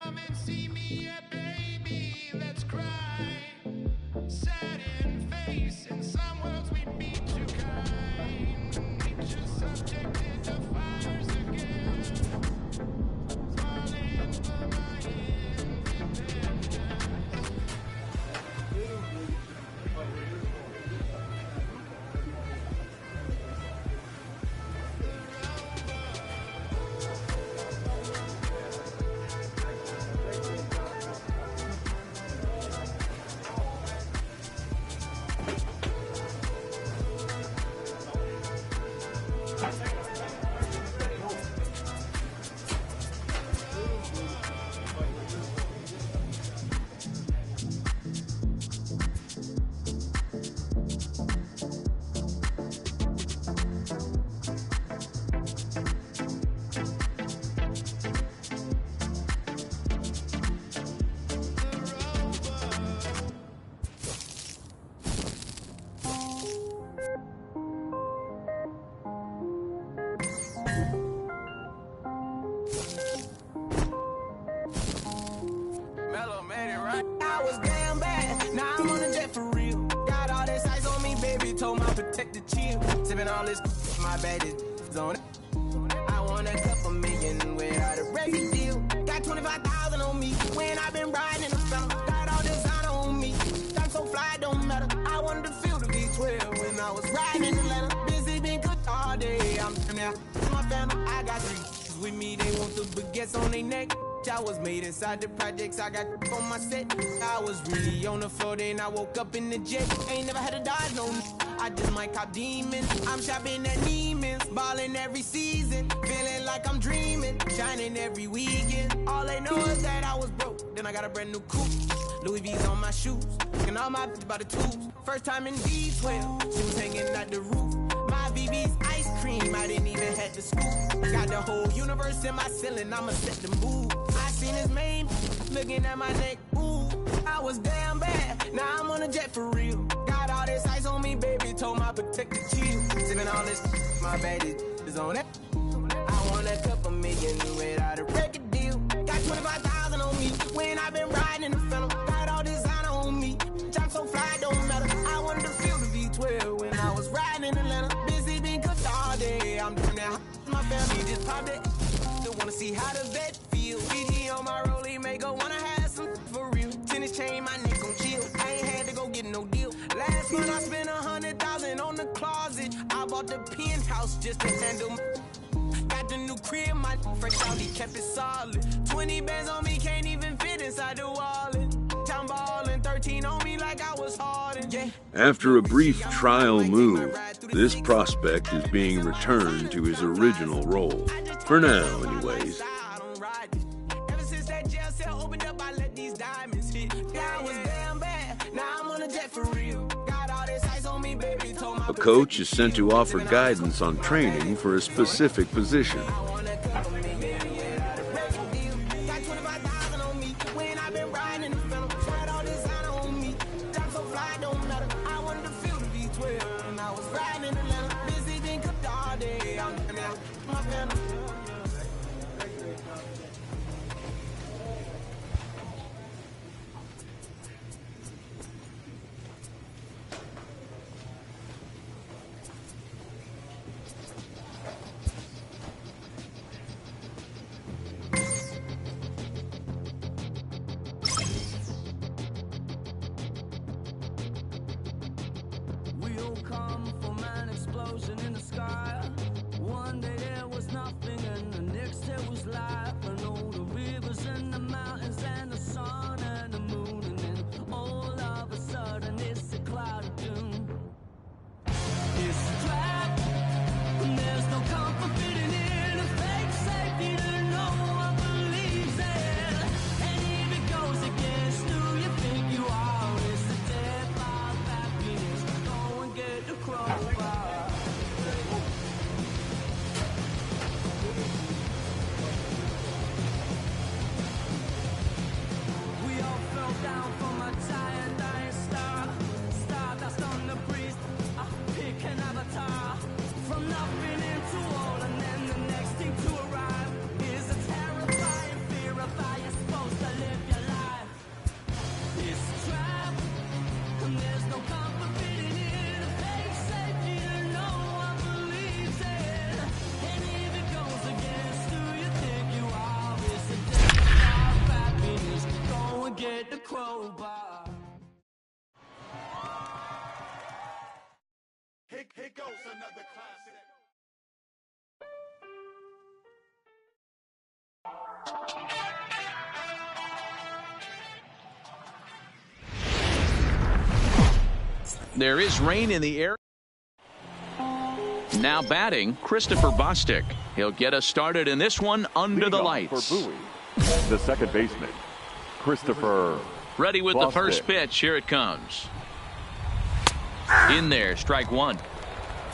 Come and see me, yeah, baby, let's cry. Sad in face, in some worlds we'd be too kind. Nature's subjected to fires again. Falling for my independence. I was damn bad, now I'm on a jet for real. Got all this ice on me, baby, told my protector chill. Sipping all this, my bad is on it. I want a couple million without a record deal. Got 25,000 on me when I've been riding in the summer. Got all designer on me, I'm so fly, don't matter. I wanted to feel the V12 when I was riding in Atlanta. Busy been cooked all day, I'm now my family. I got 3 with me, they want the baguettes on their neck. I was made inside the projects, I got on my set. I was really on the floor, then I woke up in the jet. Ain't never had a dodge, no. I just might cop demons. I'm shopping at Neiman's, balling every season. Feeling like I'm dreaming, shining every weekend. All they know is that I was broke, then I got a brand new coupe. Louis V's on my shoes, and all my by the tubes. First time in D12, she was hanging at the roof. My BB's ice cream, I didn't even have to scoop. Got the whole universe in my ceiling, I'ma set the mood. I seen his main looking at my neck, ooh. I was damn bad, now I'm on a jet for real. Got all this ice on me, baby, told my protector chill. Sipping all this, my bad is on it. I want a couple million without a record deal. Got 25,000 on me when I've been riding in the phantom. Got all designer on me, I'm so fly, don't matter. I wanted to feel the V12 when I was riding in Atlanta. Busy been cooked all day, I'm doing that. My family just popped it. Still wanna see how the vet feel. BG on my rollie, make her wanna have some for real. Tennis chain, my neck gon' chill. I ain't had to go get no deal. Last month I spent 100,000 on the closet. I bought the penthouse just to handle. Got the new crib, my fresh out, he kept it solid. 20 bands on me, can't even fit inside the wallet. Time ballin', 13 on me like I was Harden. Yeah. After a brief trial move, this prospect is being returned to his original role. For now, anyways. Ever since that jail cell opened up, I let these diamonds hit. Yeah, I was damn bad, now I'm on a jet for real. Got all this ice on me, baby, told my A coach is sent to offer guidance on training for a specific position. We'll come from an explosion in the sky. One day there was nothing and the next there was life. And all the rivers and the mountains and the sun and the moon. And then all of a sudden it's a cloud of doom. It's a trap and there's no comfort fitting in a fake safety that no one believes in. And if it goes against who you think you are, it's the death of happiness. Go and get the crowbar. crowbar. Here goes another classic. There is rain in the air. Now batting, Christopher Bostic. He'll get us started in this one under the lights. For Bowie, the second baseman, Christopher. Ready with the first Bostic. pitch. Here it comes. In there, strike one.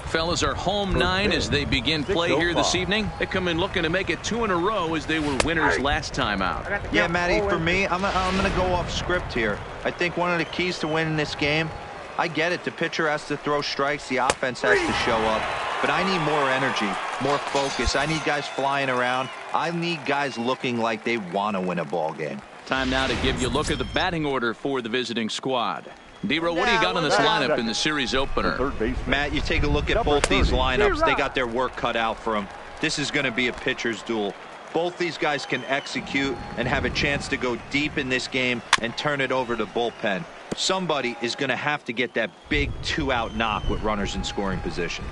Fellas are home 9 as they begin play here this evening. They come in looking to make it 2 in a row as they were winners last time out. Yeah, Matty, for me, I'm going to go off script here. I think one of the keys to winning this game, I get it. The pitcher has to throw strikes. The offense has to show up. But I need more energy, more focus. I need guys flying around. I need guys looking like they want to win a ball game. Time now to give you a look at the batting order for the visiting squad. D-Row, what do you got on this lineup in the series opener? Matt, you take a look at both these lineups. They got their work cut out for them. This is going to be a pitcher's duel. Both these guys can execute and have a chance to go deep in this game and turn it over to bullpen. Somebody is going to have to get that big 2-out knock with runners in scoring position.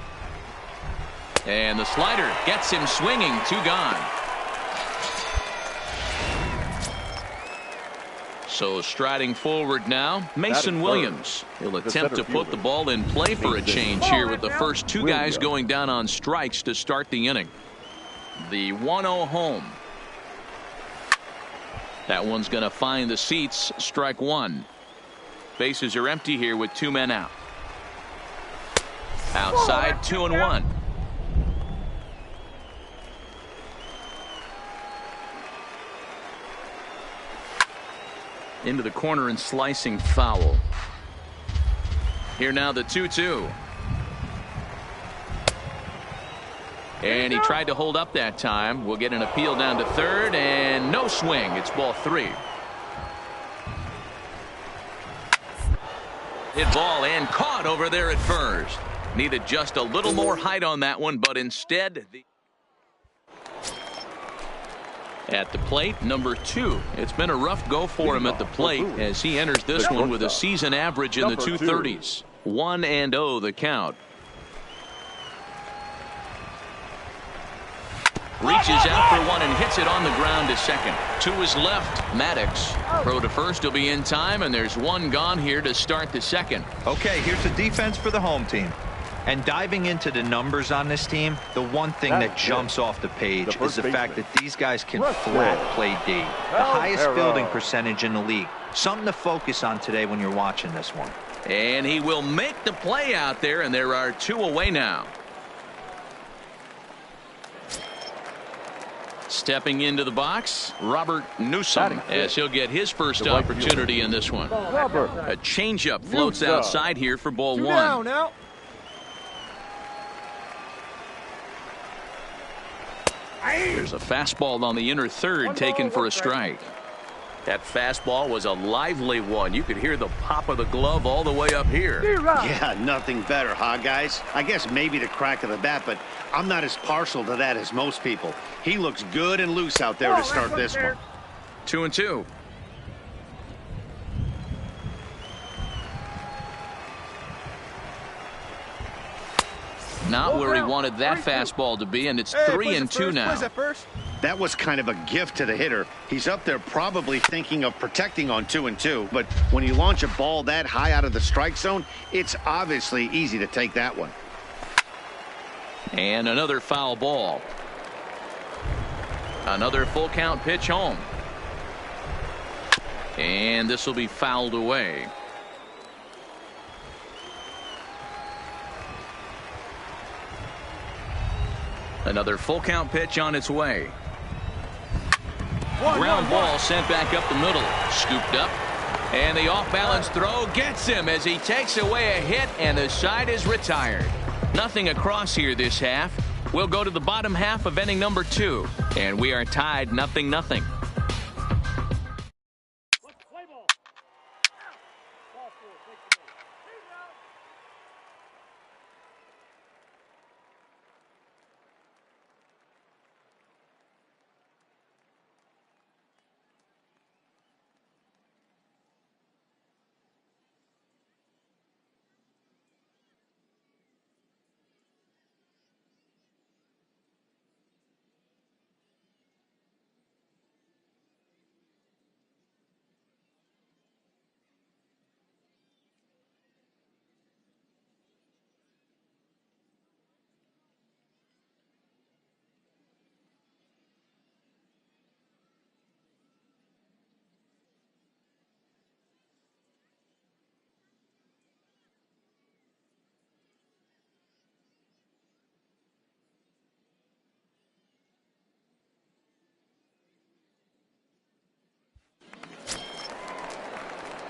And the slider gets him swinging. 2 gone. So striding forward now, Mason Williams. He'll attempt to put the ball in play for a change here with the first 2 guys going down on strikes to start the inning. The 1-0 home. That one's going to find the seats. Strike one. Bases are empty here with 2 men out. Outside, 2-1. Into the corner and slicing foul. Here now the 2-2. And he tried to hold up that time. We'll get an appeal down to third and no swing. It's ball 3. Hit ball and caught over there at first. Needed just a little more height on that one, but instead at the plate, number 2. It's been a rough go for him at the plate as he enters this one with a season average in the 230s. 1-0 the count. Reaches out for one and hits it on the ground to second. To his left, Maddox. Throw to first will be in time, and there's 1 gone here to start the second. Okay, here's the defense for the home team. And diving into the numbers on this team, the one thing that jumps off the page is the fact that these guys can flat play D. The highest fielding percentage in the league. Something to focus on today when you're watching this one. And he will make the play out there, and there are 2 away now. Stepping into the box, Robert Newsom, as he'll get his first opportunity in this one. A changeup floats outside here for ball 1. There's a fastball on the inner third taken for a strike. That fastball was a lively one. You could hear the pop of the glove all the way up here. Yeah, nothing better, huh, guys? I guess maybe the crack of the bat, but I'm not as partial to that as most people. He looks good and loose out there to start this one. 2-2. Not where he wanted that fastball to be, and it's 3-2 now. That was kind of a gift to the hitter. He's up there probably thinking of protecting on 2-2, but when you launch a ball that high out of the strike zone, it's obviously easy to take that one. And another foul ball. Another full count pitch home. And this will be fouled away. Another full count pitch on its way. Ground ball sent back up the middle. Scooped up. And the off-balance throw gets him as he takes away a hit, and the side is retired. Nothing across here this half. We'll go to the bottom half of inning number 2. And we are tied 0-0.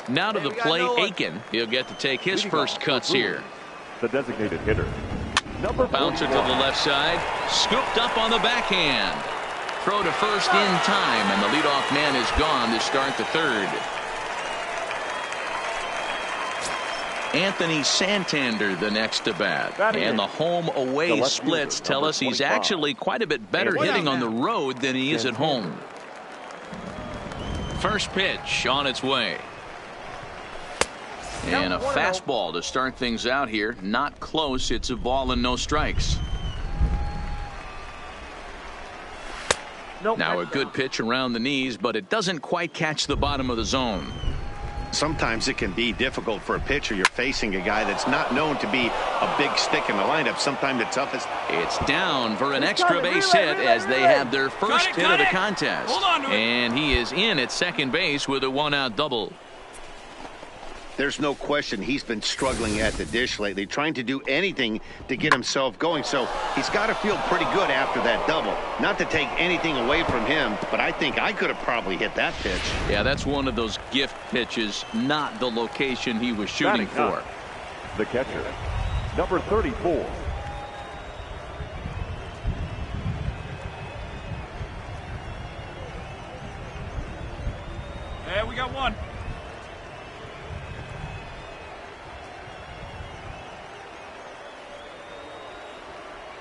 Now to the plate, Aiken. He'll get to take his first cuts here. The designated hitter. Bouncer to the left side. Scooped up on the backhand. Throw to first in time, and the leadoff man is gone to start the third. Anthony Santander the next to bat. And the home-away splits tell us he's actually quite a bit better hitting on the road than he is at home. First pitch on its way. And a fastball to start things out here. Not close. It's a ball and no strikes. Now a good pitch around the knees, but it doesn't quite catch the bottom of the zone. Sometimes it can be difficult for a pitcher. You're facing a guy that's not known to be a big stick in the lineup. Sometimes the toughest. It's down for an extra base hit as they have their first hit of the contest. And he is in at second base with a one-out double. There's no question he's been struggling at the dish lately, trying to do anything to get himself going. So he's got to feel pretty good after that double. Not to take anything away from him, but I think I could have probably hit that pitch. Yeah, that's one of those gift pitches, not the location he was shooting for. The catcher, number 34. Yeah, we got one.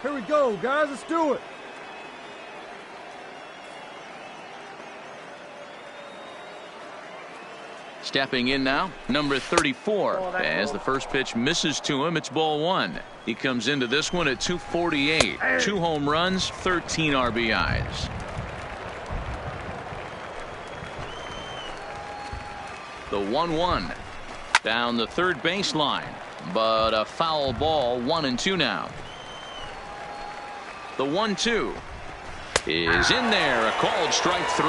Here we go, guys. Let's do it. Stepping in now, number 34. As the first pitch misses to him, it's ball one. He comes into this one at 248. 2 home runs, 13 RBIs. The 1-1 down the third baseline, but a foul ball. 1-2 now. The 1-2 is in there. A called strike 3.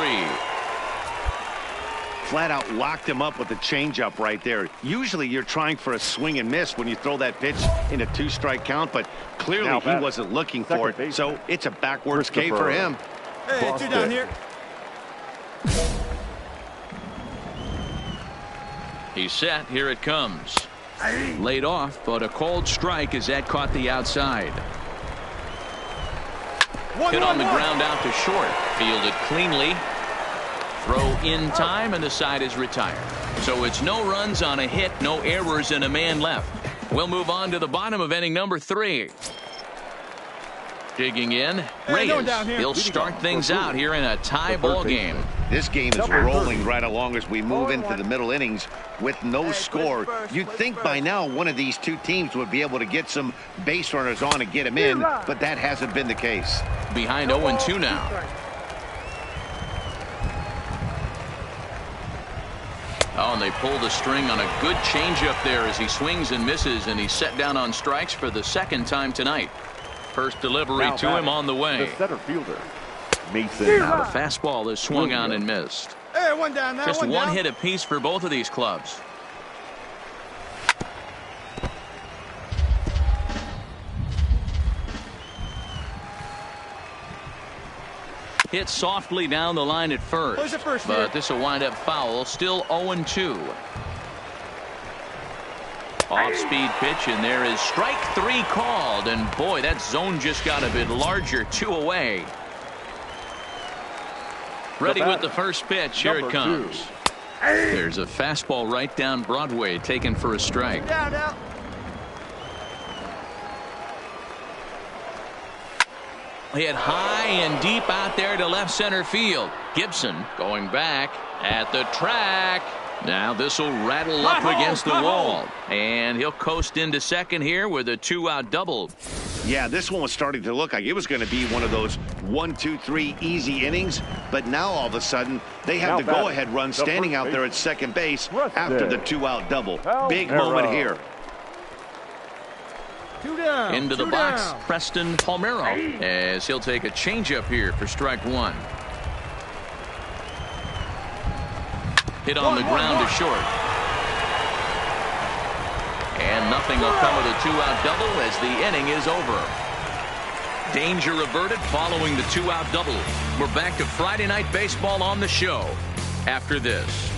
Flat out locked him up with the changeup right there. Usually you're trying for a swing and miss when you throw that pitch in a 2-strike count, but clearly he wasn't looking for it. So it's a backwards K for him. Hey, 2 down here. He's set. Here it comes. Laid off, but a called strike as that caught the outside. Hit on the ground out to short. Fielded cleanly. Throw in time, and the side is retired. So it's no runs on a hit, no errors, and a man left. We'll move on to the bottom of inning number 3. Digging in, Reyes. He'll start things out here in a tie ball game. This game is rolling right along as we move into the middle innings with no score. You'd think by now one of these two teams would be able to get some base runners on and get them in, but that hasn't been the case. Behind 0-2 now. Oh, and they pull the string on a good changeup there as he swings and misses, and he's set down on strikes for the second time tonight. First delivery to him on the way. The center fielder, Mason. Now the fastball is swung on and missed. Hey, one down now. Just one hit apiece for both of these clubs. Hit softly down the line at first, but this will wind up foul. Still 0-2. Off-speed pitch, and there is strike 3 called. And boy, that zone just got a bit larger. 2 away. Ready with the first pitch. Here it comes. There's a fastball right down Broadway, taken for a strike. Hit high and deep out there to left center field. Gibson going back at the track. Now this will rattle up against the wall, and he'll coast into second here with a 2-out double. Yeah, this one was starting to look like it was going to be one of those 1-2-3 easy innings, but now all of a sudden they have the go-ahead run standing out there at second base after the 2-out double. Big moment here. Into the box, Preston Palmeiro, as he'll take a changeup here for strike 1. Hit on the ground to short. And nothing will come of the 2-out double as the inning is over. Danger averted following the 2-out double. We're back to Friday Night Baseball on the show after this.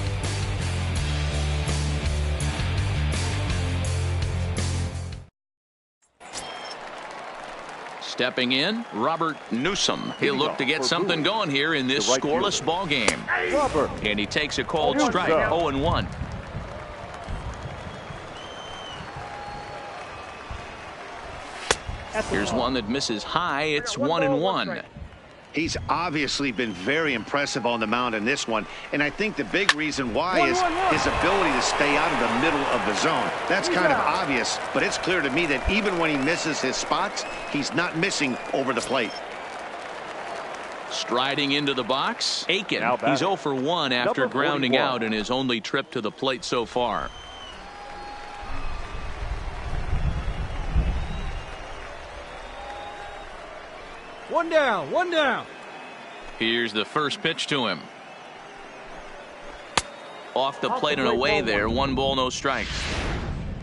Stepping in, Robert Newsom. He'll look to get something going here in this scoreless ball game. And he takes a cold strike, 0-1. Here's one that misses high. It's 1-1. He's obviously been very impressive on the mound in this one, and I think the big reason why is his ability to stay out of the middle of the zone. That's kind of obvious, but it's clear to me that even when he misses his spots, he's not missing over the plate. Striding into the box, Aiken. He's 0 for 1 after grounding out in his only trip to the plate so far. One down, one down. Here's the first pitch to him. Off the plate and away there. 1 ball, no strikes.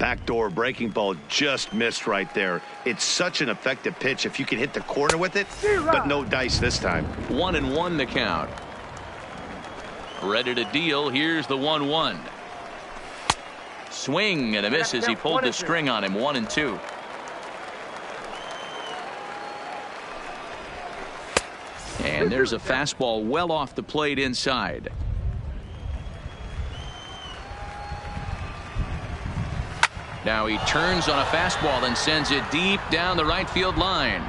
Backdoor breaking ball just missed right there. It's such an effective pitch if you can hit the corner with it, but no dice this time. 1-1 the count. Ready to deal. Here's the 1-1. Swing and a miss as he pulled the string on him. 1-2. And there's a fastball well off the plate inside. Now he turns on a fastball and sends it deep down the right field line.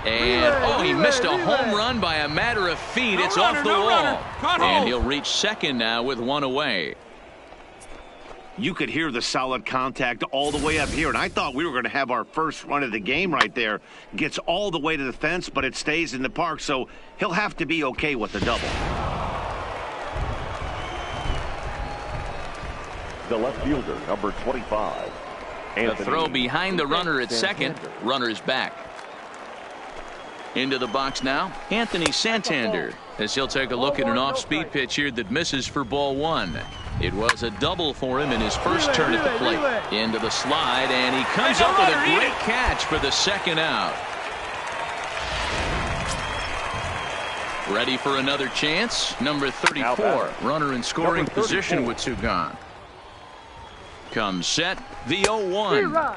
And he missed a home run by a matter of feet. It's off the wall. And he'll reach second now with 1 away. You could hear the solid contact all the way up here, and I thought we were going to have our first run of the game right there. Gets all the way to the fence, but it stays in the park, so he'll have to be okay with the double. The left fielder, number 25. The throw behind the runner at second. Runner's back. Into the box now, Anthony Santander, as he'll take a look at an off-speed pitch here that misses for ball 1. It was a double for him in his first turn at the plate. Into the slide, and he comes up with a great catch for the second out. Ready for another chance. Number 34, runner in scoring position with 2 gone. Comes set, the 0-1.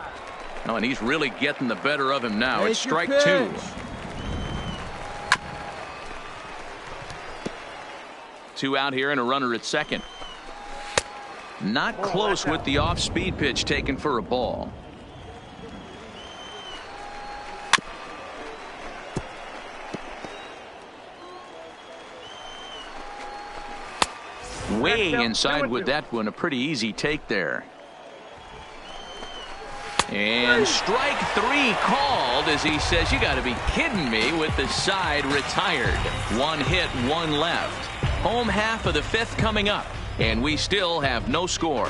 Oh, and he's really getting the better of him now. It's strike 2. Two out here and a runner at second. Not close with the off-speed pitch taken for a ball. Way inside with that one. A pretty easy take there. And strike 3 called as he says, you got to be kidding me, with the side retired. 1 hit, 1 left. Home half of the 5th coming up, and we still have no score.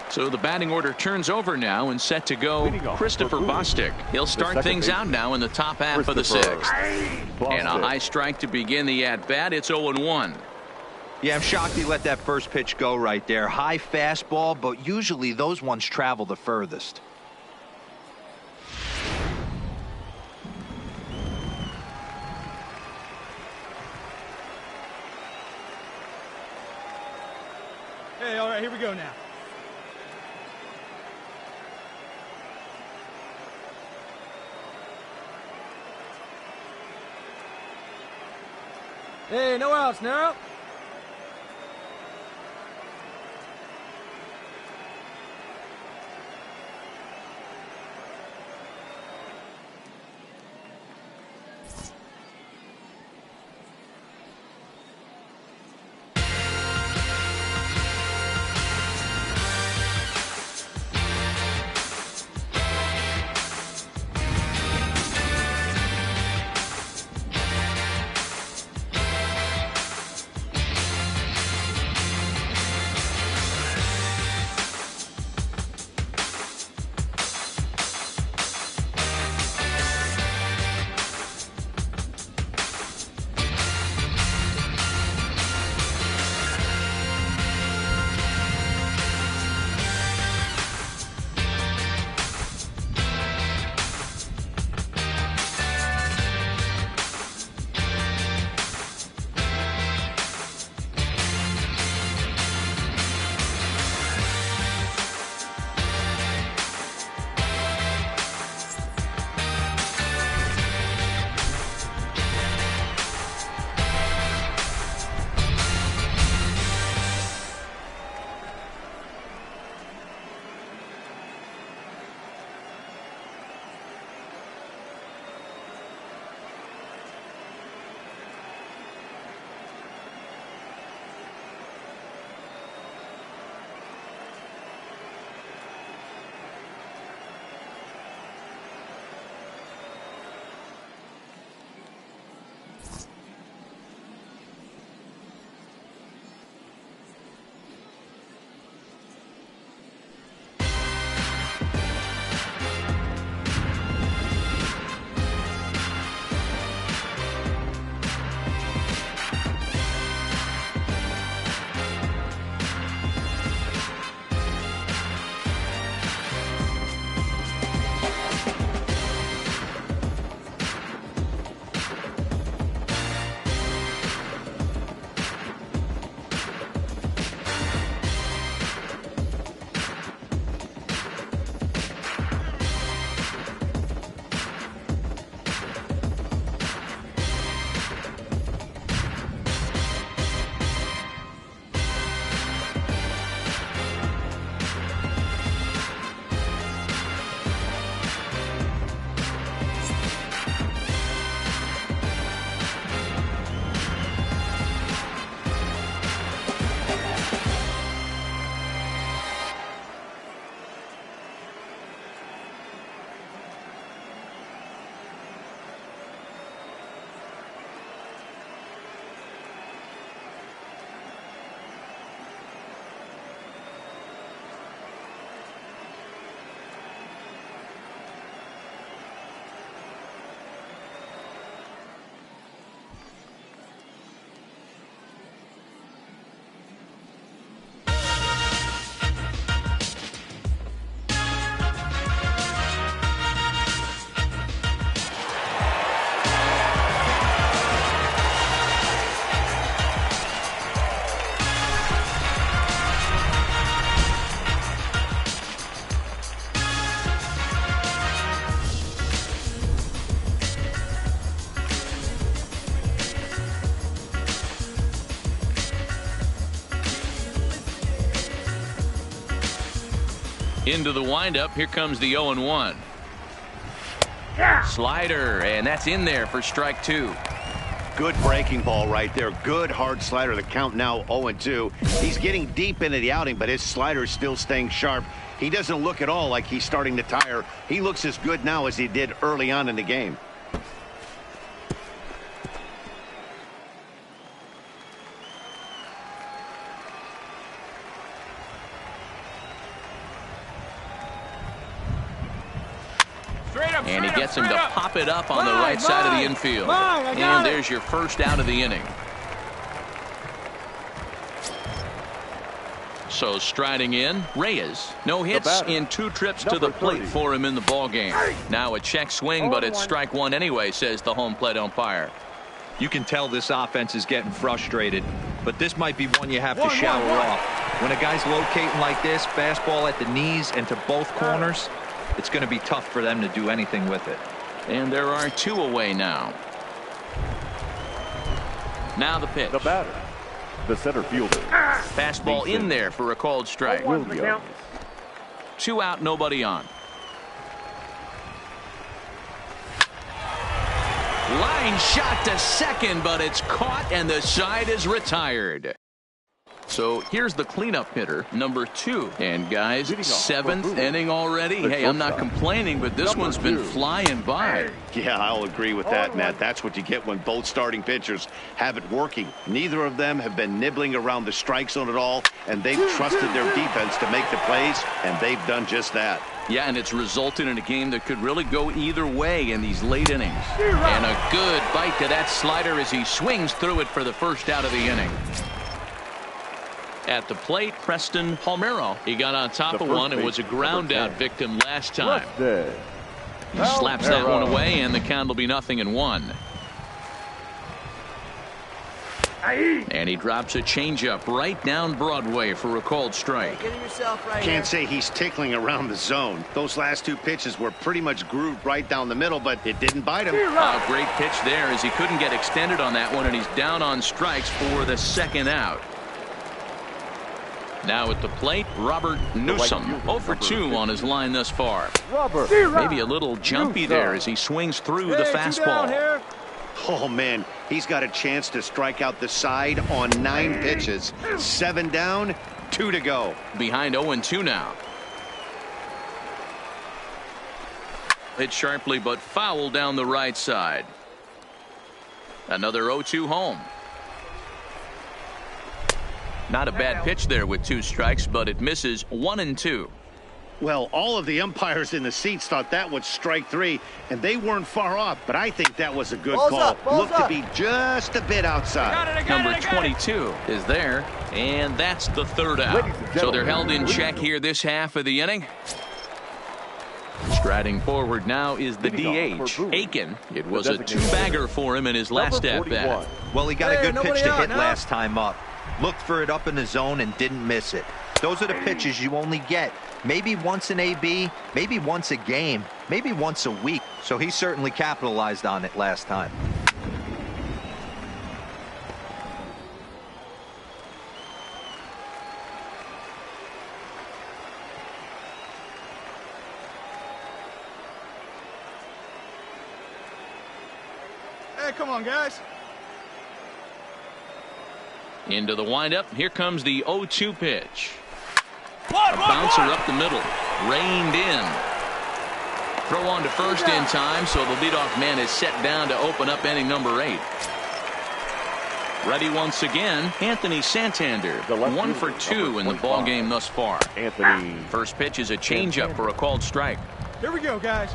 So the batting order turns over now and set to go Christopher Bostic. He'll start things out now in the top half of the 6th. And a high strike to begin the at-bat. It's 0-1. Yeah, I'm shocked he let that first pitch go right there. High fastball, but usually those ones travel the furthest. Hey, all right, here we go now. Hey, no outs now. Into the windup. Here comes the 0-1. Slider, and that's in there for strike 2. Good breaking ball right there. Good hard slider. The count now 0-2. He's getting deep into the outing, but his slider is still staying sharp. He doesn't look at all like he's starting to tire. He looks as good now as he did early on in the game. And he gets him to pop it up on the right side of the infield. And there's your first out of the inning. So striding in, Reyes. No hits in 2 trips to the plate for him in the ballgame. Now a check swing, but it's strike 1 anyway, says the home plate umpire. You can tell this offense is getting frustrated, but this might be one you have to shower off. When a guy's locating like this, fastball at the knees and to both corners, it's going to be tough for them to do anything with it. And there are 2 away now. Now the pitch. The batter, the center fielder. Fastball in there for a called strike. 2 out, nobody on. Line shot to second, but it's caught and the side is retired. So here's the cleanup hitter, number 2. And guys, 7th inning already. Hey, I'm not complaining, but this one's been flying by. Yeah, I'll agree with that, Matt. That's what you get when both starting pitchers have it working. Neither of them have been nibbling around the strike zone at all, and they've trusted their defense to make the plays, and they've done just that. Yeah, and it's resulted in a game that could really go either way in these late innings. And a good bite to that slider as he swings through it for the first out of the inning. At the plate, Preston Palmeiro. He got on top of one and was a ground out victim last time. He slaps that one away, and the count will be 0-1. And he drops a changeup right down Broadway for a called strike. Can't say he's tickling around the zone. Those last 2 pitches were pretty much grooved right down the middle, but it didn't bite him. A great pitch there as he couldn't get extended on that one, and he's down on strikes for the 2nd out. Now at the plate, Robert Newsom. 0 for 2 on his line thus far. Maybe a little jumpy there as he swings through the fastball. Oh, man, he's got a chance to strike out the side on 9 pitches. 7 down, 2 to go. Behind 0-2 now. Hit sharply but foul down the right side. Another 0-2 home. Not a bad pitch there with 2 strikes, but it misses 1-2. Well, all of the umpires in the seats thought that was strike 3, and they weren't far off, but I think that was a good call. Looked to be just a bit outside. Number 22 is there, and that's the 3rd out. So they're held in check here this half of the inning. Striding forward now is the DH, Aiken. It was a 2-bagger for him in his last at-bat. Well, he got a good pitch to hit last time up. Looked for it up in the zone and didn't miss it. Those are the pitches you only get maybe once in AB, maybe once a game, maybe once a week. So he certainly capitalized on it last time. Hey, come on, guys. Into the windup. Here comes the 0-2 pitch. A bouncer up the middle. Reined in. Throw on to first in time, so the leadoff man is set down to open up inning number 8. Ready once again, Anthony Santander. 1 for 2 in the ball game thus far. First pitch is a changeup for a called strike. Here we go, guys.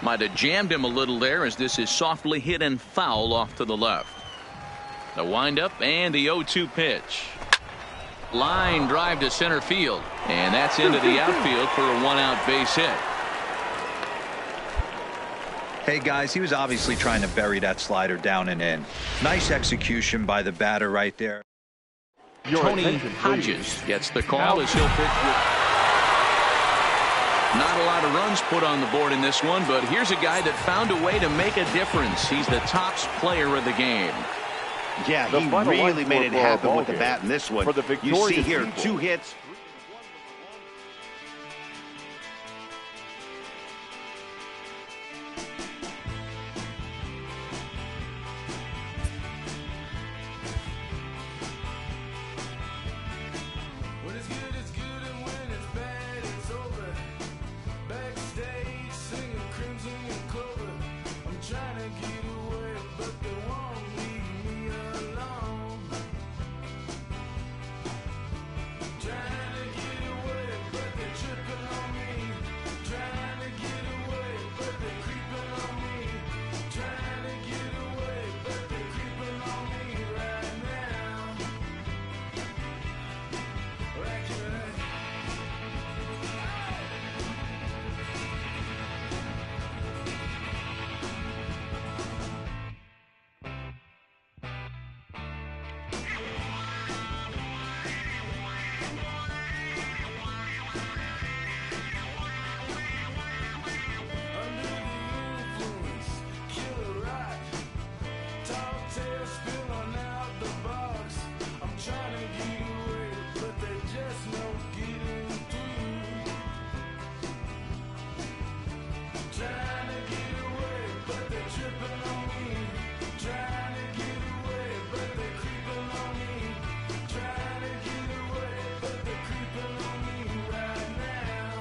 Might have jammed him a little there as this is softly hit and foul off to the left. The windup and the 0-2 pitch. Line drive to center field, and that's into the outfield for a 1-out base hit. Hey guys, he was obviously trying to bury that slider down and in. Nice execution by the batter right there. Tony Hodges gets the call as he'll pitch with not a lot of runs put on the board in this one, but here's a guy that found a way to make a difference. He's the tops player of the game. Yeah, The he final really line made it score for our happen with the ballgame. bat in this one. For the You see victorious here, Eagles. 2 hits. When it's good, and when it's bad, it's over. Backstage, singing Crimson and Clover. I'm trying to get away, but they won't leave me alone. Trying to get away, but they're tripping on me. Trying to get away, but they're creeping on me. Trying to get away, but they're creeping on me right now. Right. Under the influence, killer rock. Tall tales spilling out the box. I'm trying to get away, but they just no getting through. Trying to get away, but they're tripping on me. Trying to get away, but they're creeping on me. Trying to get away, but they're creeping on me right now.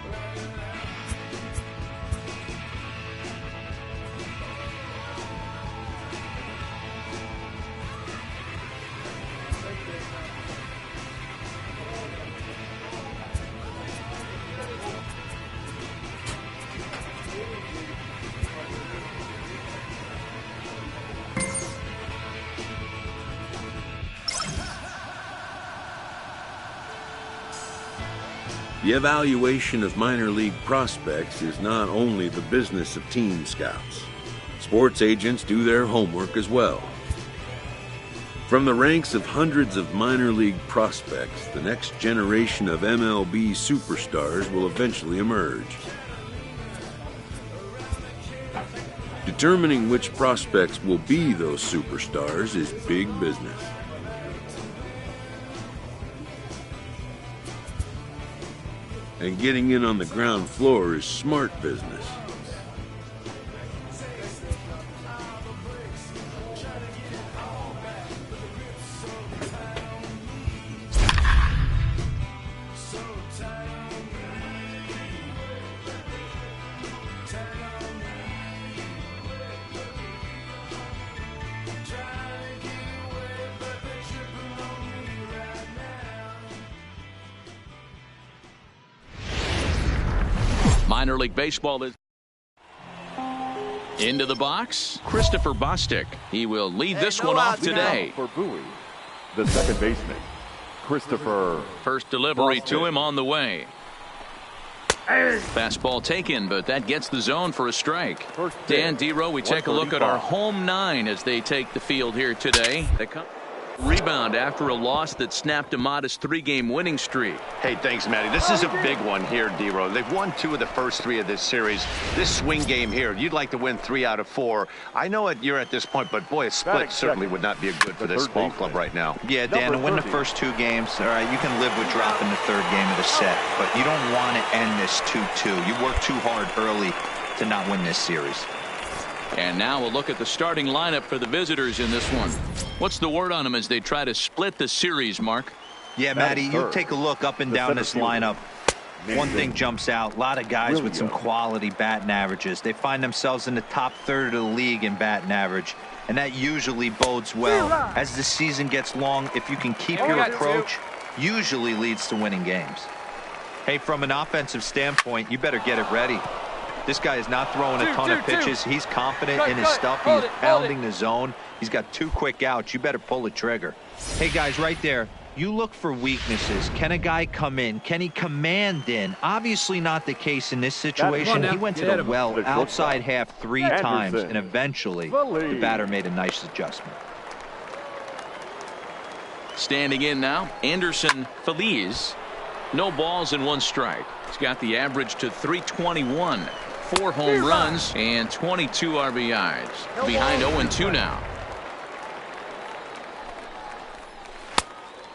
Right now. The evaluation of minor league prospects is not only the business of team scouts. Sports agents do their homework as well. From the ranks of hundreds of minor league prospects, the next generation of MLB superstars will eventually emerge. Determining which prospects will be those superstars is big business. And getting in on the ground floor is smart business. Minor League Baseball is into the box. Christopher Bostic. He will lead this one off today. For Bowie, the second baseman, Christopher. First delivery to Bostic. him on the way. Fastball taken, but that gets the zone for a strike. First Dan pitch, Dero, we take a look at our 135. home 9 as they take the field here today. They come rebound after a loss that snapped a modest 3-game winning streak. Hey, thanks, Matty. This is a big one here, D-Row. They've won 2 of the first 3 of this series. This swing game here, you'd like to win 3 out of 4. I know you're at this point, but boy, a split Batting certainly second, would not be good for the this third ball baseman. club right now. Yeah, Dan, to win the 30. first 2 games, all right, you can live with dropping the 3rd game of the set, but you don't want to end this 2-2. You work too hard early to not win this series. And now we'll look at the starting lineup for the visitors in this one. What's the word on them as they try to split the series, Mark? Yeah, Matty, you third. take a look up and The down center this fielder. lineup. One thing jumps out, a lot of guys with some Williams. quality batting averages. They find themselves in the top third of the league in batting average, and that usually bodes well. As the season gets long, if you can keep your approach, usually leads to winning games. Hey, from an offensive standpoint, you better get it ready. This guy is not throwing a ton of pitches. He's confident in his stuff. He's pounding the zone. He's got 2 quick outs. You better pull the trigger. Hey, guys, right there, you look for weaknesses. Can a guy come in? Can he command in? Obviously not the case in this situation. He went to the well The outside shortstop. half 3 Anderson. times, and eventually The the lead. batter made a nice adjustment. Standing in now, Anderson Feliz. No balls and 1 strike. He's got the average to 321. 4 home runs and 22 RBIs. Behind 0-2 now.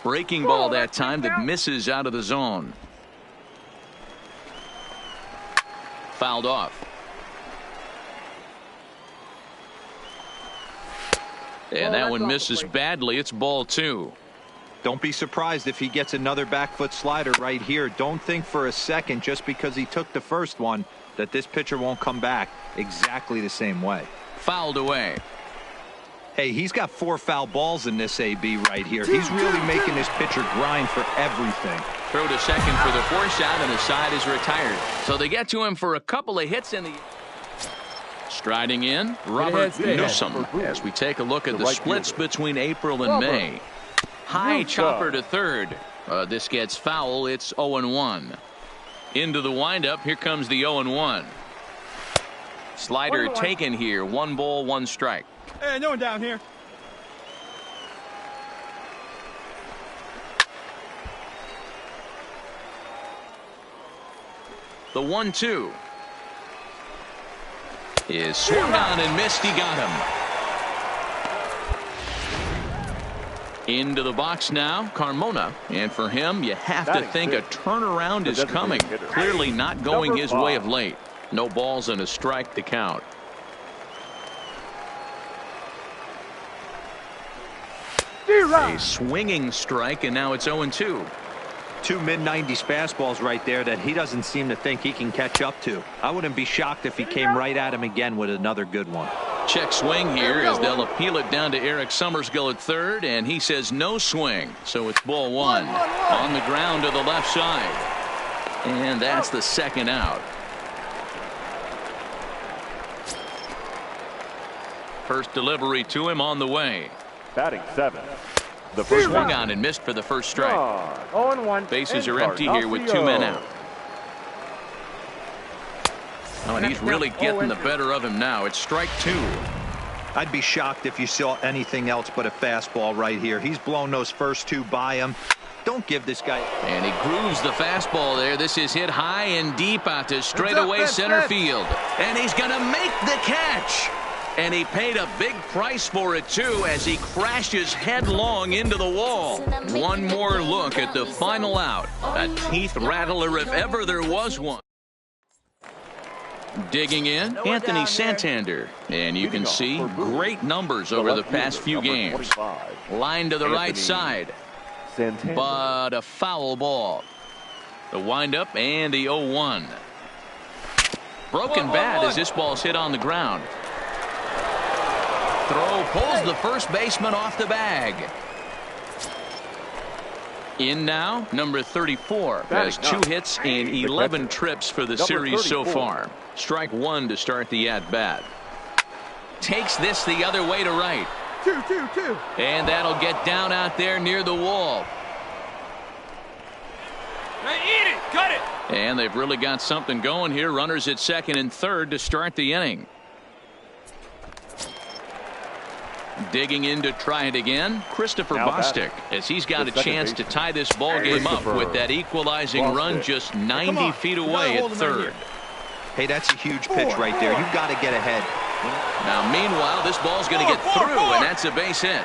Breaking ball that time that misses out of the zone. Fouled off. And that one misses badly. It's ball 2. Don't be surprised if he gets another back foot slider right here. Don't think for a second just because he took the first one that this pitcher won't come back exactly the same way. Fouled away. Hey, he's got 4 foul balls in this AB right here. He's really making this pitcher grind for everything. Throw to second for the force out, and the side is retired. So they get to him for a couple of hits in the... Striding in, Robert Newsom, as we take a look at the splits between April and May. High chopper to third. This gets foul. It's 0-1. Into the windup. Here comes the 0-1. Slider taken here. 1 ball, 1 strike. Hey, no one down here. The 1-2 is swung on and missed. He got him. Into the box now, Carmona. And for him, you have to think a turnaround is coming. Clearly not going his way of late. No balls and a strike to count. A swinging strike, and now it's 0-2. 2 mid-90s fastballs right there that he doesn't seem to think he can catch up to. I wouldn't be shocked if he came right at him again with another good one. Check swing here as they'll appeal it down to Eric Summersgill at third, and he says no swing. So it's ball 1 on the ground to the left side. And that's the second out. First delivery to him on the way. Batting 7. The first swing on and missed for the first strike. 0-1. Bases are empty here with 2 men out. Oh, and he's really getting the better of him now. It's strike 2. I'd be shocked if you saw anything else but a fastball right here. He's blown those first 2 by him. Don't give this guy. And he grooves the fastball there. This is hit high and deep out to straightaway center field. And he's going to make the catch. And he paid a big price for it, too, as he crashes headlong into the wall. One more look at the final out. A teeth rattler if ever there was one. Digging in, Anthony Santander. And you can see great numbers over the past few games. Line to the right side. But a foul ball. The windup and the 0-1. Broken bat as this ball's hit on the ground. Throw pulls the first baseman off the bag. In now, number 34 has 2 hits and 11 trips for the series so far. Strike 1 to start the at-bat. Takes this the other way to right. 2-2-2. And that'll get down out there near the wall. Hey, eat it, cut it. And they've really got something going here. Runners at second and third to start the inning. Digging in to try it again, Christopher Bostic, as he's got a chance to tie this ball game up with that equalizing run just 90 feet away at third. Hey, that's a huge pitch right there. You've got to get ahead. Now, meanwhile, this ball's going to get through, and that's a base hit.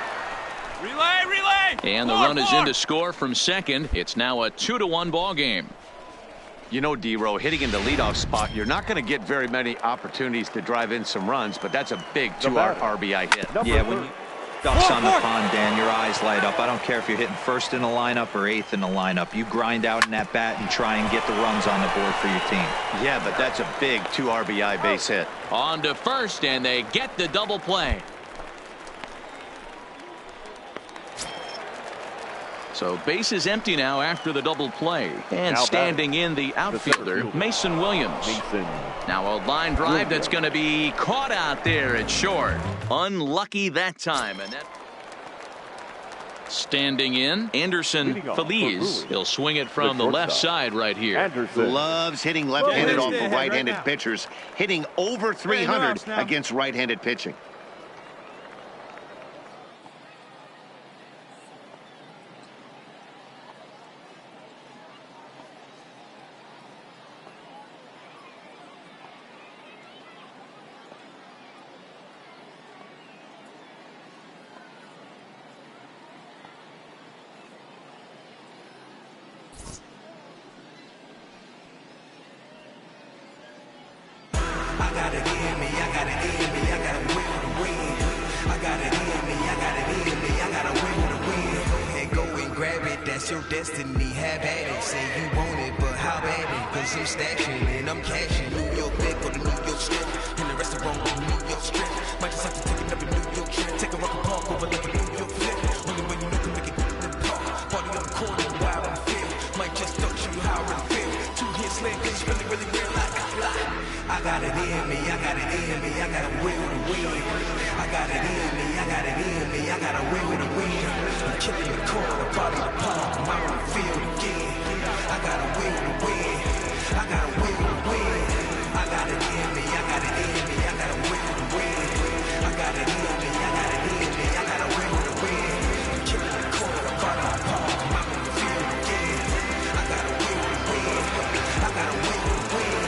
Relay! And the run is in to score from second. It's now a 2-1 ball game. You know, D-Row, hitting in the leadoff spot, you're not going to get very many opportunities to drive in some runs, but that's a big 2 RBI hit. Yeah, when you ducks on the pond, Dan, your eyes light up. I don't care if you're hitting first in the lineup or 8th in the lineup. You grind out in that bat and try and get the runs on the board for your team. Yeah, but that's a big 2 RBI base hit. On to first, and they get the double play. So base is empty now after the double play. And now standing in the outfielder, Mason Williams. Now a line drive that's going to be caught out there at short. Unlucky that time. And that standing in, Anderson Feliz. He'll swing it from the left side right here. Loves hitting left-handed off of right-handed pitchers. Hitting over 300 against right-handed pitching. got it in me, I got a will to win. I got it in me, I got it in me, I got a will to win. Go ahead, go and grab it, that's your destiny, have at it. Say you want it, but how about it? Cause I'm stashing and I'm cashing. New York big or the New York strip. In the restaurant on the New York strip. Might just have to take another New York trip. Take a rock and park over like a New York flip. Only when you know can make it in the park. Party on the corner, wild and feel. Might just don't show you how I really feel. 2 hits slam, cause it's really, really real. I got it in me, I got it in me, I got a will to win. I got it in me, I got it in me, I got a will to win. I'm killing the corner, body to park, I'm out on the field again. I got a will to win, I got a will to win. I got it in me, I got it in me, I got a will to win. I got it in me, I got it in me, I got a will to win. I'm killing the corner, body to park, I'm out on the field again. I got a will to win, I got a will to win.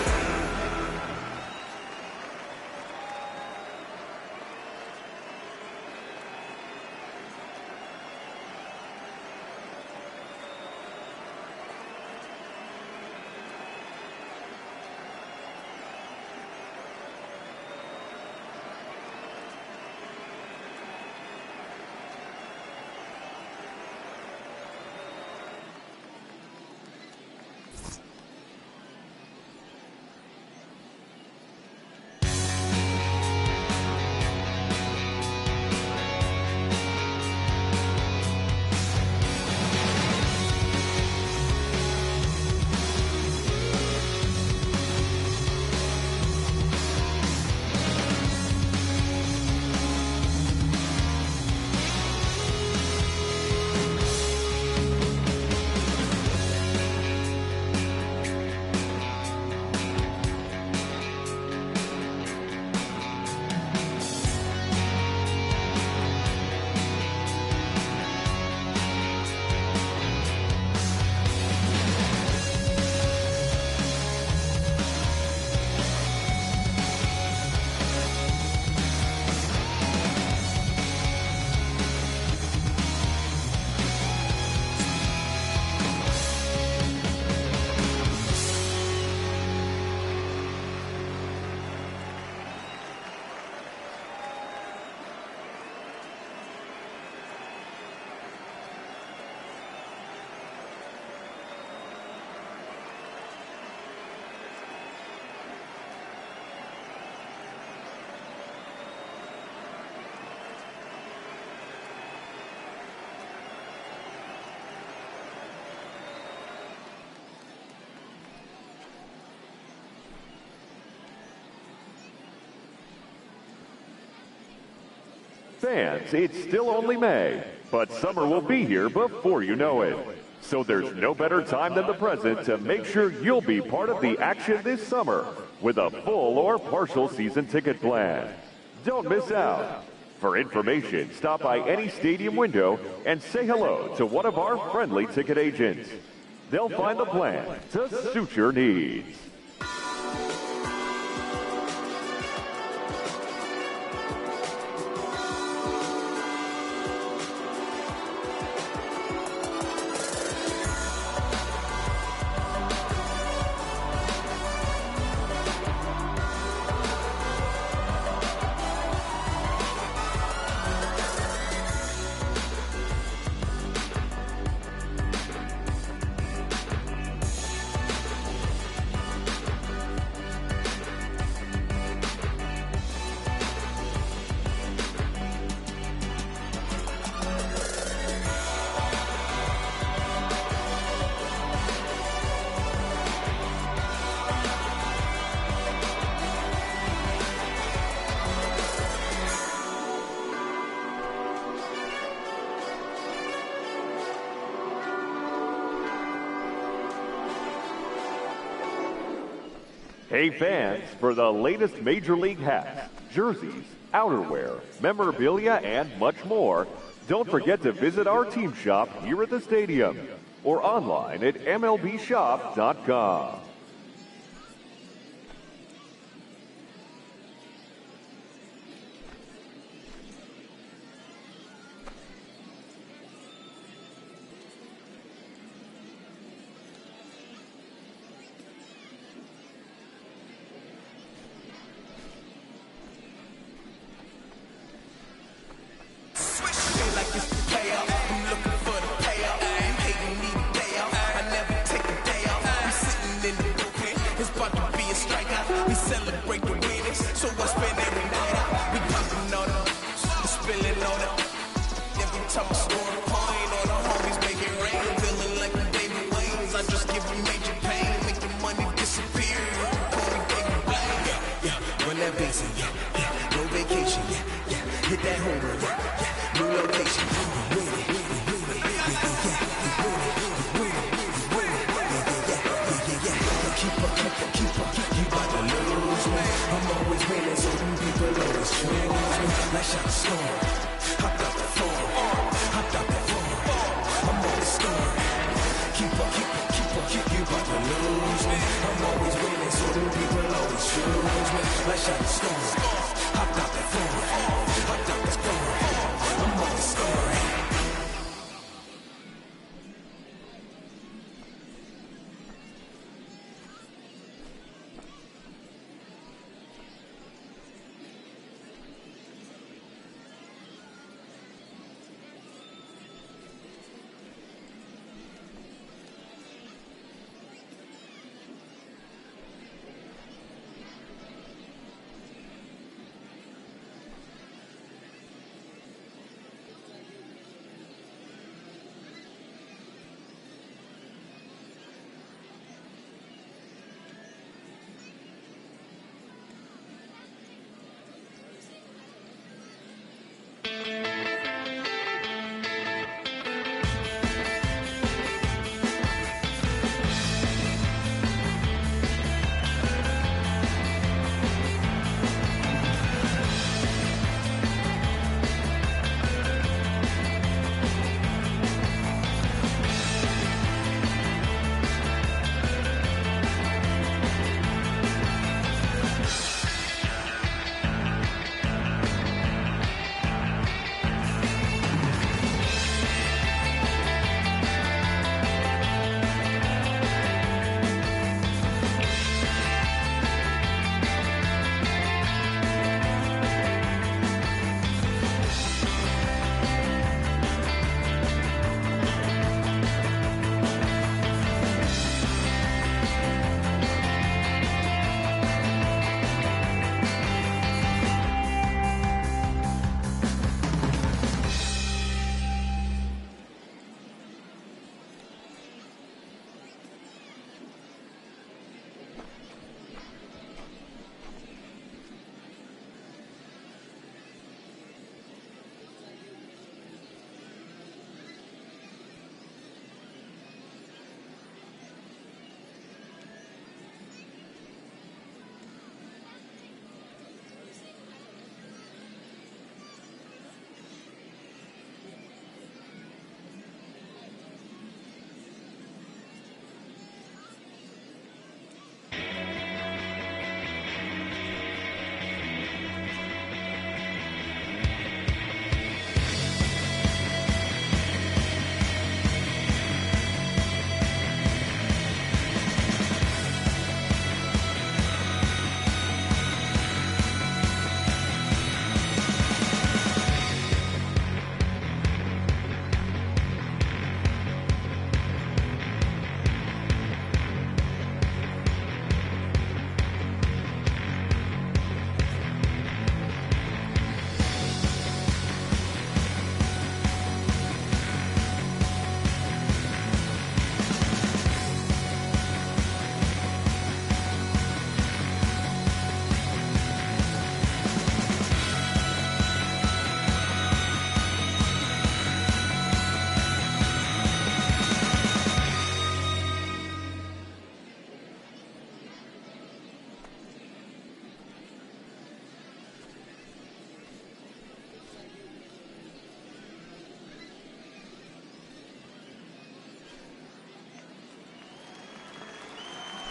Fans, it's still only May, but summer will be here before you know it. So there's no better time than the present to make sure you'll be part of the action this summer with a full or partial season ticket plan. Don't miss out. For information, stop by any stadium window and say hello to one of our friendly ticket agents. They'll find the plan to suit your needs. Hey fans, for the latest Major League hats, jerseys, outerwear, memorabilia, and much more, don't forget to visit our team shop here at the stadium or online at MLBshop.com. feeling on it. If you talk scoring point on the homies make it rain, feeling like a David Wayne's. I just give you major pain, make the money disappear. Call me David Blaine. Yeah, run that bass in, yeah, no vacation, yeah, hit that home run, yeah, new location. Like shot a storm, hopped out the phone, hopped out that phone. I'm on the storm. Keep you about to lose me. I'm always winning, so them people always choose me. Like shot a storm, hopped out that phone, hopped out the storm. I'm on the storm.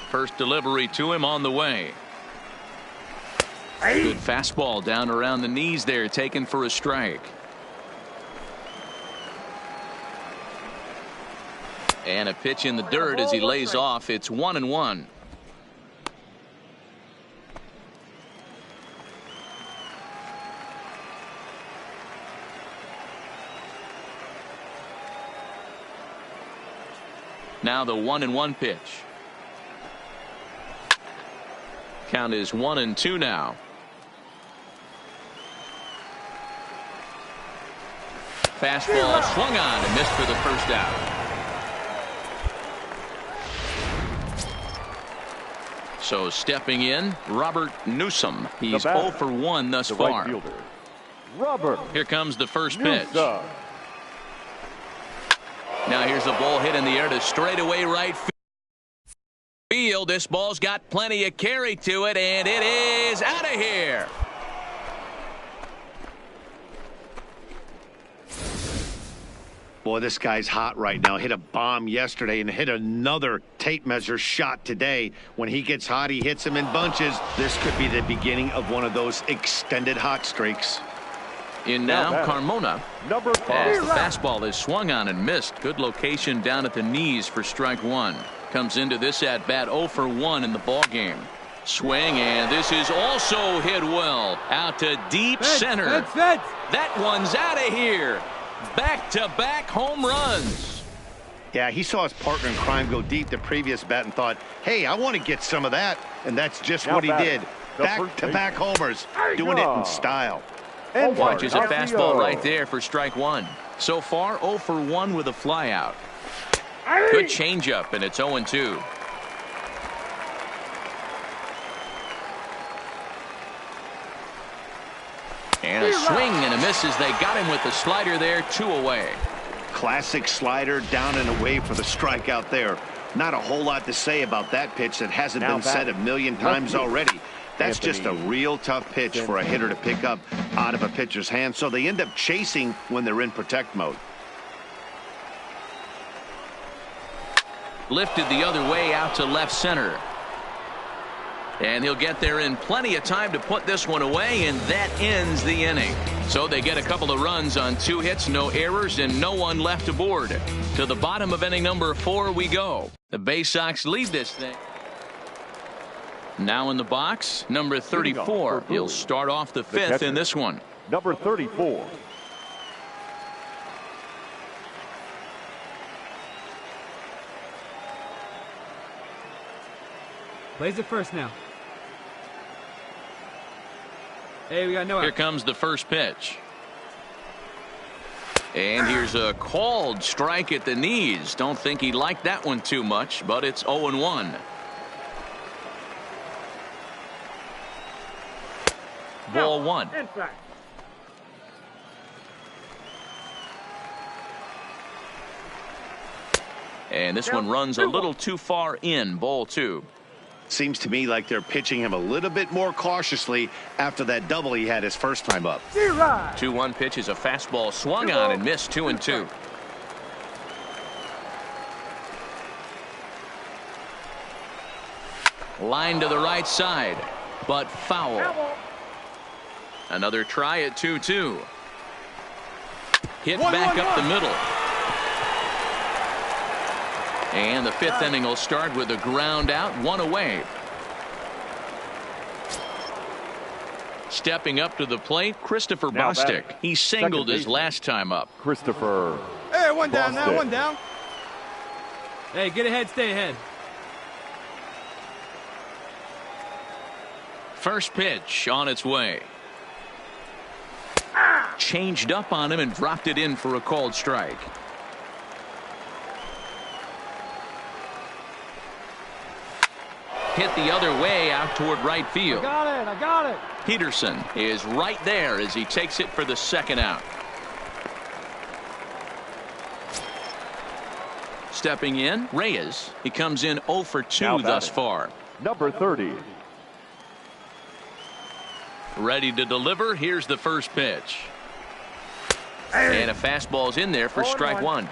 First delivery to him on the way. Good fastball down around the knees there, taken for a strike. And a pitch in the dirt as he lays off. It's 1-1. Now the 1-1 pitch. Count is 1-2 now. Fastball swung on and missed for the first out. So stepping in, Robert Newsom. He's 0 for 1 thus far. Right fielder, Robert. Here comes the first pitch. Newsom. Now here's a ball hit in the air to straightaway right field. This ball's got plenty of carry to it, and it is out of here. Boy, this guy's hot right now. Hit a bomb yesterday and hit another tape measure shot today. When he gets hot, he hits them in bunches. This could be the beginning of one of those extended hot streaks. In now, Carmona. Number 5. As the fastball is swung on and missed. Good location down at the knees for strike one. Comes into this at bat 0 for 1 in the ball game. Swing, and this is also hit well out to deep center. That one's out of here. Back-to-back home runs. Yeah, he saw his partner in crime go deep the previous bat and thought, hey, I want to get some of that. And that's just what he did. Back-to-back homers, doing it in style. And watches a fastball right there for strike one. So far, 0 for 1 with a flyout. Good changeup, and it's 0-2. And a swing and a miss as they got him with the slider there, 2 away. Classic slider down and away for the strikeout there. Not a whole lot to say about that pitch that hasn't been said a million times already. That's just a real tough pitch for a hitter to pick up out of a pitcher's hand, so they end up chasing when they're in protect mode. Lifted the other way out to left center. And he'll get there in plenty of time to put this one away, and that ends the inning. So they get a couple of runs on 2 hits, no errors, and no one left aboard. To the bottom of inning number 4 we go. The Bay Sox lead this thing. Now in the box, number 34. He'll start off the 5th in this one. Number 34. Plays it first now. Hey, we got no out. Here comes the first pitch. And here's a called strike at the knees. Don't think he liked that one too much, but it's 0-1. Ball 1. And this one runs a little too far in. Ball 2. Seems to me like they're pitching him a little bit more cautiously after that double he had his first time up. 2-1 pitch is a fastball swung on and missed. 2-2. Line to the right side, but foul. Another try at 2-2. Hit back up the middle. And the 5th inning will start with a ground out, 1 away. Stepping up to the plate, Christopher Bostic. He singled his last time up. Christopher. Hey, one down now, Bostic. one down. Hey, get ahead, stay ahead. First pitch on its way. Changed up on him and dropped it in for a called strike. Hit the other way out toward right field. I got it. Peterson is right there as he takes it for the 2nd out. Stepping in, Reyes. He comes in 0 for 2 thus far. Number 30. Ready to deliver. Here's the first pitch. And a fastball's in there for strike 1.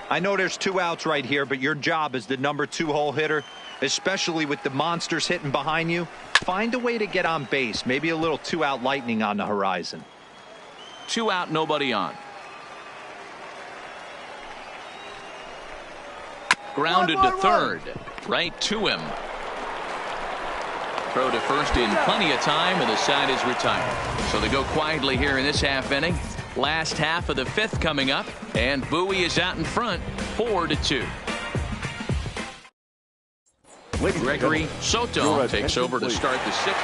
I know there's 2 outs right here, but your job as the number 2 hole hitter, especially with the monsters hitting behind you, find a way to get on base. Maybe a little 2-out lightning on the horizon. 2 out, nobody on. Grounded to third. Right to him. Throw to first in plenty of time, and the side is retired. So they go quietly here in this half inning. Last half of the 5th coming up, and Bowie is out in front, 4-2. Gregory Soto takes over to start the sixth.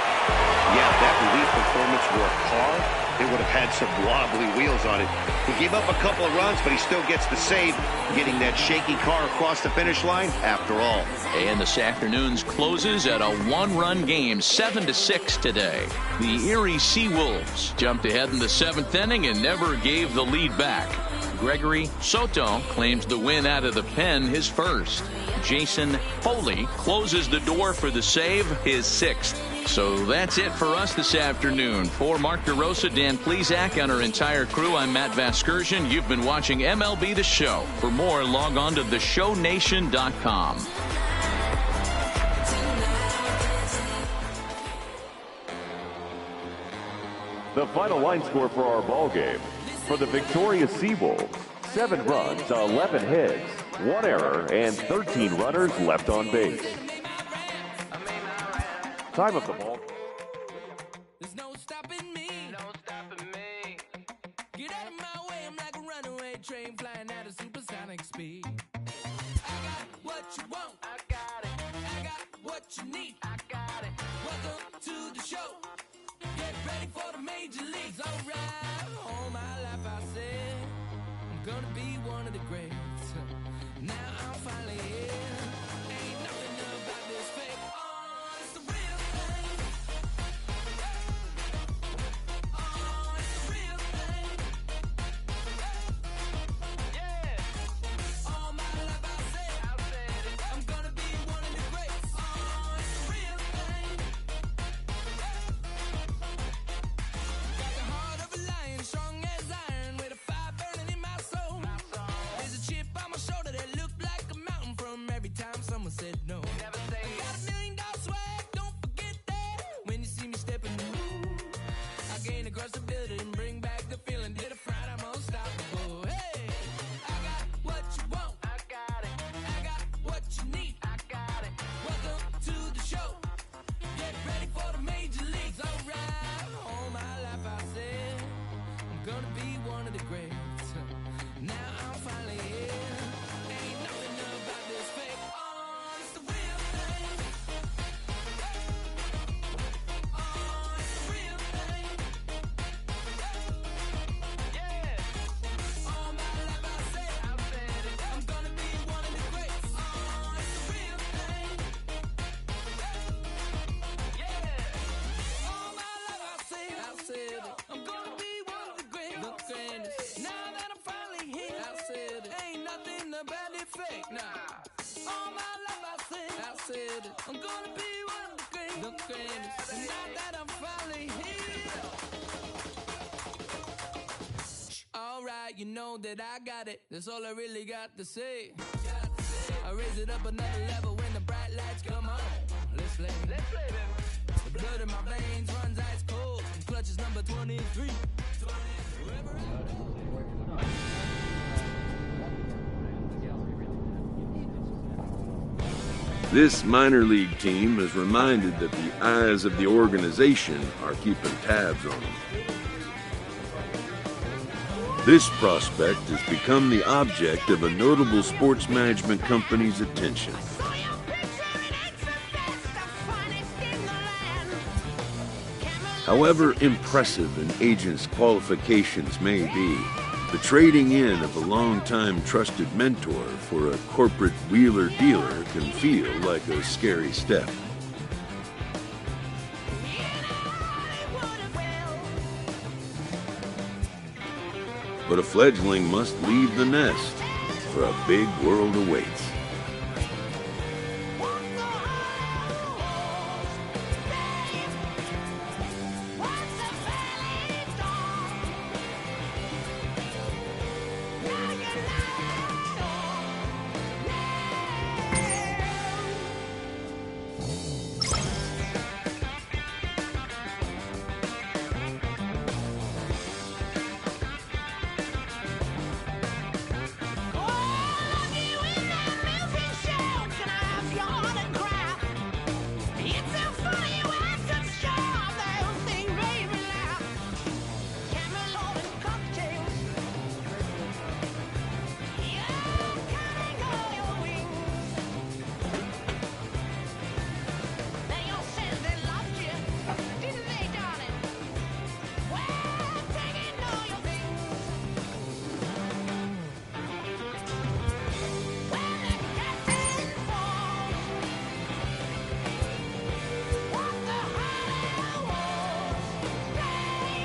Yeah, that relief performance were a car, it would have had some wobbly wheels on it. He gave up a couple of runs, but he still gets the save, getting that shaky car across the finish line after all. And this afternoon's closes at a one-run game, 7-6 today. The Erie Seawolves jumped ahead in the seventh inning and never gave the lead back. Gregory Soto claims the win out of the pen, his first. Jason Foley closes the door for the save, his sixth. So that's it for us this afternoon. For Mark DeRosa, Dan Plesac, and our entire crew, I'm Matt Vasgersian. You've been watching MLB The Show. For more, log on to theshownation.com. The final line score for our ball game. For the victorious Seawolves, 7 runs, 11 hits, 1 error, and 13 runners left on base. Time of the ball. There's no stopping me. Get out of my way, I'm like a runaway train flying at a supersonic speed. I got what you want, I got it. I got what you need, I got it. Welcome to the show. Get ready for the major leagues, alright. All my life I said I'm gonna be one of the greats. Now I'm finally here. Ain't nothing about this fake. Oh, it's the real thing. Oh, it's the real thing. Yeah. All my life I said it. I'm gonna be one of the greats. Oh, it's the real thing. Got the heart of a lion, strong as iron, with a fire burning in my soul. There's a chip on my shoulder that looked like a mountain from every time someone said no. Never say got $1 million swag, don't forget that. When you see me stepping the moon, I gain across the building, bring back the feeling. Did a fright, I'm unstoppable. Hey, I got what you want, I got it. I got what you need, I got it. Welcome to the show. Get ready for the major leagues, alright. All my life I said I'm gonna be one of the greats. Now I'm finally here. Ain't nothing about this fake. Oh, it's the real thing. Oh, it's the real thing. Yeah. All my life I said it. I'm gonna be one of the greats. Oh, it's the real thing. Yeah. All my life I said it. I'm gonna be one of the greatest. Now that I'm finally here, I said it. Ain't nothing about it fake. Nah. All my life I said it. I'm gonna be one of the greatest. And now that I'm finally here. Alright, you know that I got it. That's all I really got to say. I raise it up another level when the bright lights come on. Let's play. The blood in my veins runs ice cold. Clutch is number 23. This minor league team is reminded that the eyes of the organization are keeping tabs on them. This prospect has become the object of a notable sports management company's attention. However impressive an agent's qualifications may be, the trading in of a long-time trusted mentor for a corporate wheeler-dealer can feel like a scary step. But a fledgling must leave the nest, for a big world awaits.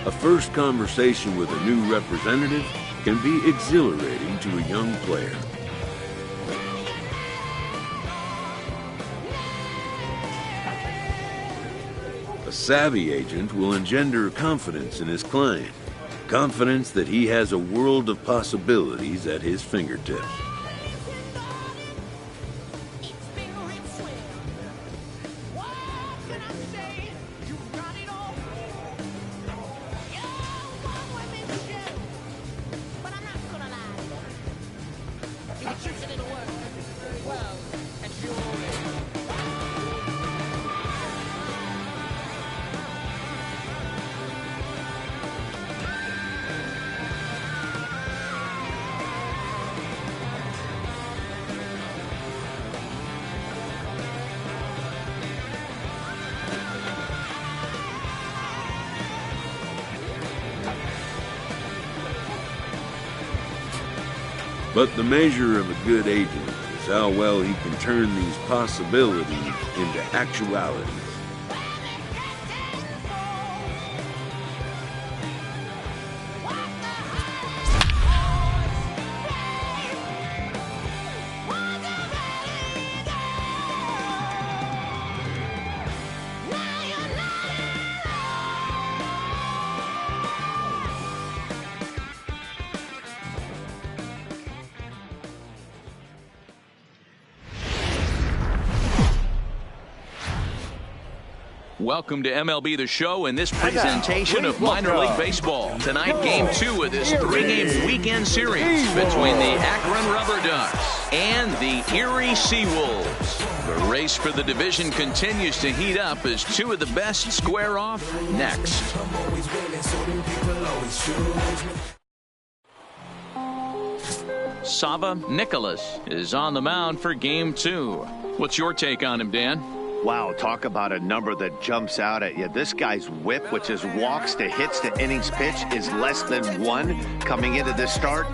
A first conversation with a new representative can be exhilarating to a young player. A savvy agent will engender confidence in his client, confidence that he has a world of possibilities at his fingertips. But the measure of a good agent is how well he can turn these possibilities into actualities. Welcome to MLB The Show and this presentation of minor league baseball. Tonight, Game 2 of this 3-game weekend series between the Akron Rubber Ducks and the Erie Seawolves. The race for the division continues to heat up as two of the best square off next. Sava Nicholas is on the mound for Game 2. What's your take on him, Dan? Wow, talk about a number that jumps out at you. This guy's whip, which is walks to hits to innings pitch, is less than 1 coming into this start.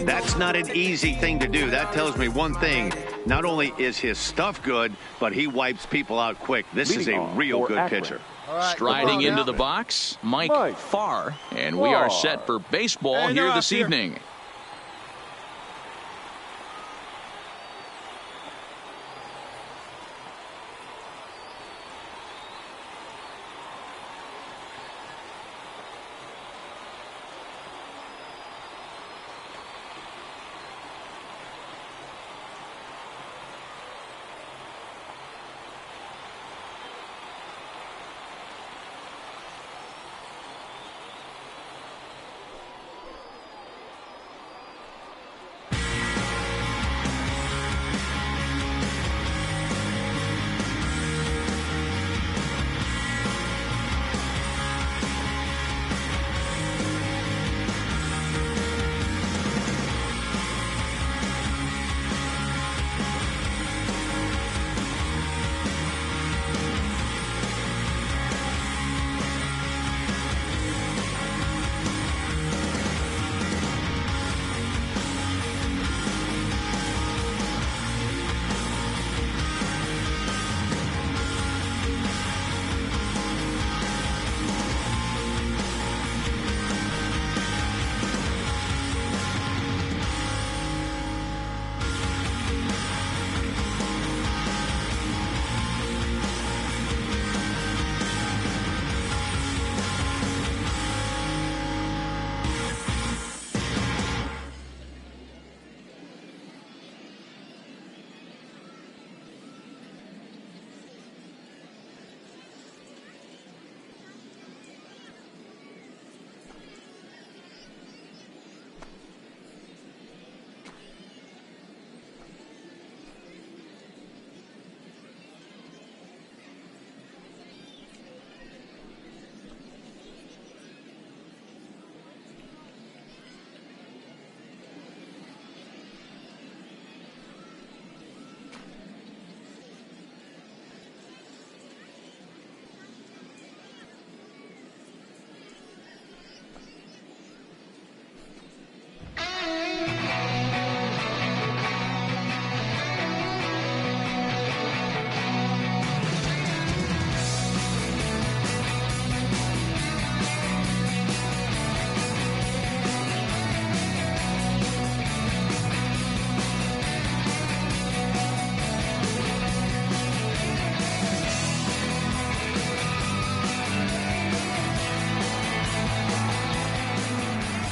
That's not an easy thing to do. That tells me one thing. Not only is his stuff good, but he wipes people out quick. This is a real good pitcher. Striding into the box, Mike Farr. And we are set for baseball here this evening.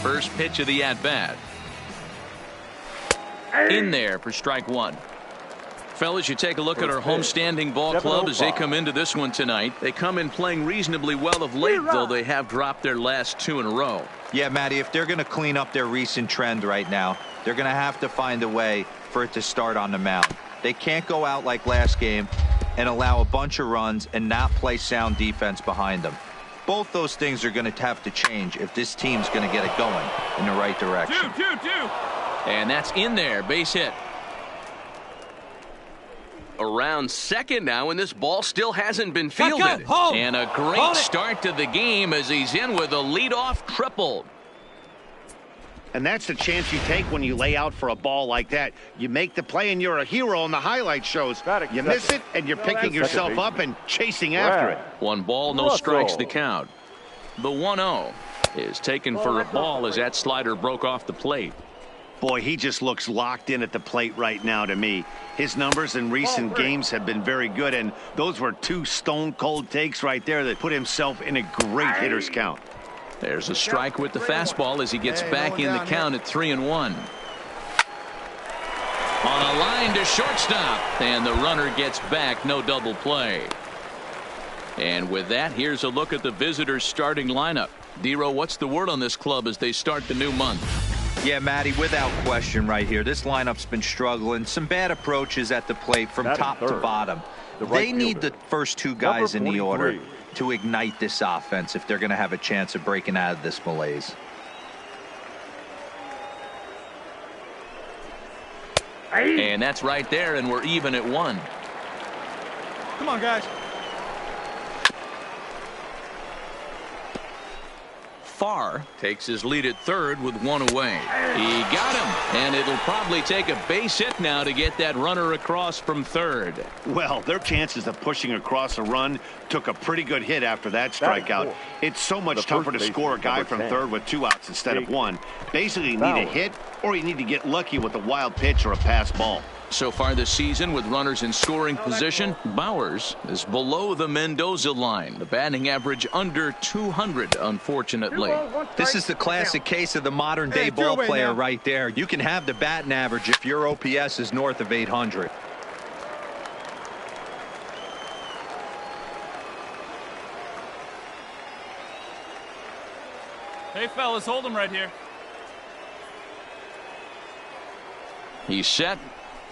First pitch of the at-bat. In there for strike one. Fellas, you take a look at our homestanding ball club as they come into this one tonight. They come in playing reasonably well of late, though they have dropped their last 2 in a row. Yeah, Matty, if they're going to clean up their recent trend right now, they're going to have to find a way for it to start on the mound. They can't go out like last game and allow a bunch of runs and not play sound defense behind them. Both those things are going to have to change if this team's going to get it going in the right direction. And that's in there, base hit. Around second now, and this ball still hasn't been fielded. And a great start to the game as he's in with a leadoff triple. And that's the chance you take when you lay out for a ball like that. You make the play and you're a hero on the highlight shows. You miss it and you're picking yourself up and chasing after it. 1 ball, no strikes the count. The 1-0 is taken for a ball as that slider broke off the plate. Boy, he just looks locked in at the plate right now to me. His numbers in recent games have been very good, and those were 2 stone-cold takes right there that put himself in a great hitter's count. There's a strike with the fastball as he gets back in the count at 3-1. On a line to shortstop, and the runner gets back, no double play. And with that, here's a look at the visitors' starting lineup. D-Row, what's the word on this club as they start the new month? Yeah, Matty, without question right here. This lineup's been struggling. Some bad approaches at the plate from top to bottom. They need the first 2 guys in the order to ignite this offense if they're going to have a chance of breaking out of this malaise. And that's right there, and we're even at 1. Come on, guys. Farr takes his lead at third with 1 away. He got him, and it'll probably take a base hit now to get that runner across from third. Well, their chances of pushing across a run took a pretty good hit after that strikeout. It's so much tougher to score a guy from third with 2 outs instead of 1. Basically, you need a hit or you need to get lucky with a wild pitch or a pass ball. So far this season, with runners in scoring position, Bowers is below the Mendoza line. The batting average under 200, unfortunately. This is the classic case of the modern-day ball player right there. You can have the batting average if your OPS is north of 800. Hey, fellas, hold him right here. He's set.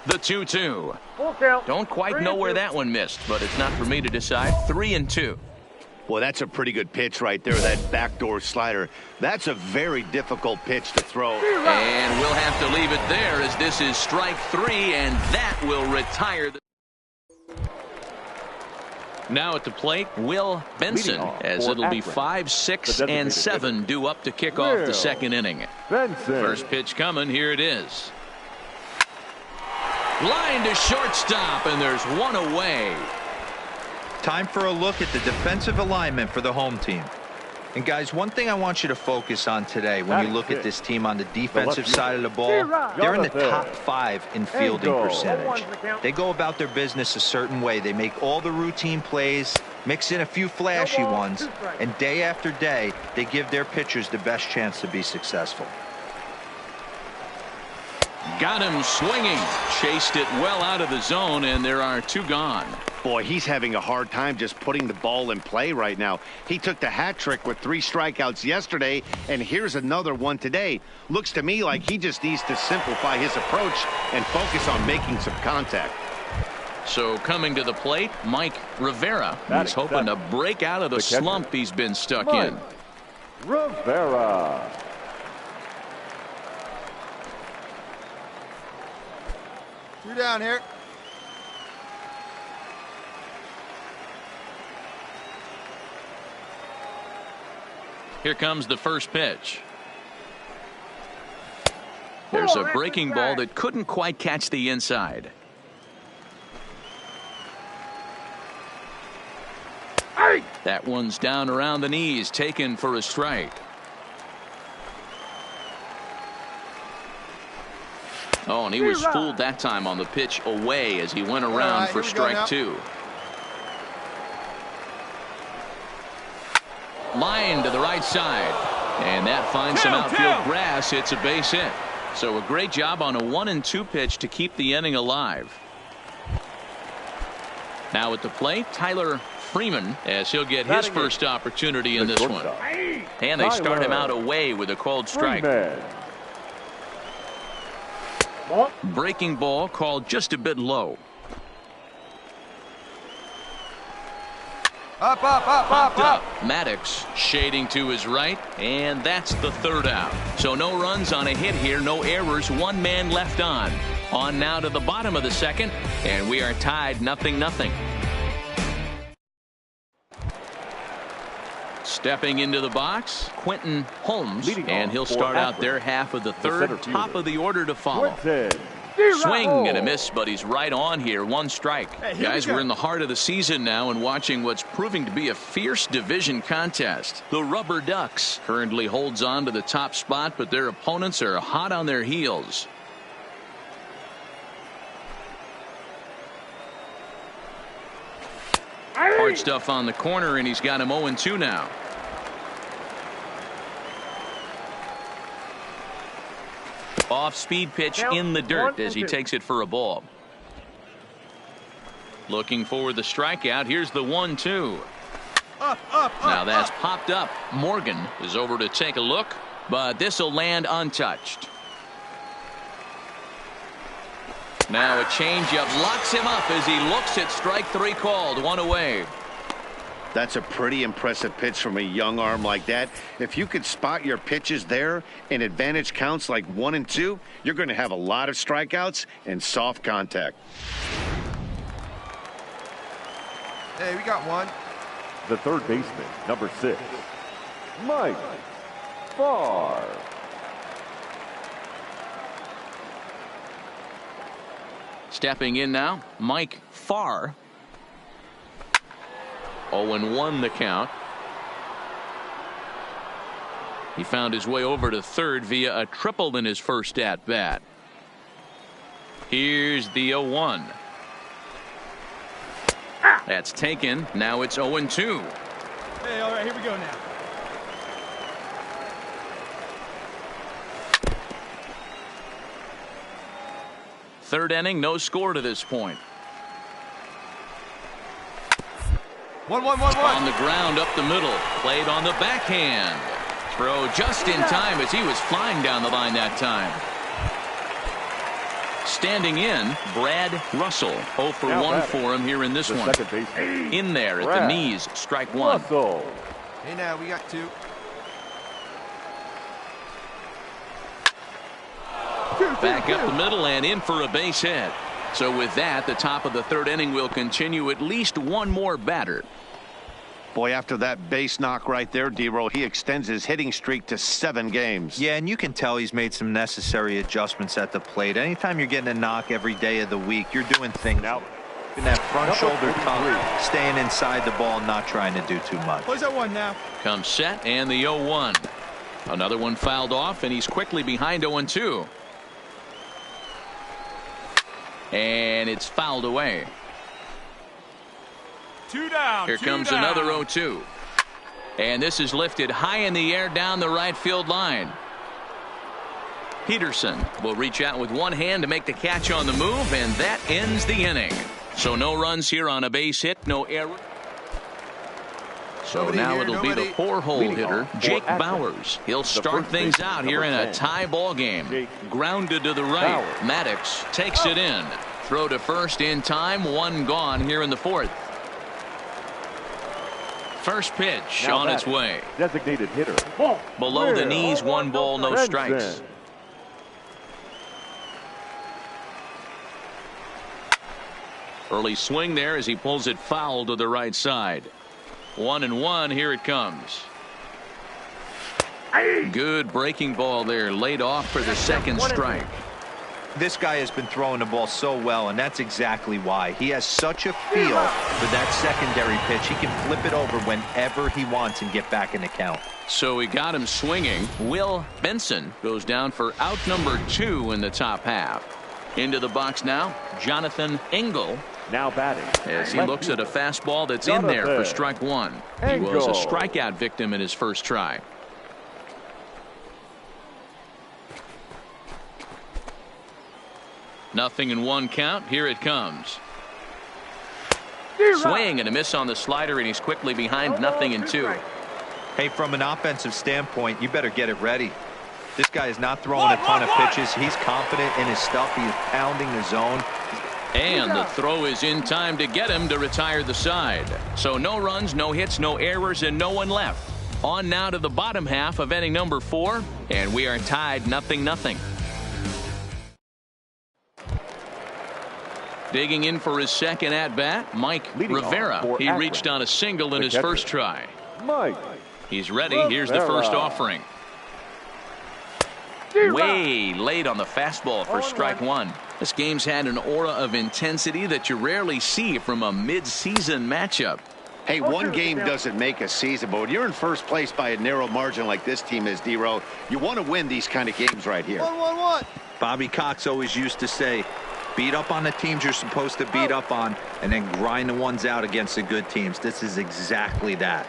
The 2-2. Don't quite know where that one missed, but it's not for me to decide. 3-2. Well, that's a pretty good pitch right there, that backdoor slider. That's a very difficult pitch to throw. And we'll have to leave it there as this is strike 3, and that will retire the... Now at the plate, Will Benson, as it'll be 5, 6, and 7 due up to kick off the second inning. First pitch coming, here it is. Line to shortstop, and there's 1 away. Time for a look at the defensive alignment for the home team. And guys, one thing I want you to focus on today when you look at this team on the defensive side of the ball, they're in the top 5 in fielding percentage. They go about their business a certain way. They make all the routine plays, mix in a few flashy ones, and day after day, they give their pitchers the best chance to be successful. Got him swinging. Chased it well out of the zone, and there are 2 gone. Boy, he's having a hard time just putting the ball in play right now. He took the hat trick with 3 strikeouts yesterday, and here's another one today. Looks to me like he just needs to simplify his approach and focus on making some contact. So coming to the plate, Mike Rivera. He's hoping to break out of the slump he's been stuck in. Rivera. You're down here. Here comes the first pitch. There's a breaking ball that couldn't quite catch the inside. That one's down around the knees, taken for a strike. Oh, and he was fooled that time on the pitch away as he went around for strike 2. Line to the right side. And that finds some outfield grass. It's a base hit. So a great job on a 1-2 pitch to keep the inning alive. Now at the plate, Tyler Freeman, as he'll get his first opportunity in this one. And they start him out away with a called strike. Breaking ball called just a bit low. Up. Maddox shading to his right, and that's the third out. So no runs on a hit here, no errors, one man left on. On now to the bottom of the second, and we are tied 0-0. Stepping into the box, Quentin Holmes, and he'll start out their half of the third, top of the order to follow. Swing and a miss, but he's right on here. One strike. Guys, we're in the heart of the season now and watching what's proving to be a fierce division contest. The Rubber Ducks currently holds on to the top spot, but their opponents are hot on their heels. Hard stuff on the corner, and he's got him 0-2 now. Off-speed pitch in the dirt as he takes it for a ball. Looking for the strikeout. Here's the 1-2. Now that's popped up. Morgan is over to take a look, but this will land untouched. Now a changeup locks him up as he looks at strike three called. One away. That's a pretty impressive pitch from a young arm like that. If you could spot your pitches there in advantage counts like 1 and 2, you're going to have a lot of strikeouts and soft contact. Hey, we got one. The third baseman, number 6, Mike Farr. Stepping in now, Mike Farr. 0-1 the count. He found his way over to third via a triple in his first at bat. Here's the 0-1. That's taken. Now it's 0-2. Hey, all right, here we go now. Third inning, no score to this point. 1-1-1-1. On the ground up the middle. Played on the backhand. Throw just in time as he was flying down the line that time. Standing in, Brad Russell. 0 for 1 for him here in this one. In there at the knees, strike one. Hey, now we got 2. Back up the middle and in for a base hit. So with that, the top of the third inning will continue. At least one more batter. Boy, after that base knock right there, D-Roll, he extends his hitting streak to 7 games. Yeah, and you can tell he's made some necessary adjustments at the plate. Anytime you're getting a knock every day of the week, you're doing things. Now, in that front shoulder tuck, staying inside the ball, not trying to do too much. Close that one now. Comes set and the 0-1. Another one fouled off, and he's quickly behind 0-2. And it's fouled away. 2 down. Here comes another 0-2. And this is lifted high in the air down the right field line. Peterson will reach out with one hand to make the catch on the move, and that ends the inning. So no runs here on a base hit, no error. So now it'll be the 4-hole hitter, Jake Bowers. He'll start things out here in a tie ball game. Grounded to the right. Maddox takes it in. Throw to first in time. One gone here in the fourth. First pitch on its way. Designated hitter. Below the knees, 1 ball, no strikes. Early swing there as he pulls it foul to the right side. 1-1. Here it comes. Good breaking ball there, laid off for the second strike. This guy has been throwing the ball so well, and that's exactly why. He has such a feel for that secondary pitch. He can flip it over whenever he wants and get back in the count. So he got him swinging. Will Benson goes down for out number 2 in the top half. Into the box now, Jonathan Engel. Now batting. As he looks at a fastball that's in there for strike 1. He was a strikeout victim in his first try. 0-1 count. Here it comes. Swing and a miss on the slider, and he's quickly behind 0-2. Hey, from an offensive standpoint, you better get it ready. This guy is not throwing a ton of pitches. He's confident in his stuff. He's pounding the zone. And the throw is in time to get him to retire the side. So no runs, no hits, no errors, and no one left. On now to the bottom half of inning number 4, and we are tied 0-0. Digging in for his second at-bat, Mike Rivera. He reached on a single in his first try. He's ready. Here's the first offering. Way late on the fastball for strike 1. This game's had an aura of intensity that you rarely see from a mid-season matchup. Hey, one game doesn't make a season, but when you're in first place by a narrow margin like this team is, D-Row, you want to win these kind of games right here. 1-1-1. Bobby Cox always used to say, beat up on the teams you're supposed to beat up on, and then grind the ones out against the good teams. This is exactly that.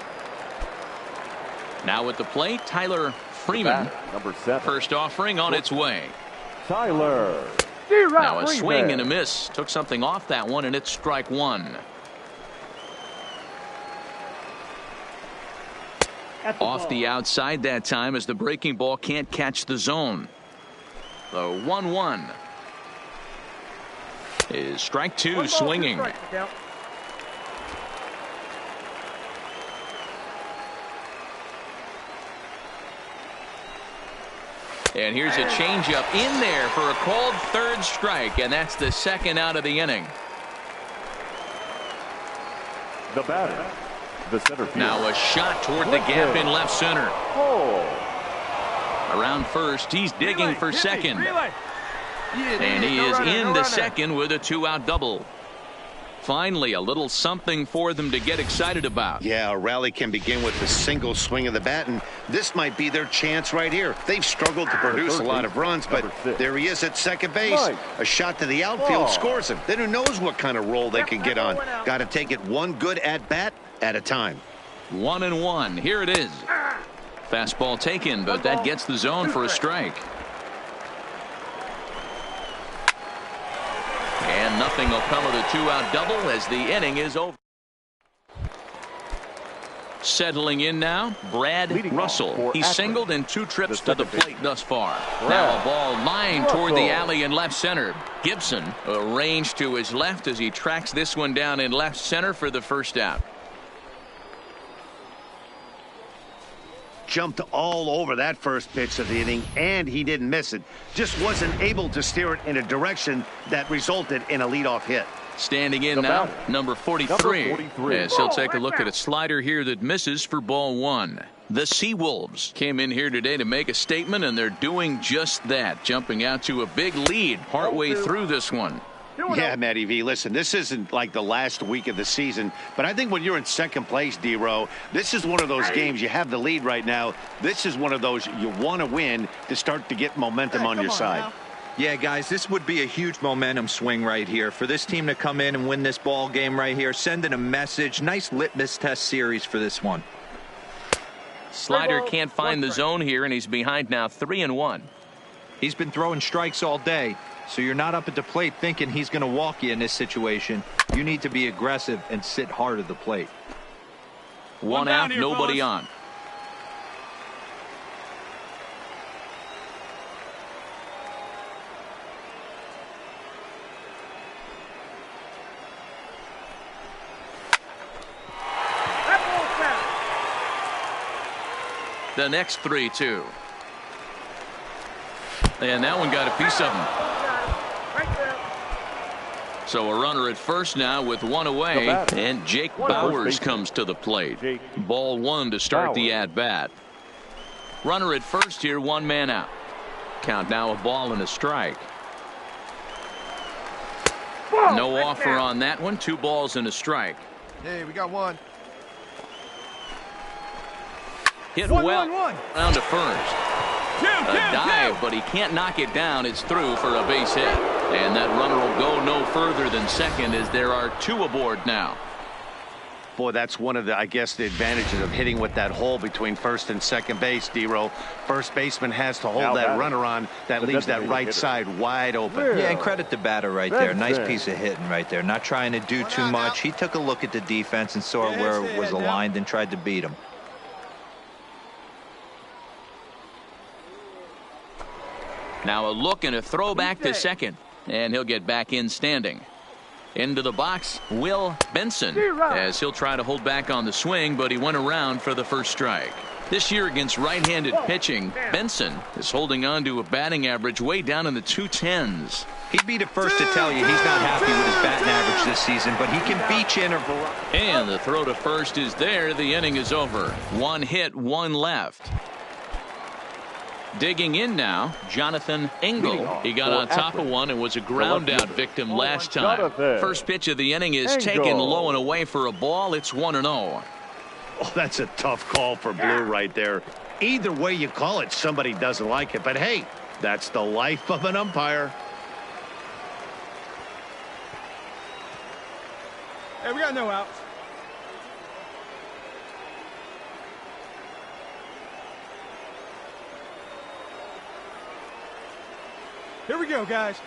Now at the plate, Tyler Freeman. Number 7. First offering on its way. Tyler. Now a swing and a miss. Took something off that one, and it's strike 1. Off the outside that time as the breaking ball can't catch the zone. The 1-1 is strike 2 swinging. And here's a changeup in there for a called third strike, and that's the second out of the inning. The batter, the center field. Now a shot toward the gap in left center. Oh. Around first, he's digging for second. And he is in the second with a 2-out double. Finally, a little something for them to get excited about. Yeah, a rally can begin with a single swing of the bat, and this might be their chance right here. They've struggled to produce a lot of runs, but there he is at second base. A shot to the outfield scores him. Then who knows what kind of roll they can get on. Got to take it one good at-bat at a time. 1-1. Here it is. Fastball taken, but that gets the zone for a strike. And nothing will come of the 2-out double as the inning is over. Settling in now, Brad Russell. He's singled in 2 trips to the plate thus far. Now a ball lined toward the alley in left center. Gibson arranged to his left as he tracks this one down in left center for the first out. Jumped all over that first pitch of the inning, and he didn't miss it. Just wasn't able to steer it in a direction that resulted in a leadoff hit. Standing in now, number 43. Yes, he'll take a look at a slider here that misses for ball 1. The Seawolves came in here today to make a statement, and they're doing just that, jumping out to a big lead partway through this one. Yeah, Matty V, listen, this isn't like the last week of the season, but I think when you're in second place, D-Row, this is one of those games. You have the lead right now. This is one of those you want to win to start to get momentum on your side. Yeah, guys, this would be a huge momentum swing right here for this team to come in and win this ball game right here, sending a message. Nice litmus test series for this one. Slider can't find the zone here, and he's behind now 3-1. He's been throwing strikes all day, so you're not up at the plate thinking he's going to walk you in this situation. You need to be aggressive and sit hard at the plate. One out, nobody on. The next 3-2. And that one got a piece of him. So a runner at first now with one away, and Jake Bauers comes to the plate. Ball 1 to start the at-bat. Runner at first here, 1 man out. Count now a ball and a strike. No offer on that one. 2 balls and a strike. Hey, we got 1. Hit well round to first. A dive, but he can't knock it down. It's through for a base hit. And that runner will go no further than second as there are 2 aboard now. Boy, that's one of the, I guess, the advantages of hitting with that hole between first and second base, D-Row. First baseman has to hold that runner on. That leaves that right side wide open. Yeah, and credit the batter right there. Nice piece of hitting right there. Not trying to do too much. He took a look at the defense and saw where it was aligned and tried to beat him. Now a look and a throwback to second. And he'll get back in standing. Into the box, Will Benson, as he'll try to hold back on the swing, but he went around for the first strike. This year against right-handed pitching, Benson is holding on to a batting average way down in the 210s. He'd be the first to tell you he's not happy with his batting average this season, but he can beat you in a variety. And the throw to first is there. The inning is over. One hit, one left. Digging in now, Jonathan Engel. He got on top of one and was a ground out victim last time. First pitch of the inning is taken low and away for a ball. It's 1-0. Oh, that's a tough call for Blue right there. Either way you call it, somebody doesn't like it. But hey, that's the life of an umpire. Hey, we got no outs. Here we go, guys.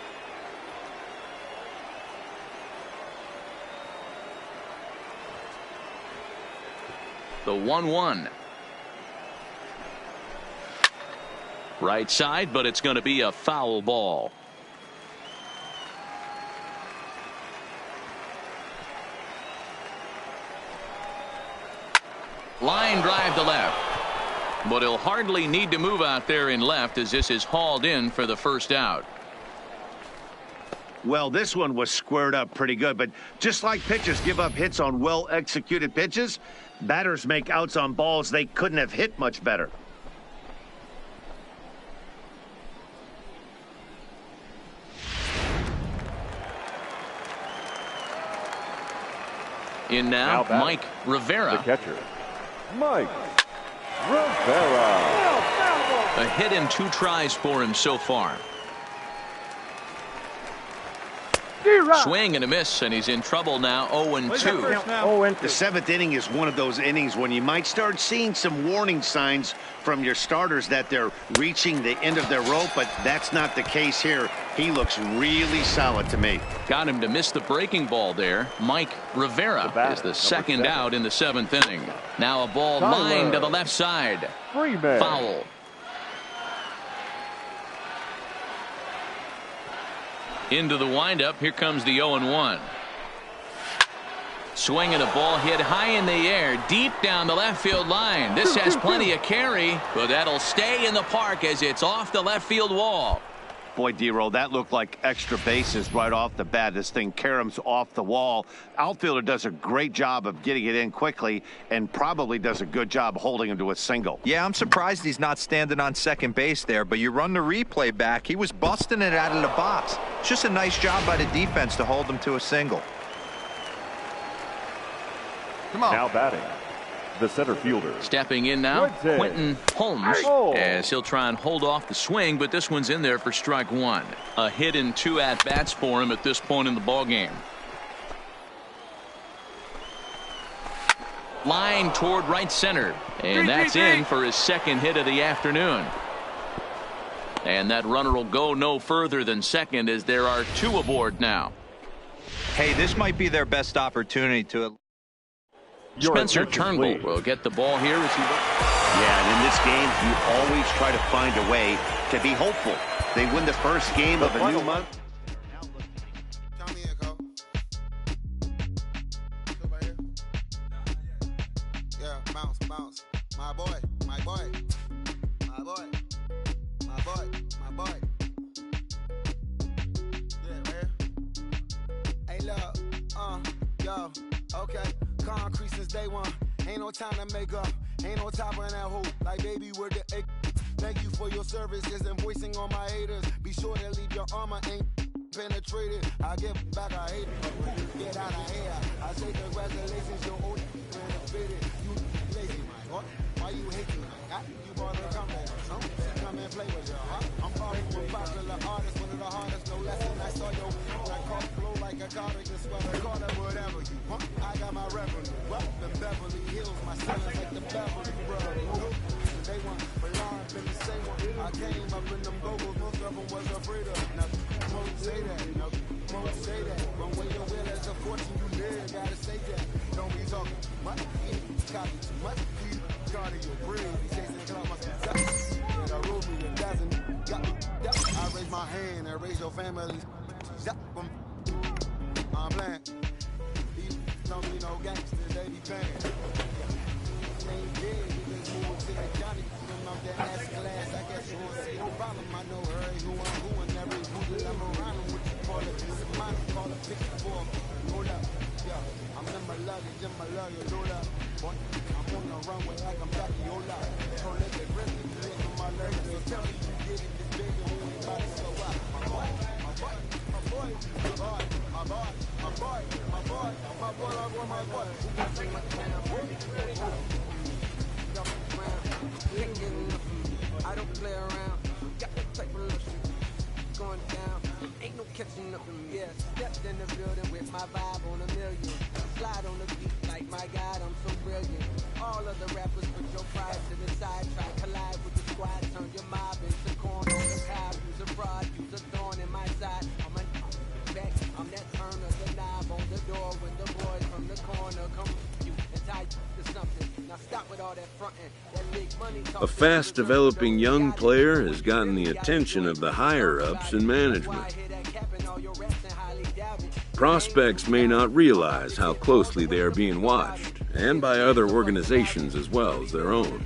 The 1-1. Right side, but it's going to be a foul ball. Line drive to left. But he'll hardly need to move out there in left as this is hauled in for the first out. Well, this one was squared up pretty good, but just like pitchers give up hits on well-executed pitches, batters make outs on balls they couldn't have hit much better. In now Mike Rivera. The catcher, Mike Rivera. A hit in 2 tries for him so far. Swing and a miss, and he's in trouble now. 0-2. The 7th inning is one of those innings when you might start seeing some warning signs from your starters that they're reaching the end of their rope, but that's not the case here. He looks really solid to me. Got him to miss the breaking ball there. Mike Rivera is the second out in the 7th inning. Now a ball lined to the left side. Foul. Into the windup. Here comes the 0-1. Swinging a ball hit high in the air, deep down the left field line. This has plenty of carry, but that'll stay in the park as it's off the left field wall. Boy, D-Roll, that looked like extra bases right off the bat. This thing caroms off the wall. Outfielder does a great job of getting it in quickly and probably does a good job holding him to a single. Yeah, I'm surprised he's not standing on second base there, but you run the replay back. He was busting it out of the box. It's just a nice job by the defense to hold him to a single. Come on. Now batting, the center fielder. Stepping in now, Quentin Holmes, as he'll try and hold off the swing, but this one's in there for strike 1. A hit in 2 at-bats for him at this point in the ballgame. Line toward right center, and that's in for his second hit of the afternoon. And that runner will go no further than second as there are 2 aboard now. Hey, this might be their best opportunity to... Spencer Turnbull will get the ball here as he... Yeah, and in this game, you always try to find a way to be hopeful. They win the first game of a new month. Yeah, bounce, bounce. My boy, my boy, my boy, my boy, my boy. Yeah, man. Hey, look, yo, okay. Concrete since day one. Ain't no time to make up. Ain't no top on that hoe. Like baby, where the egg. Thank you for your service. Just invoicing on my haters. Be sure to leave your armor ain't penetrated. I give back, I hate it. Get out of here. I say congratulations, your old benefited. You lazy, man. Why you hating like you bought to come there. Come and play with your heart. I'm calling for popular artist, one of the hardest, no less than I saw your like flow like a cardigan, sweater, Carter, whatever you want. I got my revenue. Well, the afraid of nothing. Won't say that, no. Won't say that. Run where your will as a fortune you live. Gotta say that. Don't be talking too much. Copy too much. Please cardio breathe. These chasing cloud must be tough. And I rule me a dozen. Got me up. I raise my hand and raise your family. I'm playing. These don't be no gangsters. They be paying. Ain't dead. We just moved to the county. I'm that ass class. I guess you won't see no problem. I know her. Who I'm who and every who I'm around. What you call it? It's a minor. Call it 54. Hold up. Yeah. I'm in my luggage. In my luggage. Hold up. Boy, I'm on the runway like I'm back. Hold up. So let it really be in my luggage. So tell me you get it. This big and who ain't about to slow up. My boy. My boy. My boy. My boy. My boy. My boy. My boy. My boy. My boy. My boy. Who gon' take my time? I don't play around. Got that type of look going down. Ain't no catching up with me. Yeah, stepped in the building with my vibe on a million. Slide on the beat like my God, I'm so brilliant. All of the rappers put your pride to the side. Try collide with the squad. Turn your mob into corn on the cob. Use a fraud, use a thorn in my side. I'm a back. I'm that turn of the knob on the door when the boys from the corner come you and tie you to something. Now stop with all that frontin'. That big money talk. A fast-developing young player has gotten the attention of the higher-ups in management. Prospects may not realize how closely they are being watched, and by other organizations as well as their own.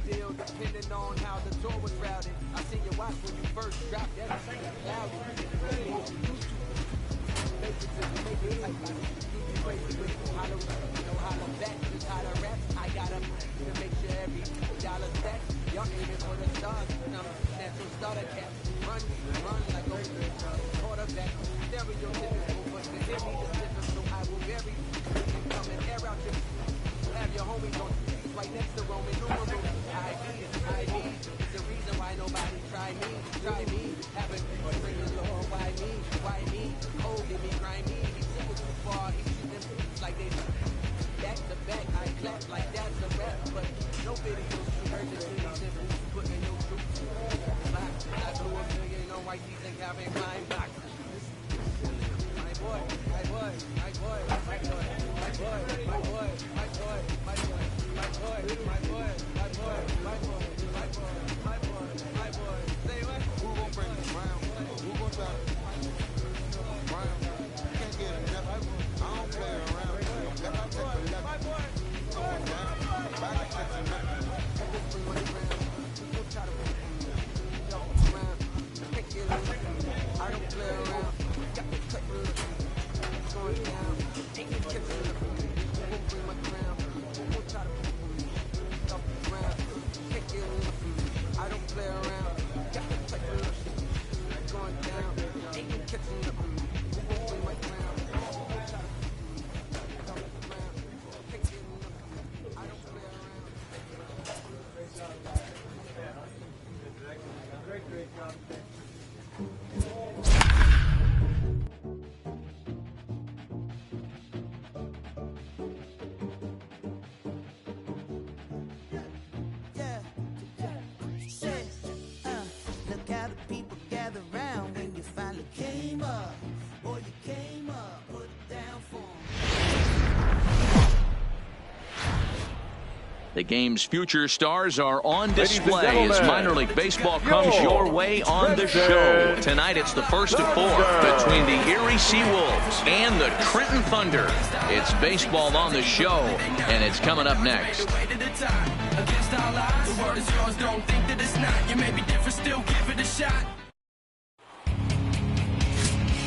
The game's future stars are on display as minor league baseball comes your way on the show. Tonight it's the first of four between the Erie Seawolves and the Trenton Thunder. It's baseball on the show, and it's coming up next.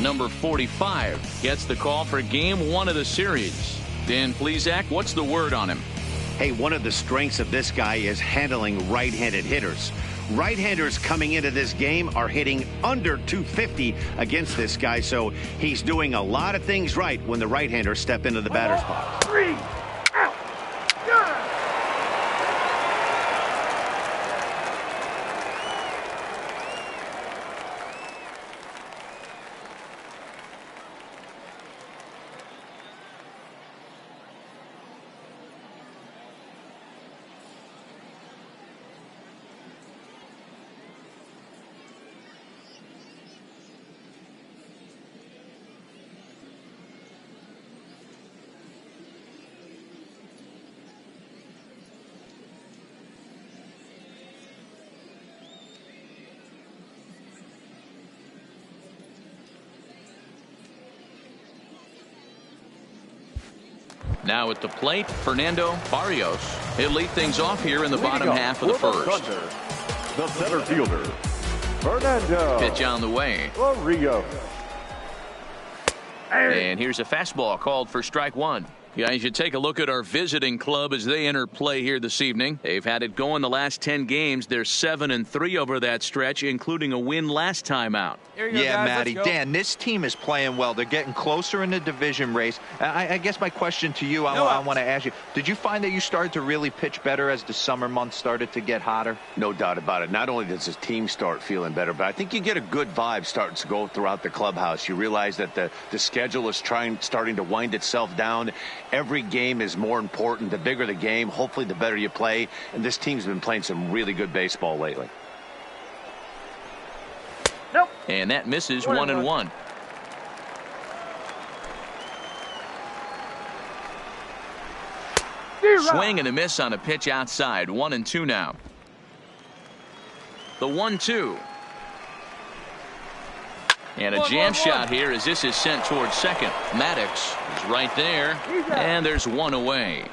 Number 45 gets the call for game one of the series. Dan Plesac, what's the word on him? Hey, one of the strengths of this guy is handling right-handed hitters. Right-handers coming into this game are hitting under 250 against this guy, so he's doing a lot of things right when the right-handers step into the batter's box. 3 out. Yeah. Now at the plate, Fernando Barrios. He'll lead things off here in the bottom half of the first. The center fielder, Fernando. Pitch on the way. Barrios. And here's a fastball called for strike one. Guys, you take a look at our visiting club as they enter play here this evening. They've had it going the last 10 games. They're 7-3 over that stretch, including a win last time out. Yeah, Matty. Dan, this team is playing well. They're getting closer in the division race. I guess my question to you, I want to ask you, did you find that you started to really pitch better as the summer months started to get hotter? No doubt about it. Not only does his team start feeling better, but I think you get a good vibe starting to go throughout the clubhouse. You realize that the schedule is starting to wind itself down. Every game is more important. The bigger the game, hopefully the better you play. And this team's been playing some really good baseball lately. Nope. And that misses 1-1. Swing and a miss on a pitch outside. 1-2 now. The 1-2. And a jam shot here as this is sent towards second. Maddox is right there. And there's one away.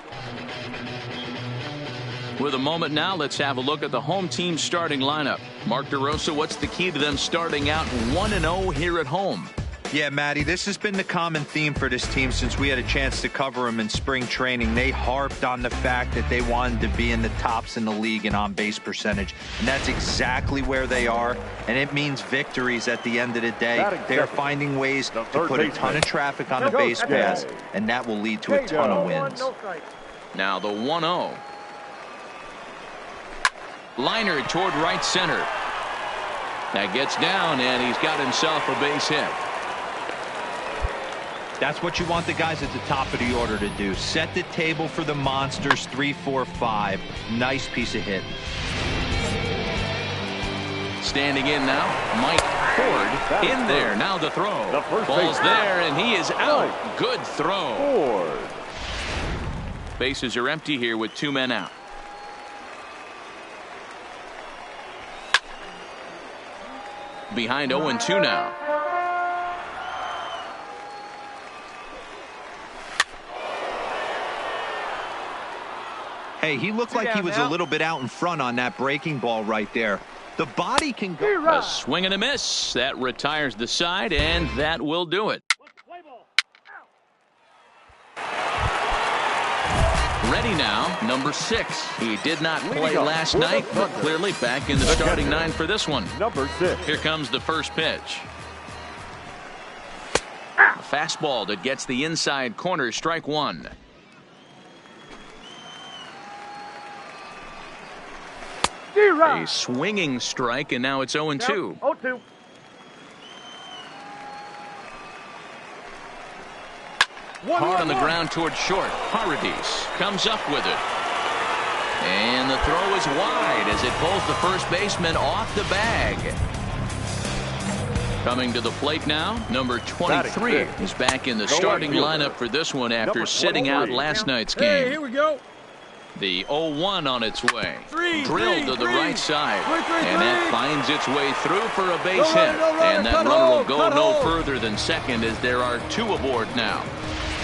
With a moment now, let's have a look at the home team starting lineup. Mark DeRosa, what's the key to them starting out 1-0 here at home? Yeah, Matty, this has been the common theme for this team since we had a chance to cover them in spring training. They harped on the fact that they wanted to be in the tops in the league in on-base percentage, and that's exactly where they are, and it means victories at the end of the day. They are finding ways to put a ton of traffic on the base paths, and that will lead to a ton of wins. Now the 1-0. Liner toward right center. That gets down, and he's got himself a base hit. That's what you want the guys at the top of the order to do. Set the table for the monsters. 3, 4, 5. Nice piece of hit. Standing in now, Mike Ford in there. Now the throw. Ball's there, and he is out. Good throw. Bases are empty here with 2 men out. Behind 0-2 now. Hey, he looked like he was a little bit out in front on that breaking ball right there. The body can go. A swing and a miss. That retires the side, and that will do it. Ready now, number 6. He did not play last night, but clearly back in the starting 9 for this one. Number 6. Here comes the first pitch. A fastball that gets the inside corner, strike 1. A swinging strike, and now it's 0-2. 0-2. Hard on the ground toward short. Paradis comes up with it. And the throw is wide as it pulls the first baseman off the bag. Coming to the plate now, number 23 is back in the starting lineup for this one after sitting out last night's game. Hey, here we go. The 0-1 on its way. Drilled to the right side. And that finds its way through for a base hit. And that runner will go no further than second as there are 2 aboard now.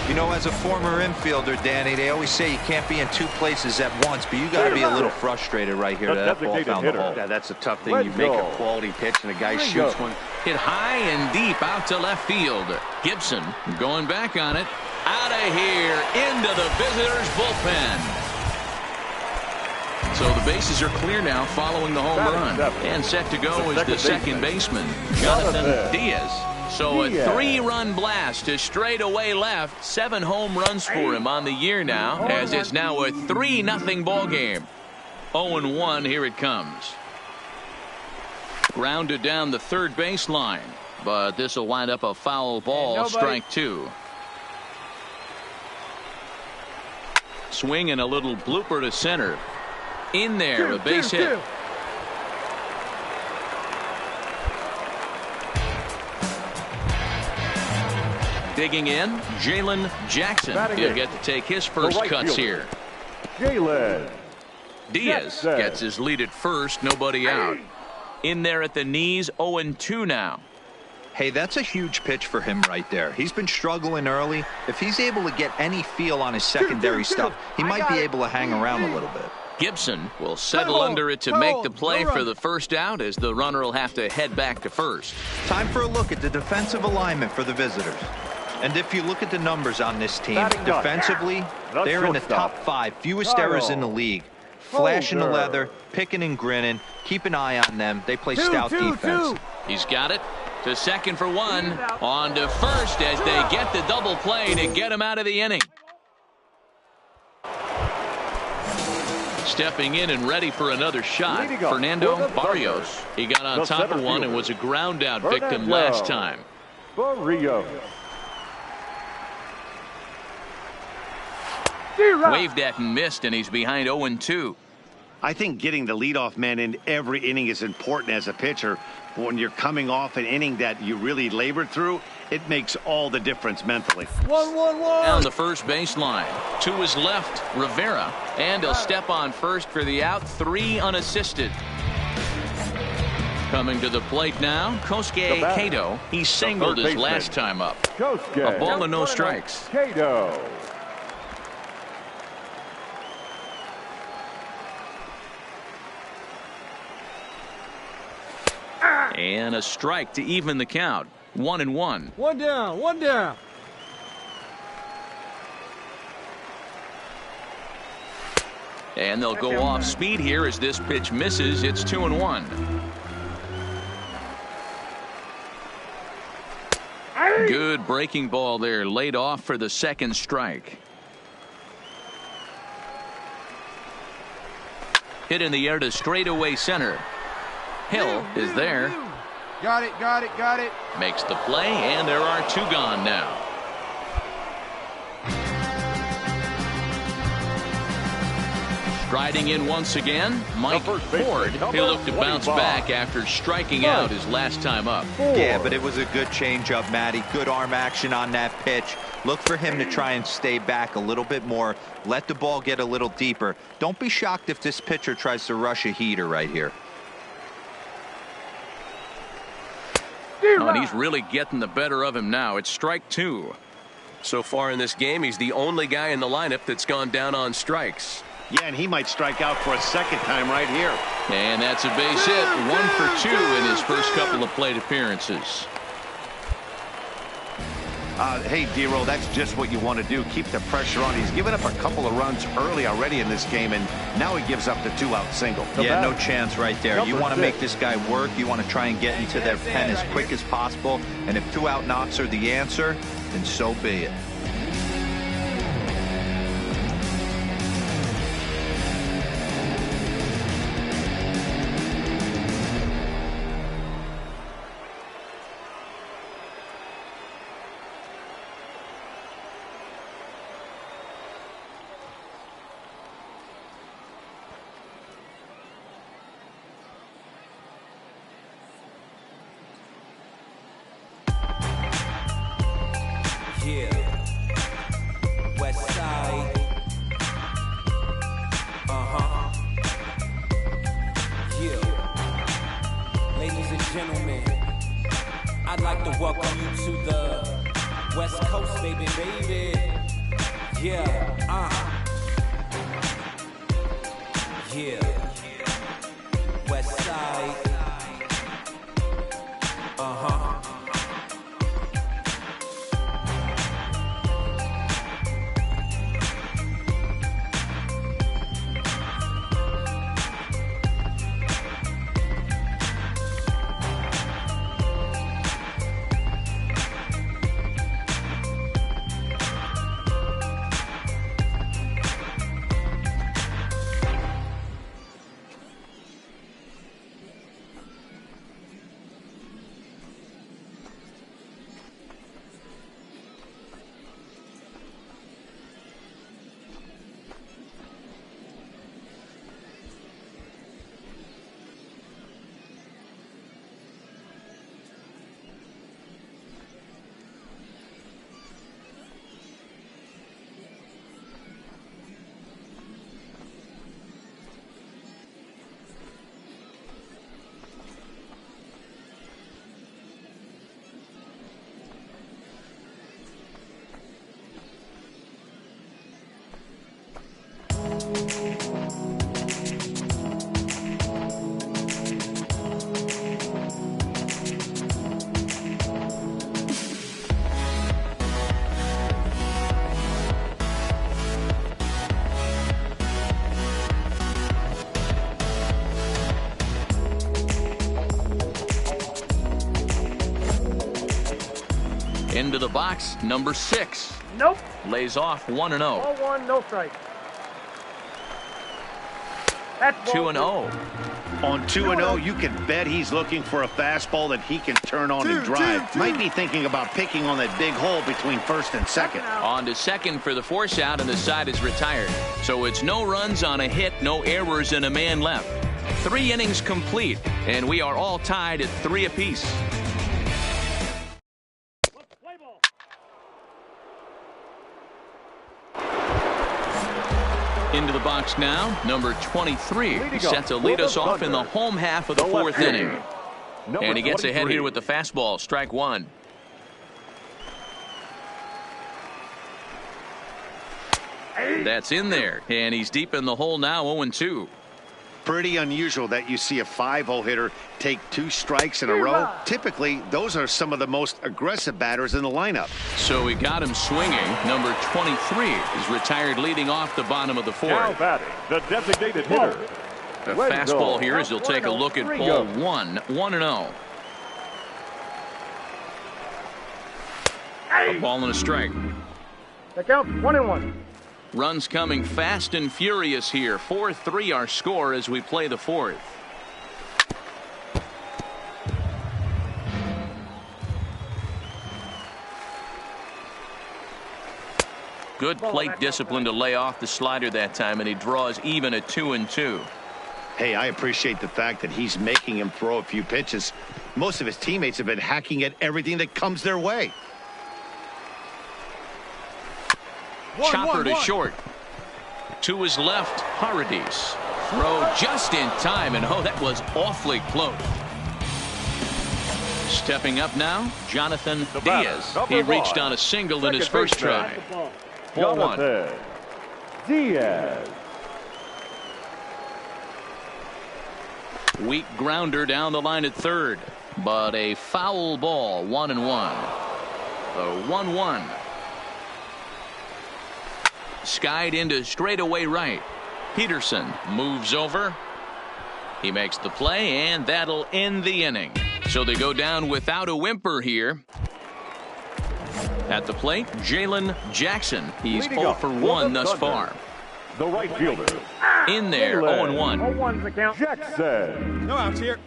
You know, as a former infielder, Danny, they always say you can't be in 2 places at once, but you got to be a little frustrated right here that ball found the hole. Yeah, that's a tough thing. You make a quality pitch and a guy shoots one. Hit high and deep out to left field. Gibson going back on it. Out of here into the visitors' bullpen. So the bases are clear now following the home run. And set to go is the second baseman, Jonathan Diaz. So a 3-run blast to straightaway left. 7 home runs for him on the year now, as it's now a 3-0 ball game. 0-1, here it comes. Grounded down the third baseline, but this will wind up a foul ball, strike 2. Swing and a little blooper to center. In there, a base hit. Digging in, Jalen Jackson. He'll get to take his first cuts here. Jalen Diaz gets his lead at first, nobody out. In there at the knees, 0-2 now. Hey, that's a huge pitch for him right there. He's been struggling early. If he's able to get any feel on his secondary stuff, he might be able to hang around a little bit. Gibson will settle under it to make the play for the first out, as the runner will have to head back to first. Time for a look at the defensive alignment for the visitors. And if you look at the numbers on this team, defensively, they're in the top 5, fewest errors in the league. Flashing the leather, picking and grinning. Keep an eye on them. They play stout defense. He's got it. To second for one. On to first as they get the double play to get him out of the inning. Stepping in and ready for another shot, Fernando Barrios. He got on top of one and was a ground out victim last time. Barrios. Waved at and missed, and he's behind 0-2. I think getting the leadoff man in every inning is important as a pitcher. When you're coming off an inning that you really labored through, it makes all the difference mentally. 1-1-1. Down the first baseline. To his left, Rivera. And he'll step on first for the out. 3 unassisted. Coming to the plate now, Kosuke Kato. He singled his last time up. A ball and no strikes. Kato. And a strike to even the count. 1-1. One down, one down. And they'll go off speed here as this pitch misses. It's 2-1. Good breaking ball there, laid off for the second strike. Hit in the air to straightaway center. Hill is there. Got it, got it, got it. Makes the play, and there are 2 gone now. Striding in once again, Mike Ford. He'll look to bounce back after striking out his last time up. Yeah, but it was a good changeup, Matty. Good arm action on that pitch. Look for him to try and stay back a little bit more. Let the ball get a little deeper. Don't be shocked if this pitcher tries to rush a heater right here. Oh, and he's really getting the better of him now. It's strike 2. So far in this game, he's the only guy in the lineup that's gone down on strikes. Yeah, and he might strike out for a second time right here. And that's a base hit. 1 for 2 in his first couple of plate appearances. Hey, D-Roll, that's just what you want to do. Keep the pressure on. He's given up a couple of runs early already in this game, and now he gives up the 2-out single. Yeah, no chance right there. You want to make this guy work. You want to try and get into their pen as quick as possible. And if 2-out knocks are the answer, then so be it. Into the box, number 6. Nope. Lays off 1-0. Ball 1, no strike. That's 2-0. On 2-0, you can bet he's looking for a fastball that he can turn on and drive. Might be thinking about picking on that big hole between first and second. On to second for the force out, and the side is retired. So it's no runs on a hit, no errors, and a man left. 3 innings complete, and we are all tied at 3 apiece. Into the box now, number 23 set to lead us off in the home half of the 4th inning. And he gets ahead here with the fastball, strike 1. That's in there, and he's deep in the hole now, 0-2. Pretty unusual that you see a 5-hole hitter take 2 strikes in a row. Typically, those are some of the most aggressive batters in the lineup. So we got him swinging. Number 23 is retired leading off the bottom of the 4th. Now batting, the designated hitter. The fastball here as he'll take a look at ball 1, 1-0. A ball and a strike. That counts 1-1. Runs coming fast and furious here. 4-3 our score as we play the 4th. Good plate discipline to lay off the slider that time, and he draws even at 2-2. Hey, I appreciate the fact that he's making him throw a few pitches. Most of his teammates have been hacking at everything that comes their way. Chopper to short. To his left, Paradis. Throw just in time, and oh, that was awfully close. Stepping up now, Jonathan Diaz. He reached on a single in his first try. Ball 1. Diaz. Weak grounder down the line at third, but a foul ball, 1-1. The 1-1. Skied into straightaway right. Peterson moves over. He makes the play, and that'll end the inning. So they go down without a whimper here. At the plate, Jalen Jackson. He's 0 for 1 thus far. The right fielder. In there, 0-1. 0-1's the count. Jackson. No outs here.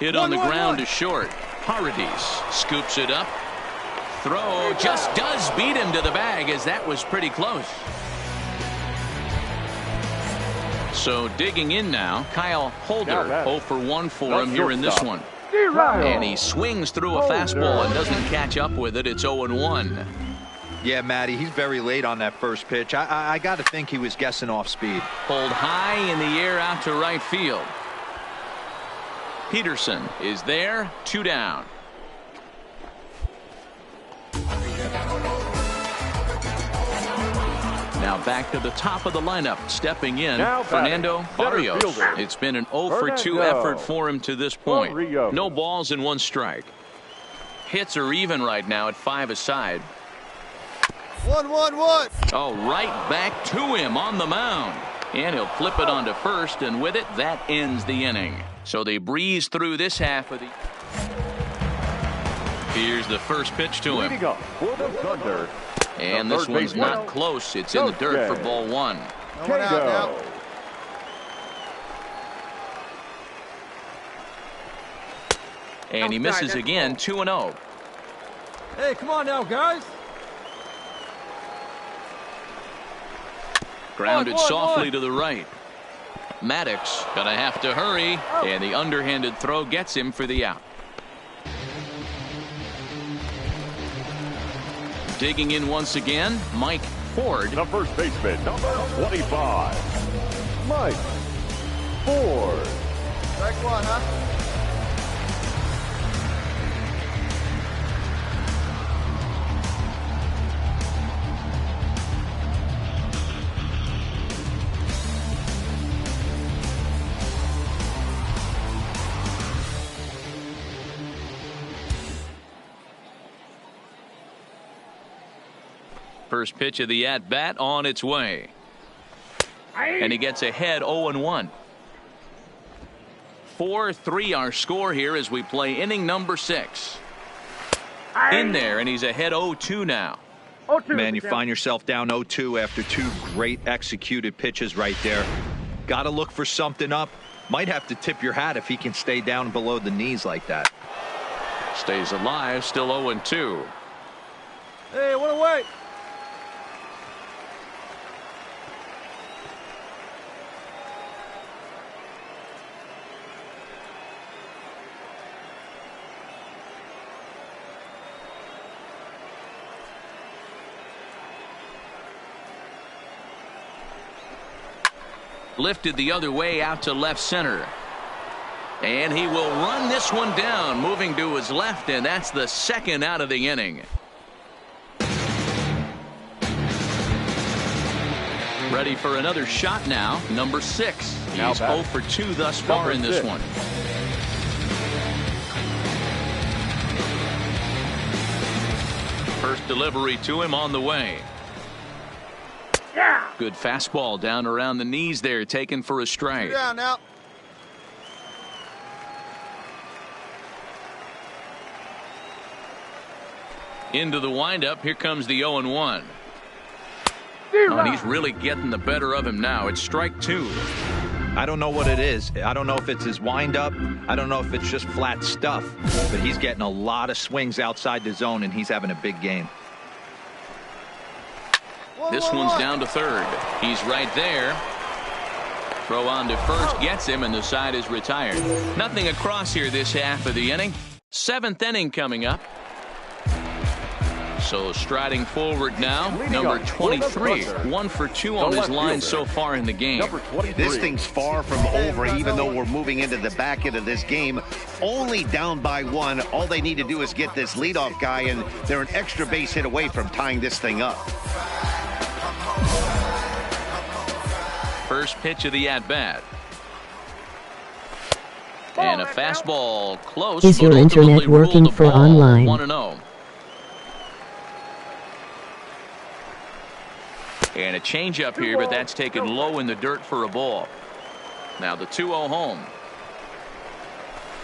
Hit on the ground to short. Paradis scoops it up. Throw just does beat him to the bag, as that was pretty close. So digging in now, Kyle Holder, 0 for 1 for him here in this one. And he swings through a fastball and doesn't catch up with it. It's 0-1. Yeah, Matty, he's very late on that first pitch. I got to think he was guessing off speed. Pulled high in the air out to right field. Peterson is there, 2 down. Now back to the top of the lineup, stepping in, Fernando Barrios. It's been an 0 for 2 effort for him to this point. No balls and 1 strike. Hits are even right now at 5 aside. 1-1-1. Oh, right back to him on the mound. And he'll flip it onto first, and with it, that ends the inning. So they breeze through this half of the... Here's the first pitch to him. And this one's not close. It's in the dirt for ball 1. No one out now. And he misses again, 2-0. Hey, come on now, guys. Grounded softly to the right. Maddox gonna have to hurry, and the underhanded throw gets him for the out. Digging in once again, Mike Ford. The first baseman, number 25, Mike Ford. Strike 1, huh? First pitch of the at-bat on its way. And he gets ahead 0-1. 4-3 our score here as we play inning number 6. In there, and he's ahead 0-2 now. Man, you find yourself down 0-2 after 2 great executed pitches right there. Got to look for something up. Might have to tip your hat if he can stay down below the knees like that. Stays alive, still 0-2. Hey, one away. Lifted the other way out to left center. And he will run this one down, moving to his left, and that's the second out of the inning. Ready for another shot now, number 6. He's 0 for 2 thus far in this one. First delivery to him on the way. Yeah. Good fastball down around the knees there, taken for a strike. Down now. Into the windup. Here comes the 0-1. Oh, and he's really getting the better of him now. It's strike 2. I don't know what it is. I don't know if it's his windup. I don't know if it's just flat stuff. But he's getting a lot of swings outside the zone, and he's having a big game. This one's down to third. He's right there. Throw on to first gets him, and the side is retired. Nothing across here this half of the inning. 7th inning coming up. So striding forward now, number 23. 1 for 2 on his line so far in the game. This thing's far from over, even though we're moving into the back end of this game. Only down by 1. All they need to do is get this leadoff guy, and they're an extra base hit away from tying this thing up. First pitch of the at-bat. And a fastball close. Is your internet working for online? 1-0. And a changeup here, but that's taken low in the dirt for a ball. Now the 2-0 home.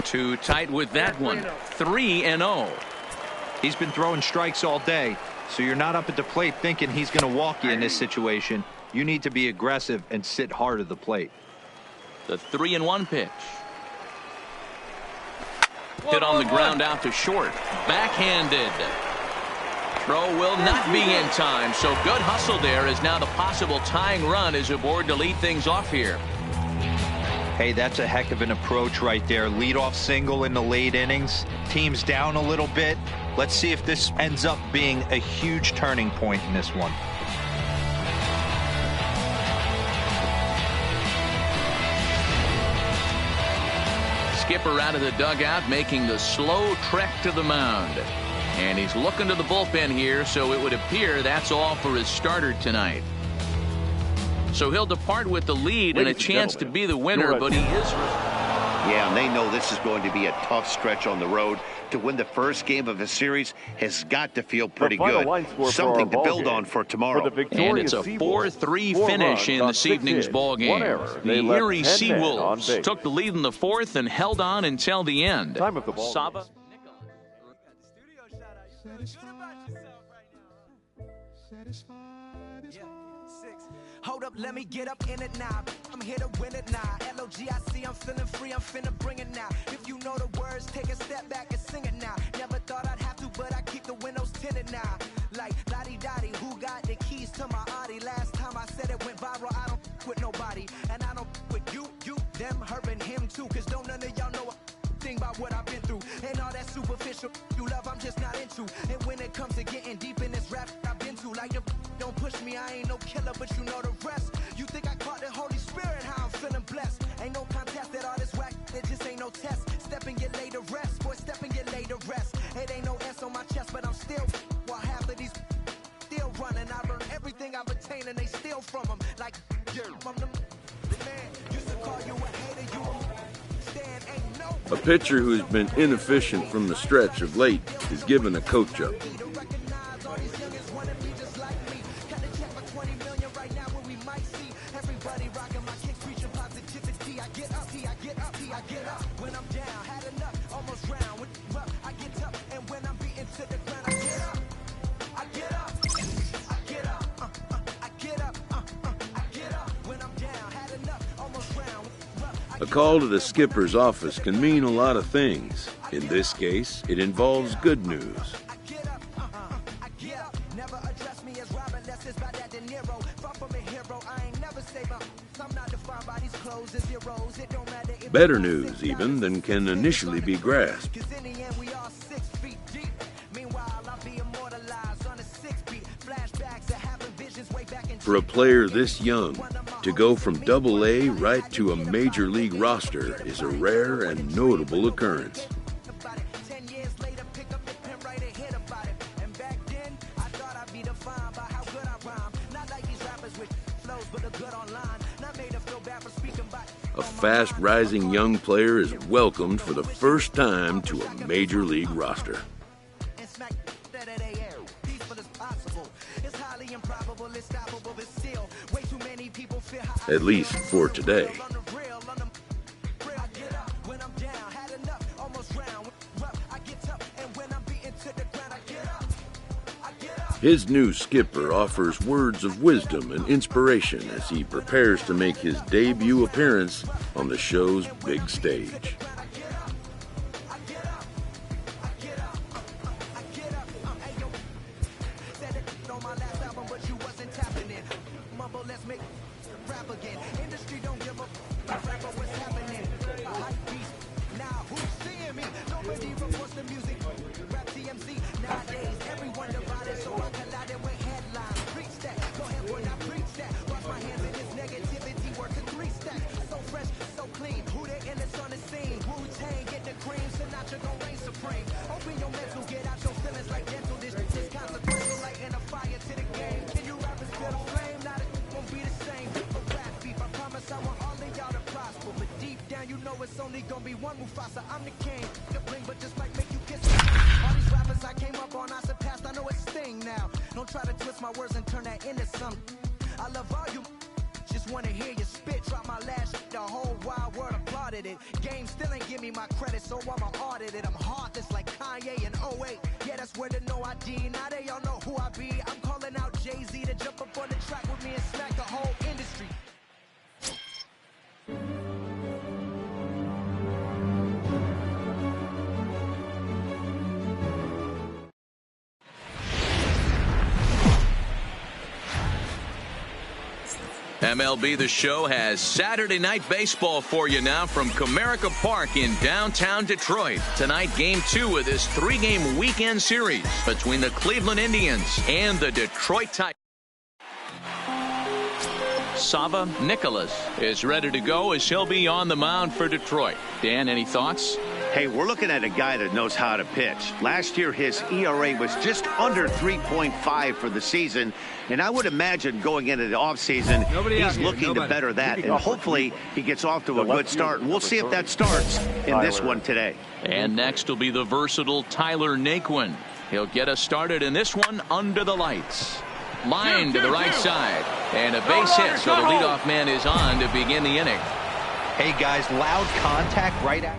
Too tight with that one. 3-0. He's been throwing strikes all day, so you're not up at the plate thinking he's going to walk you in this situation. You need to be aggressive and sit hard at the plate. The 3-1 pitch. Hit on the ground out to short. Backhanded. Throw will not be in time, so good hustle there as now the possible tying run is aboard to lead things off here. Hey, that's a heck of an approach right there. Leadoff single in the late innings. Team's down a little bit. Let's see if this ends up being a huge turning point in this one. Skipper out of the dugout, making the slow trek to the mound. And he's looking to the bullpen here, so it would appear that's all for his starter tonight. So he'll depart with the lead and a chance to be the winner, but he is... Yeah, and they know this is going to be a tough stretch on the road. To win the first game of a series has got to feel pretty good. Something to build on for tomorrow. And it's a 4-3 finish in this evening's ball game. The Erie Seawolves took the lead in the 4th and held on until the end. Time of the ball. Saba. Hold up, let me get up in it now. I'm here to win it now. L-O-G-I-C, I'm feeling free, I'm finna bring it now. If you know the words, take a step back and sing it now. Never thought I'd have to, but I keep the windows tinted now. Like, lottie-dottie, who got the keys to my Audi? Last time I said it went viral, I don't with nobody. And I don't with you, them, her, and him too. Cause don't none of y'all know a thing about what I've been through. And all that superficial you love, I'm just not into. And when it comes to getting deep in this rap I've been to, like, don't push me, I ain't no killer, but you know the rest. You think I caught the Holy Spirit, how I'm feeling blessed. Ain't no contest at all this whack, it just ain't no test. Step and get laid to rest, boy, step and get laid to rest. It ain't no S on my chest, but I'm still, while half of these still running. I learned everything I've attained and they steal from them. Like, from the man, used to call you a hater, you a stand, ain't no. A pitcher who's been inefficient from the stretch of late is given a coach up. Everybody rocking my kicks, preaching positivity. I get up, I get up, I get up. A call to the skipper's office can mean a lot of things. In this case, it involves good news. Better news, even, than can initially be grasped. For a player this young, to go from Double-A right to a major league roster is a rare and notable occurrence. A fast-rising young player is welcomed for the first time to a major league roster. At least for today. His new skipper offers words of wisdom and inspiration as he prepares to make his debut appearance on the show's big stage. MLB The Show has Saturday Night Baseball for you now from Comerica Park in downtown Detroit. Tonight, Game 2 of this 3-game weekend series between the Cleveland Indians and the Detroit Tigers. Sava Nicholas is ready to go as he'll be on the mound for Detroit. Dan, any thoughts? Hey, we're looking at a guy that knows how to pitch. Last year, his ERA was just under 3.5 for the season. And I would imagine going into the offseason, he's looking to better that. And hopefully he gets off to a good start. And we'll see if that starts in this one today. And next will be the versatile Tyler Naquin. He'll get us started in this one under the lights. Line to the right side. And a base hit, so the leadoff man is on to begin the inning. Hey, guys, loud contact right at.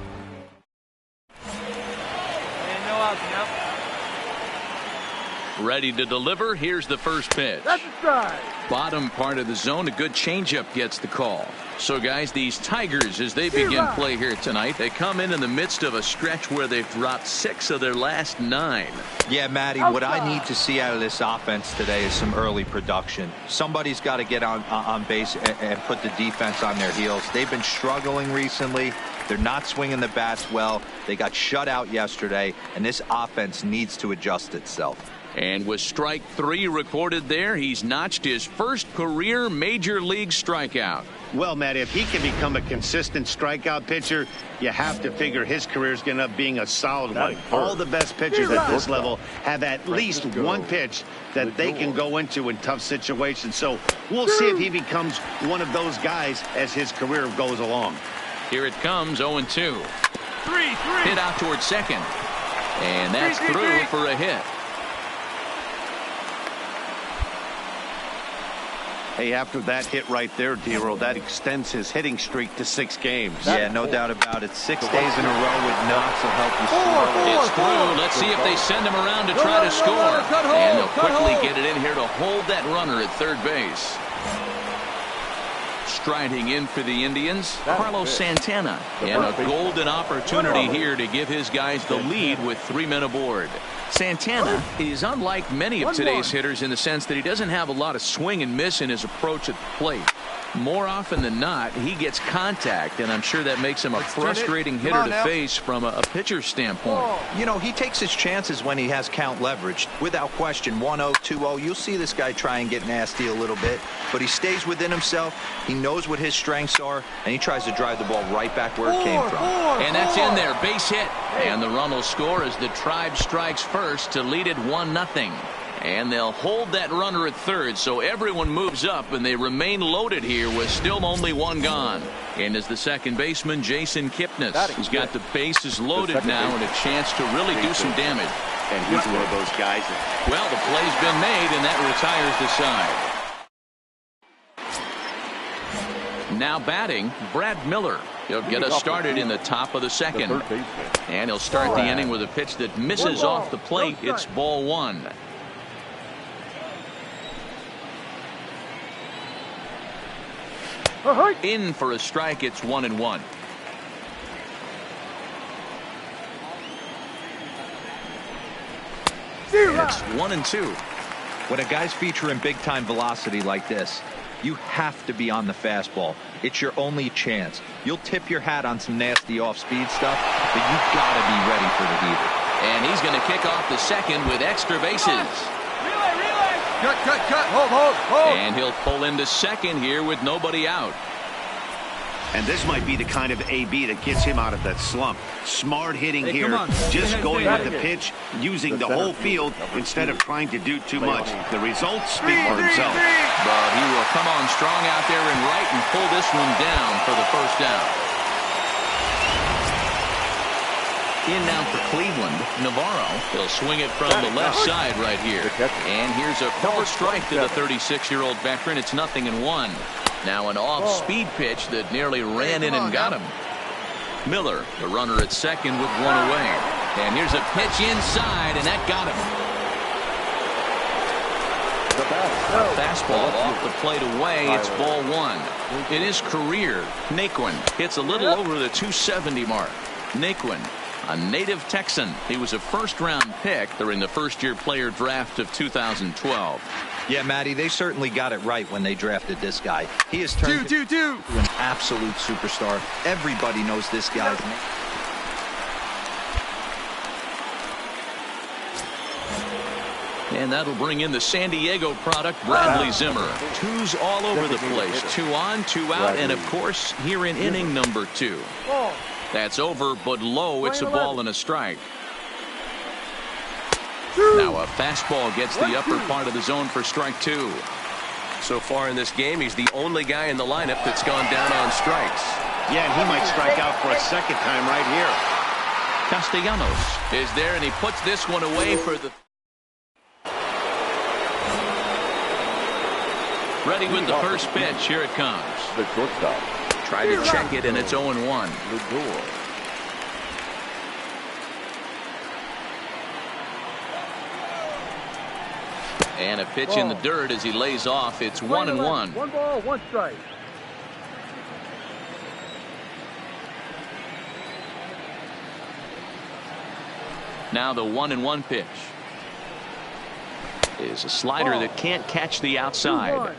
Ready to deliver. Here's the first pitch. That's a strike. Bottom part of the zone. A good changeup gets the call. So, guys, these Tigers, as they begin play here tonight, they come in the midst of a stretch where they've dropped 6 of their last 9. Yeah, Matty, what I need to see out of this offense today is some early production. Somebody's got to get on base and put the defense on their heels. They've been struggling recently. They're not swinging the bats well. They got shut out yesterday, and this offense needs to adjust itself. And with strike 3 recorded there, he's notched his first career major league strikeout. Well, Matt, if he can become a consistent strikeout pitcher, you have to figure his career is going to be a solid one. All the best pitchers at this level have at least one pitch that they can go into in tough situations. So we'll see if he becomes one of those guys as his career goes along. Here it comes, 0-2. Hit out towards second. And that's through for a hit. Hey, after that hit right there, Dero, that extends his hitting streak to 6 games. Yeah, no doubt about it. 6 days in a row with knocks will help you score. It's through. Let's see if they send him around to try to score. And they'll quickly get it in here to hold that runner at third base. striding in for the Indians, Carlos Santana. And a golden opportunity here to give his guys the lead with 3 men aboard. Santana is unlike many of today's hitters in the sense that he doesn't have a lot of swing and miss in his approach at the plate. More often than not, he gets contact, and I'm sure that makes him a frustrating hitter to face from a pitcher's standpoint. You know, he takes his chances when he has count leverage. Without question, 1-0, 2-0, you'll see this guy try and get nasty a little bit, but he stays within himself. He knows what his strengths are, and he tries to drive the ball right back where it came from. And that's in there, base hit. And the run will score as the Tribe strikes first to lead it 1-0. And they'll hold that runner at third, so everyone moves up, and they remain loaded here with still only 1 gone. And as the second baseman, Jason Kipnis. He's got the bases loaded now and a chance to really do some damage. And he's one of those guys. Well, the play's been made, and that retires the side. Now batting, Brad Miller. He'll get us started in the top of the second. And he'll start the inning with a pitch that misses off the plate. It's ball 1. In for a strike. It's 1-1. It's 1-2. When a guy's featuring big-time velocity like this, you have to be on the fastball. It's your only chance. You'll tip your hat on some nasty off-speed stuff, but you gotta be ready for the heater. And he's going to kick off the second with extra bases. Cut. Hold. And he'll pull into second here with nobody out. And this might be the kind of AB that gets him out of that slump. Smart hitting here, just going with the pitch, using the whole field instead of trying to do too much. The results speak for themselves. But he will come on strong out there in right and pull this one down for the first down. In now for Cleveland, Navarro. He'll swing it from the left side right here. And here's a cover strike to the 36-year-old veteran. It's 0-1. Now an off-speed pitch that nearly ran in and got him. Miller, the runner at second with 1 away. And here's a pitch inside, and that got him. A fastball off the plate away. It's ball 1. In his career, Naquin hits a little over the 270 mark. Naquin, a native Texan. He was a first-round pick during the first-year player draft of 2012. Yeah, Matty, they certainly got it right when they drafted this guy. He has turned into an absolute superstar. Everybody knows this guy's name. And that'll bring in the San Diego product, Bradley Zimmer. 2s all over the place. 2 on, 2 out, and of course, here in inning number 2. That's over, but low. It's a ball and a strike. Now a fastball gets the upper part of the zone for strike 2. So far in this game, he's the only guy in the lineup that's gone down on strikes. Yeah, and he might strike out for a second time right here. Castellanos is there, and he puts this one away for the... Ready with the first pitch. Here it comes. The shortstop. Try to check it, and it's 0-1. And a pitch in the dirt as he lays off. It's 1-1. 1 ball, 1 strike. Now the 1-1 pitch is a slider that can't catch the outside.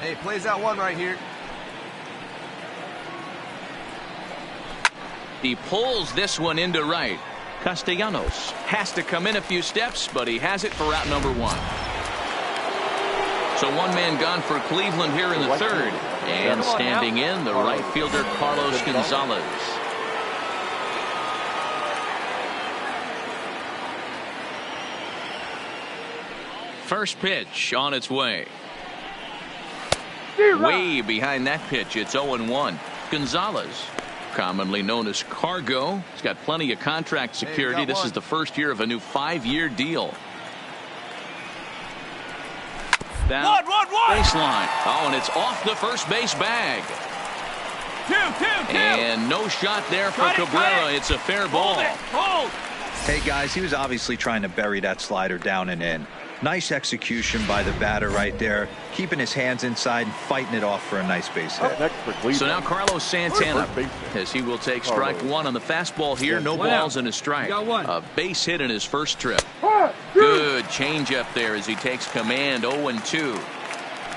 Hey, plays out 1 right here. He pulls this one into right. Castellanos has to come in a few steps, but he has it for out number 1. So 1 man gone for Cleveland here in the third. And standing in, the right fielder, Carlos Gonzalez. First pitch on its way. Way behind that pitch, it's 0-1. Gonzalez, commonly known as Cargo. He's got plenty of contract security. This is the first year of a new 5-year deal. Down baseline. Oh, and it's off the first base bag. 2. And no shot there for Cabrera. It's a fair ball. Hold. Hey, guys, he was obviously trying to bury that slider down and in. Nice execution by the batter right there, keeping his hands inside and fighting it off for a nice base hit. So now Carlos Santana, as he will take strike one on the fastball here. No balls and a strike. A base hit in his first trip. Good changeup there as he takes command. 0-2.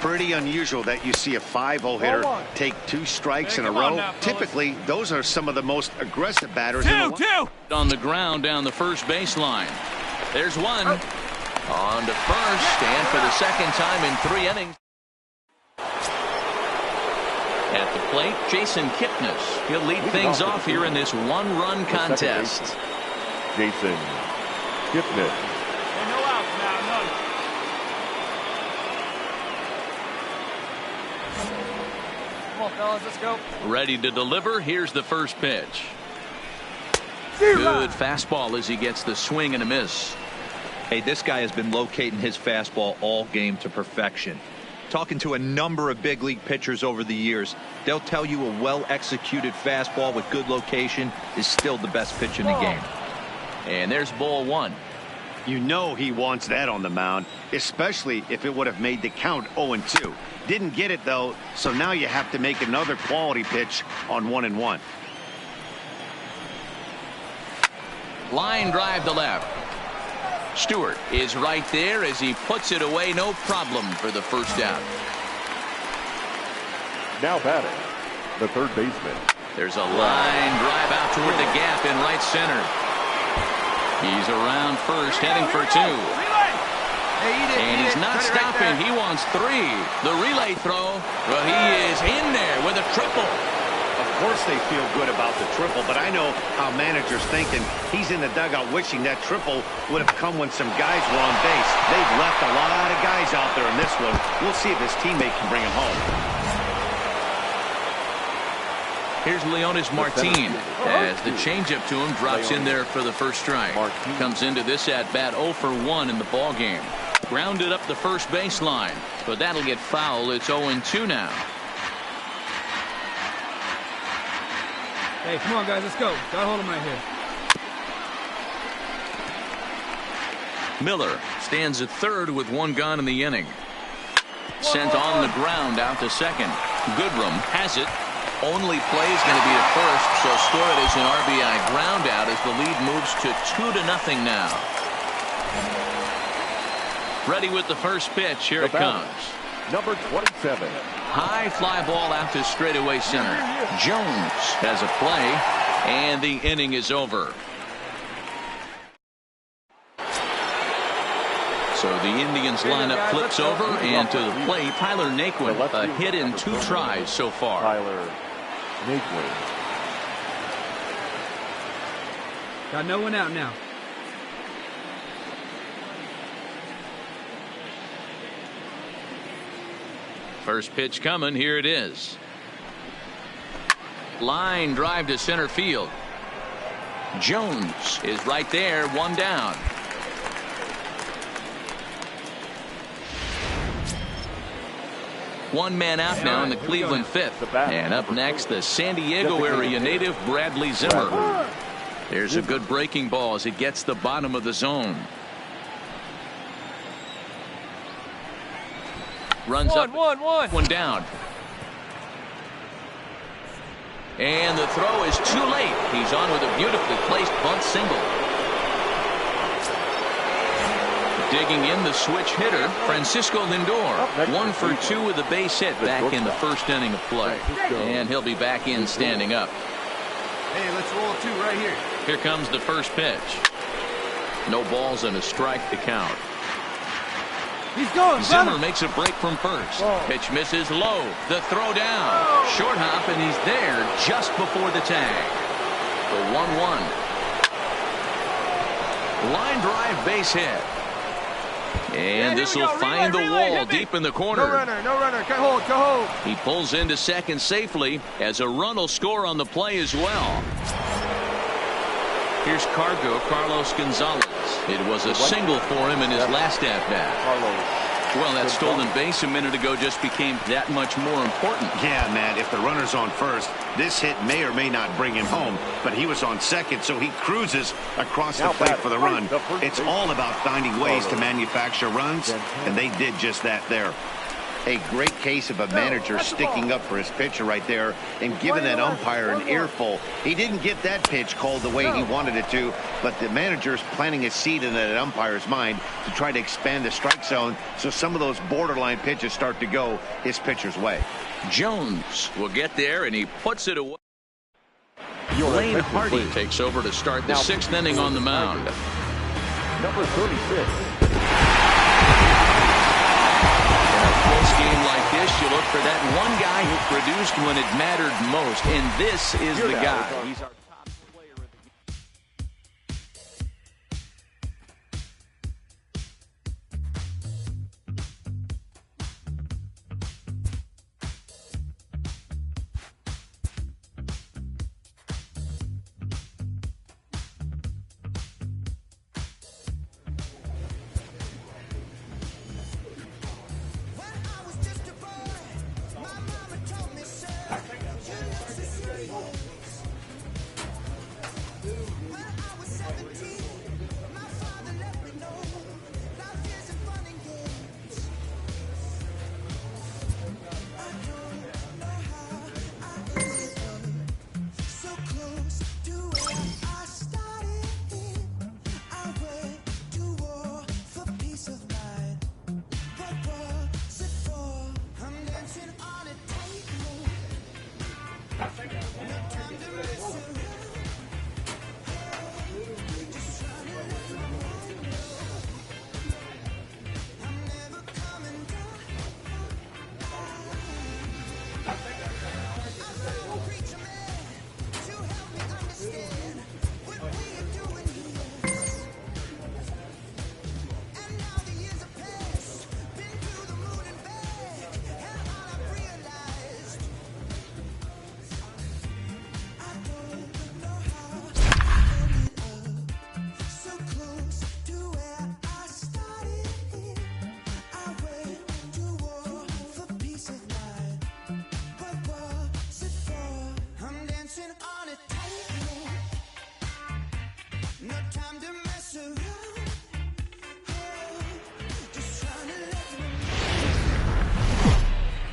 Pretty unusual that you see a 5-0 hitter take 2 strikes in a row. Typically, those are some of the most aggressive batters in the league. On the ground down the first baseline. There's one. On to first, and for the second time in 3 innings. At the plate, Jason Kipnis. He'll lead things off here in this 1-run contest. Jason Kipnis. No outs now, none. Come on, fellas, let's go. Ready to deliver. Here's the first pitch. Good fastball as he gets the swing and a miss. Hey, this guy has been locating his fastball all game to perfection. Talking to a number of big league pitchers over the years, they'll tell you a well-executed fastball with good location is still the best pitch in the game. And there's ball 1. You know he wants that on the mound, especially if it would have made the count 0-2. Didn't get it, though, so now you have to make another quality pitch on 1-1. Line drive to left. Stewart is right there as he puts it away. No problem for the first out. Now batting, the third baseman. There's a line drive out toward the gap in right center. He's around first, heading for 2. And he's not stopping. He wants 3. The relay throw. Well, he is in there with a triple. Of course they feel good about the triple, but I know how managers thinking. He's in the dugout wishing that triple would have come when some guys were on base. They've left a lot of guys out there in this one. We'll see if his teammate can bring him home. Here's Leonis Martin as the changeup to him drops in there for the first strike. Comes into this at bat 0 for 1 in the ball game. Grounded up the first baseline, but that'll get foul. It's 0-2 now. Hey, come on, guys, let's go. Got hold of him right here. Miller stands at third with 1 gone in the inning. Sent on the ground out to second. Goodrum has it. Only play is going to be at first, so score it as an RBI ground out as the lead moves to 2-0 now. Ready with the first pitch. Here it comes. Number 27. High fly ball out to straightaway center. Jones has a play, and the inning is over. So the Indians lineup flips over, and to the plate, Tyler Naquin, a hit in 2 tries so far. Tyler Naquin. Got no one out now. First pitch coming. Here it is. Line drive to center field. Jones is right there. 1 down. One man out now in the Cleveland 5th. And up next, the San Diego area native Bradley Zimmer. There's a good breaking ball as it gets the bottom of the zone. Runs up. One down. And the throw is too late. He's on with a beautifully placed bunt single. Digging in the switch hitter, Francisco Lindor. 1 for 2 with a base hit back in the first inning of play. And he'll be back in standing up. Hey, let's roll 2 right here. Here comes the first pitch. No balls and a strike to count. He's going. Zimmer makes a break from first. Pitch misses low. The throw down. Short hop, and he's there just before the tag. The 1-1. Line drive base hit. And this will find the wall deep in the corner. No runner. Cut hold. He pulls into second safely as a run will score on the play as well. Here's Carlos Gonzalez. It was a single for him in his last at-bat. Well, that stolen base a minute ago just became that much more important. Yeah, Matt, if the runner's on first, this hit may or may not bring him home, but he was on second, so he cruises across the plate for the run. It's all about finding ways to manufacture runs, and they did just that there. A great case of a manager sticking up for his pitcher right there and giving that umpire an earful. He didn't get that pitch called the way he wanted it to, but the manager's planting a seed in that umpire's mind to try to expand the strike zone so some of those borderline pitches start to go his pitcher's way. Jones will get there, and he puts it away. Lane Hardy takes over to start the 6th inning on the mound. Number 36. Close game like this, you look for that one guy who produced when it mattered most, and this is the guy. He's our top player of the game.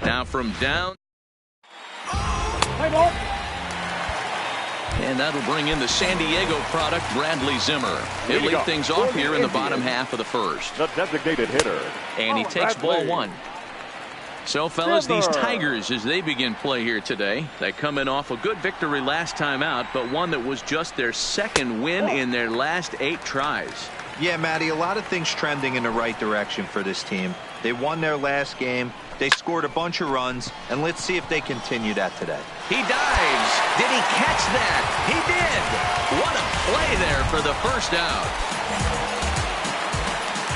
Now from down. And that'll bring in the San Diego product, Bradley Zimmer. He'll lead things off here in the bottom half of the first. The designated hitter. And he takes ball one. So, fellas, these Tigers, as they begin play here today, they come in off a good victory last time out, but one that was just their 2nd win in their last 8 tries. Yeah, Matty, a lot of things trending in the right direction for this team. They won their last game. They scored a bunch of runs, and let's see if they continue that today. He dives. Did he catch that? He did. What a play there for the first out.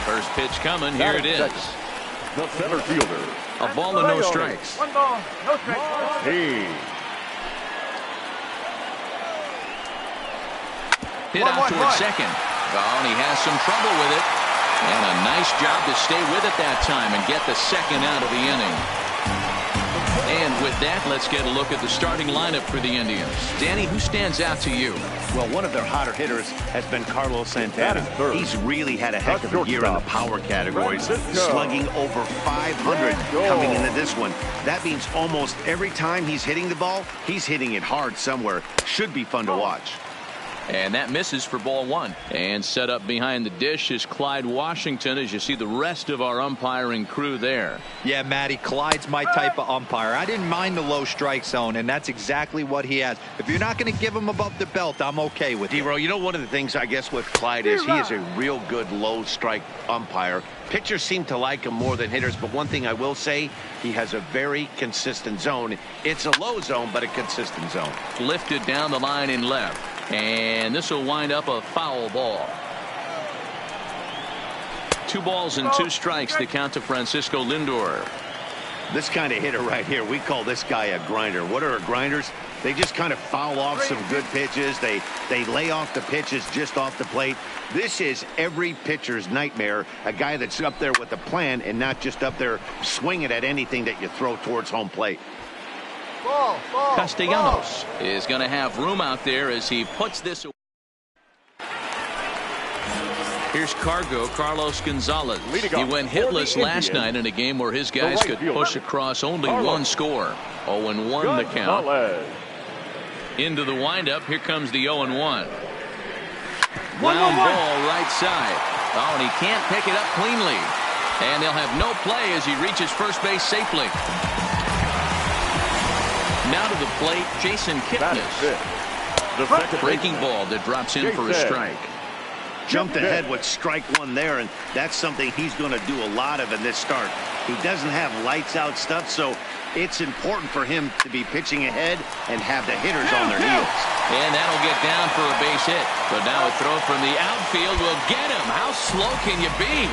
First pitch coming. Here it is. The center fielder. A ball and no strikes. 1 ball, no strikes. Hey. Hit out towards second. Oh, and he has some trouble with it. And a nice job to stay with it that time and get the 2nd out of the inning. And with that, let's get a look at the starting lineup for the Indians. Danny, who stands out to you? Well, one of their hotter hitters has been Carlos Santana. He's really had a heck of a year in the power categories, slugging over 500 coming into this one. That means almost every time he's hitting the ball, he's hitting it hard somewhere. Should be fun to watch. And that misses for ball one. And set up behind the dish is Clyde Washington, as you see the rest of our umpiring crew there. Yeah, Matty, Clyde's my type of umpire. I didn't mind the low strike zone, and that's exactly what he has. If you're not going to give him above the belt, I'm okay with it. D-Row, you know, one of the things I guess with Clyde is he is a real good low strike umpire. Pitchers seem to like him more than hitters, but one thing I will say, he has a very consistent zone. It's a low zone, but a consistent zone. Lifted down the line in left. And this will wind up a foul ball. 2 balls and 2 strikes to count to Francisco Lindor. This kind of hitter right here, we call this guy a grinder. What are grinders? They just kind of foul off some good pitches. They lay off the pitches just off the plate. This is every pitcher's nightmare, a guy that's up there with a plan and not just up there swinging at anything that you throw towards home plate. Castellanos is going to have room out there as he puts this away. Here's Carlos Gonzalez. He went hitless last night in a game where his guys could push across only one score. 0-1 the count. Into the windup. Here comes the 0-1. Ground ball right side. Oh, and he can't pick it up cleanly. And they'll have no play as he reaches first base safely. Now to the plate, Jason Kipnis. Breaking ball that drops in for a strike. Jumped ahead with strike one there, and that's something he's going to do a lot of in this start. He doesn't have lights out stuff, so it's important for him to be pitching ahead and have the hitters on their heels. And that'll get down for a base hit. But now a throw from the outfield will get him. How slow can you be?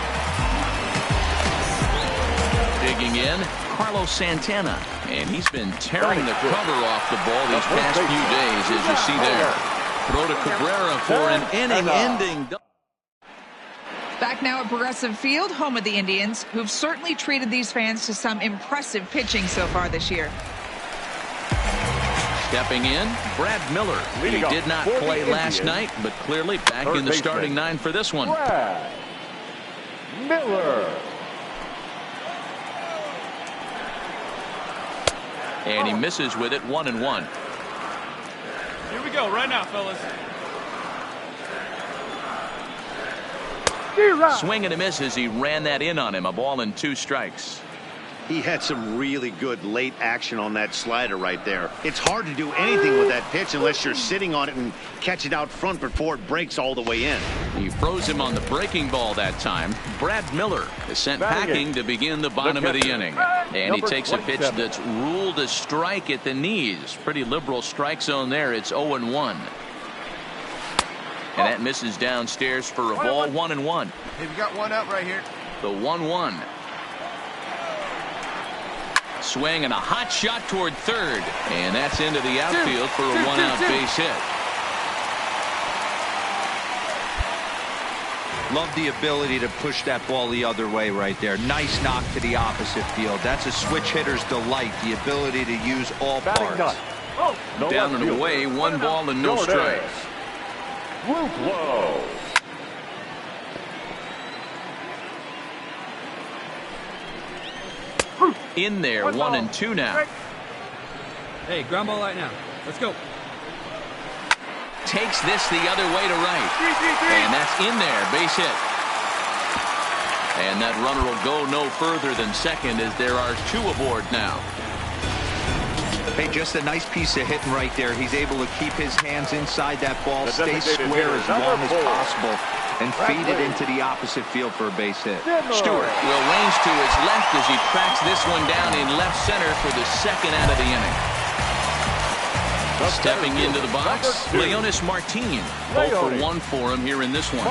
Digging in, Carlos Santana. And he's been tearing the cover off the ball these past few days, as you see there. Throw to Cabrera for an inning-ending. Back now at Progressive Field, home of the Indians, who've certainly treated these fans to some impressive pitching so far this year. Stepping in, Brad Miller. He did not play last night, but clearly back in the starting nine for this one. Brad Miller. And he misses with it, 1-1. Here we go, right now, fellas. Swing and a miss as he ran that in on him. A ball and 2 strikes. He had some really good late action on that slider right there. It's hard to do anything with that pitch unless you're sitting on it and catch it out front before it breaks all the way in. He froze him on the breaking ball that time. Brad Miller is sent packing to begin the bottom of the inning. And he takes a pitch that's ruled a strike at the knees. Pretty liberal strike zone there. It's 0-1. And that misses downstairs for a ball, 1-1. Hey, we got one up right here. The 1-1. Swing and a hot shot toward third. And that's into the outfield for a one-out base hit. Love the ability to push that ball the other way right there. Nice knock to the opposite field. That's a switch hitter's delight, the ability to use all parts. Down and away, 1 ball and no strikes. Ruplo. In there, 1-2 now. Hey, ground ball right now. Let's go. Takes this the other way to right. And that's in there, base hit. And that runner will go no further than second as there are 2 aboard now. Hey, just a nice piece of hitting right there. He's able to keep his hands inside that ball, stay square as long as possible, and feed it into the opposite field for a base hit. Stewart will range to his left as he tracks this one down in left center for the second out of the inning. Stepping into the box, Leonis Martin. 0 for 1 for him here in this one.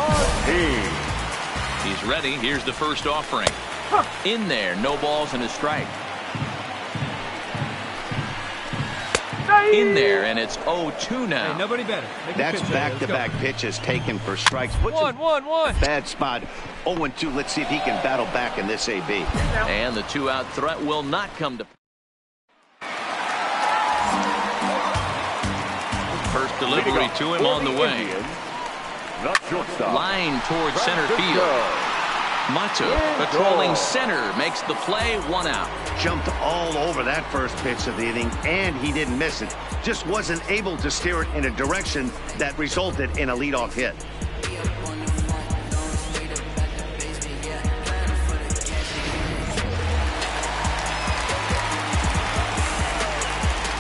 He's ready. Here's the first offering. In there, no balls and a strike. In there, and it's 0-2 now. Hey, nobody better. That's back-to-back pitches taken for strikes. One. Bad spot. 0-2. Let's see if he can battle back in this AB. And the 2-out threat will not come to. First delivery to him on the way. Line towards center field. Mato patrolling center makes the play, 1 out. Jumped all over that first pitch of the inning, and he didn't miss it. Just wasn't able to steer it in a direction that resulted in a leadoff hit.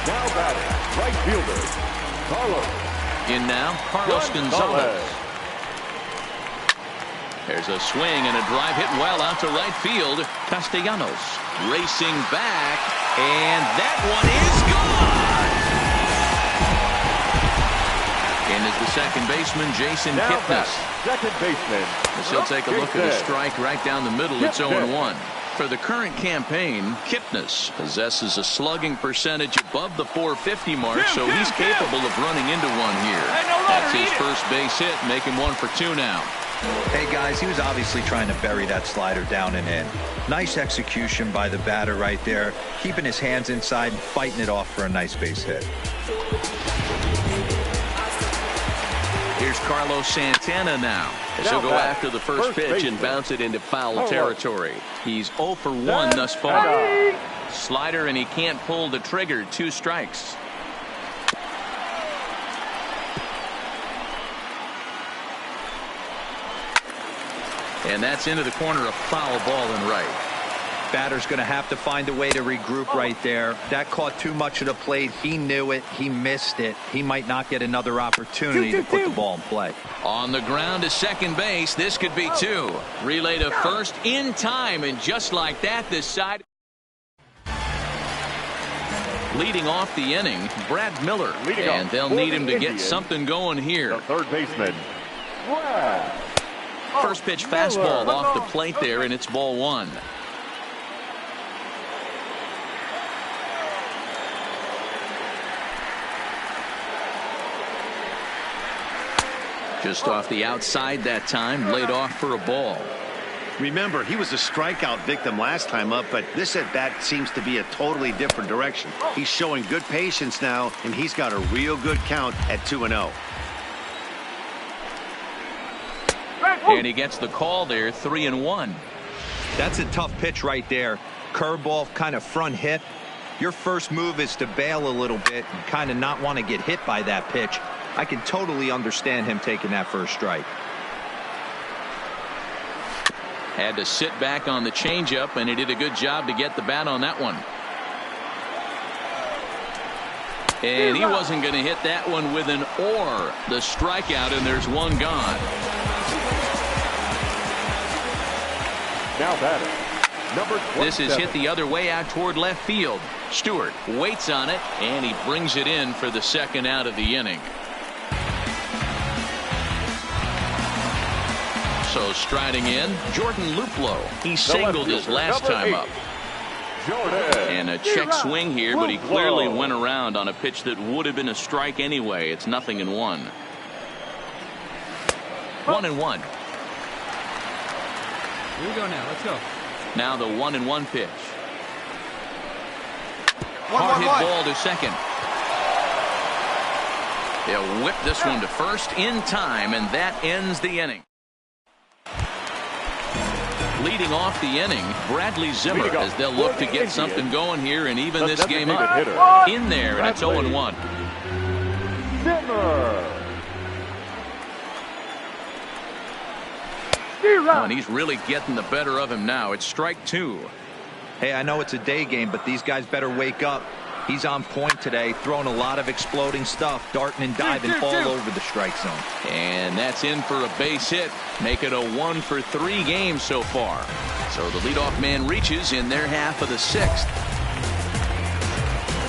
Now batting, right fielder, Carlos. In now, Carlos Gonzalez. There's a swing and a drive hit well out to right field. Castellanos racing back, and that one is gone. In is the second baseman, Jason Kipnis. Second baseman. He'll take a look at the strike right down the middle. It's 0-1. For the current campaign, Kipnis possesses a slugging percentage above the .450 mark, so he's capable of running into one here. That's his first base hit, making 1 for 2 now. Hey, guys, he was obviously trying to bury that slider down and in. Nice execution by the batter right there, keeping his hands inside and fighting it off for a nice base hit. Here's Carlos Santana now. As he'll go after the first pitch and bounce it into foul territory. He's 0 for 1 thus far. Slider, and he can't pull the trigger. 2 strikes. And that's into the corner, a foul ball and right. Batter's going to have to find a way to regroup right there. That caught too much of the plate. He knew it. He missed it. He might not get another opportunity to put the ball in play. On the ground to second base. This could be 2. Relay to first in time, and just like that, this side. Leading off the inning, Brad Miller. And they'll need him to get something going here. The third baseman, Brad. First pitch fastball off the plate there, and it's ball 1. Just off the outside that time, laid off for a ball. Remember, he was a strikeout victim last time up, but this at-bat seems to be a totally different direction. He's showing good patience now, and he's got a real good count at 2-0. And he gets the call there, 3-1. That's a tough pitch right there. Curveball, kind of front hit. Your first move is to bail a little bit and kind of not want to get hit by that pitch. I can totally understand him taking that first strike. Had to sit back on the changeup, and he did a good job to get the bat on that one. And he wasn't going to hit that one with an or. The strikeout, and there's one gone. Now batter, number 27. This is hit the other way out toward left field. Stewart waits on it, and he brings it in for the second out of the inning. So striding in, Jordan Luplow. He singled his last time up. And a check swing here, but he clearly went around on a pitch that would have been a strike anyway. It's 0-1. 1-1. Here we go now. Let's go. Now the 1-1 pitch. Hard hit ball to second. They'll whip this one to first in time, and that ends the inning. Leading off the inning, Bradley Zimmer, as they'll look to get something going here and even this game up. In there, and it's 0-1. Zimmer. Oh, and he's really getting the better of him now. It's strike 2. Hey, I know it's a day game, but these guys better wake up. He's on point today, throwing a lot of exploding stuff, darting and diving all over the strike zone. And that's in for a base hit. Make it a 1 for 3 games so far. So the leadoff man reaches in their half of the 6th.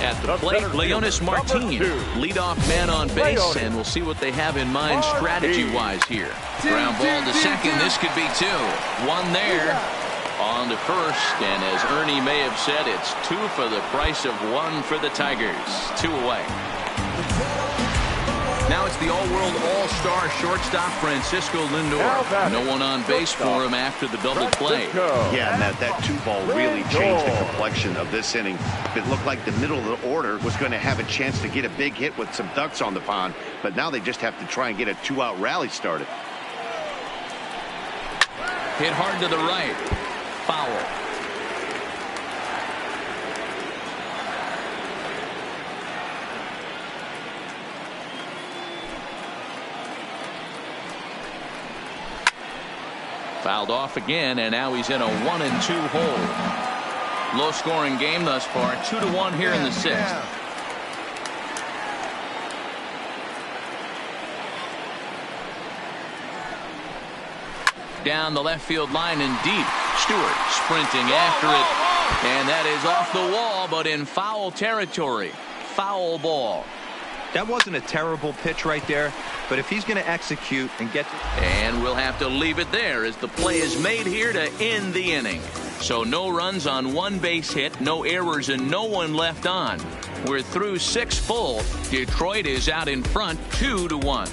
At the plate, Leonis Martin, leadoff man on base, and we'll see what they have in mind strategy-wise here. Ground ball to second. This could be 2. 1 there. On to first, and as Ernie may have said, it's 2 for the price of 1 for the Tigers. 2 away. Now it's the all-world all-star shortstop Francisco Lindor. No one on base for him after the double play. Yeah, and that 2 ball really changed the complexion of this inning. It looked like the middle of the order was going to have a chance to get a big hit with some ducks on the pond, but now they just have to try and get a 2-out rally started. Hit hard to the right. Foul. Fouled off again, and now he's in a 1-2 hole. Low scoring game thus far. 2-1 here in the 6th. Down the left field line and deep. Stewart sprinting after it, and that is off the wall, but in foul territory. Foul ball. That wasn't a terrible pitch right there, but if he's going to execute and get... And we'll have to leave it there as the play is made here to end the inning. So no runs on 1 base hit, no errors, and no one left on. We're through 6 full. Detroit is out in front 2-1.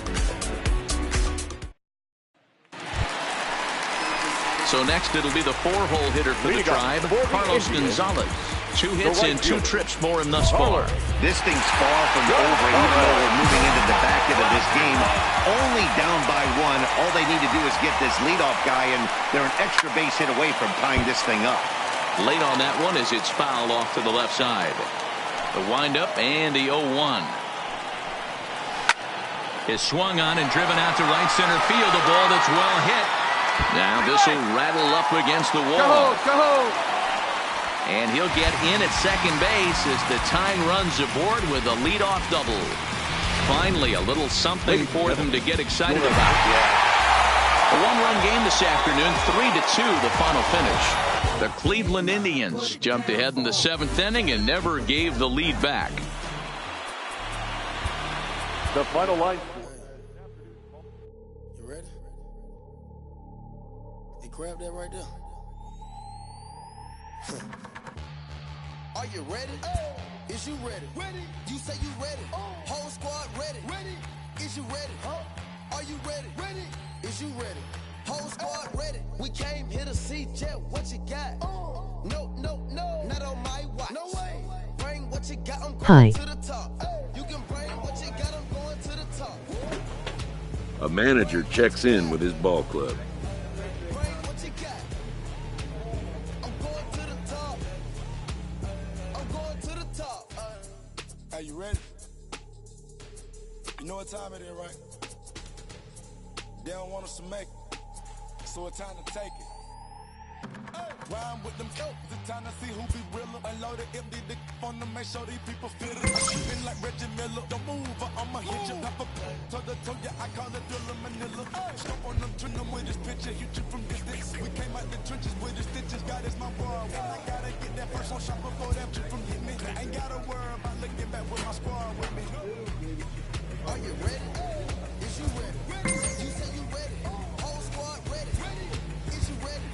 So next it'll be the 4-hole hitter for the Tribe, Carlos Gonzalez. 2 hits and 2 trips for him thus far. This thing's far from over, even though we're moving into the back end of this game. Only down by 1. All they need to do is get this leadoff guy, and they're an extra base hit away from tying this thing up. Late on that one as it's fouled off to the left side. The windup and the 0-1. Is swung on and driven out to right center field. A ball that's well hit. Now this will rattle up against the wall. And he'll get in at second base as the tying runs aboard with a leadoff double. Finally, a little something for them to get excited about. A 1-run game this afternoon, 3-2 the final finish. The Cleveland Indians jumped ahead in the 7th inning and never gave the lead back. The final line. You ready? Hey, grab that right there. Are you ready? Is you ready? Ready. You say you ready. Whole squad ready. Ready. Is you ready? Are you ready? Ready. Is you ready? Whole squad ready. We came here to see Jet. What you got? No, no, no. Not on my watch. No way. Bring what you got. I'm going to the top. You can bring what you got. I'm going to the top. A manager checks in with his ball club. Are you ready? You know what time it is, right? They don't want us to make it, so it's time to take it. Rhyme with them coats, it's time to see who be realer. Unload it, empty the on them, make sure these people feel it. I'm shooting like Reggie Miller. Don't move or I'ma hit you. Pop up, toe to toe, yeah, I call it Dilla Manila. Scope on them, trim them with this picture, hit you from distance. We came out the trenches with the stitches, God is my boy. And I gotta get that first one shot before that you from hit me. Ain't gotta worry about looking back with my squad with me. Are you ready? Is you ready? You say you ready. Whole squad ready. Is you ready?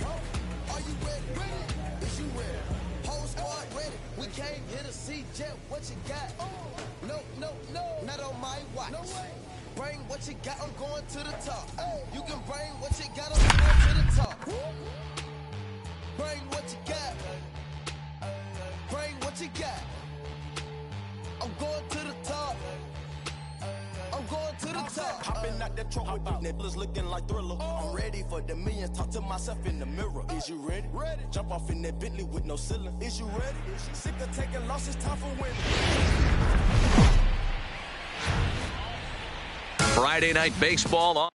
Are you ready? Is you ready? Whole squad ready. We came here to see Jet. What you got? No, no, no. Not on my watch. No way. Bring what you got. I'm going to the top. You can bring what you got. I'm going to the top. Bring what you got. Bring what you got. I'm going to the top. I'm going to the top. Hopping out that truck with the nibblers looking like Thriller. I'm ready for the millions. Talk to myself in the mirror. Is you ready? Ready. Jump off in that Bentley with no ceiling. Is you ready? Sick of taking losses. Time for winning. Friday night baseball on.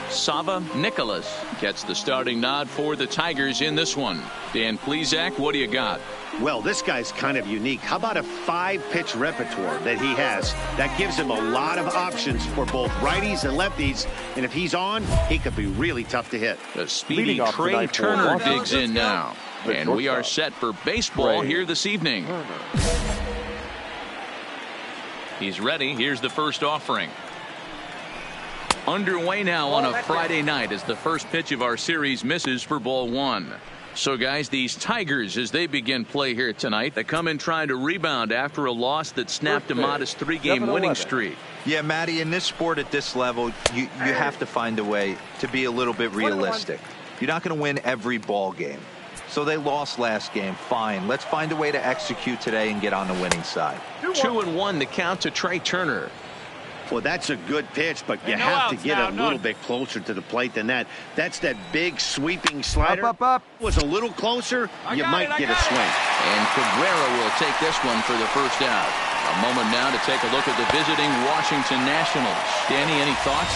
Sava Nicholas gets the starting nod for the Tigers in this one. Dan Plesac, what do you got? Well, this guy's kind of unique. How about a 5-pitch repertoire that he has? That gives him a lot of options for both righties and lefties. And if he's on, he could be really tough to hit. The speedy Trey Turner digs in now. And we are set for baseball here this evening. He's ready. Here's the first offering. Underway now on a Friday night as the first pitch of our series misses for ball 1. So, guys, these Tigers, as they begin play here tonight, they come in trying to rebound after a loss that snapped a modest 3-game winning streak. Yeah, Matty, in this sport at this level, you have to find a way to be a little bit realistic. You're not going to win every ball game. So they lost last game. Fine. Let's find a way to execute today and get on the winning side. 2-1 the count to Trey Turner. Well, that's a good pitch, but you have to get a little bit closer to the plate than that. That's that big sweeping slider. Up. Was a little closer, you might get a swing. And Cabrera will take this one for the first out. A moment now to take a look at the visiting Washington Nationals. Danny, any thoughts?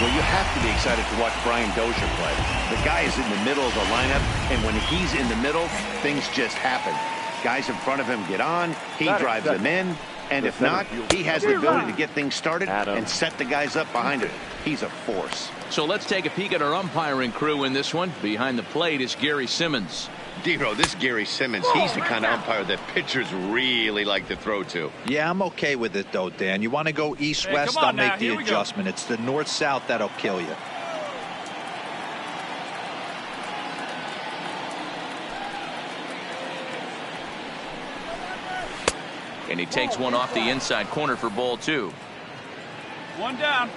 Well, you have to be excited to watch Brian Dozier play. The guy is in the middle of the lineup, and when he's in the middle, things just happen. Guys in front of him get on, he drives them in. And if not, he has the ability to get things started and set the guys up behind him. He's a force. So let's take a peek at our umpiring crew in this one. Behind the plate is Gary Simmons. Dero, this Gary Simmons, he's the kind of umpire that pitchers really like to throw to. Yeah, I'm okay with it, though, Dan. You want to go east-west, I'll make the adjustment. It's the north-south that'll kill you. And he takes one off the inside corner for ball 2. One down.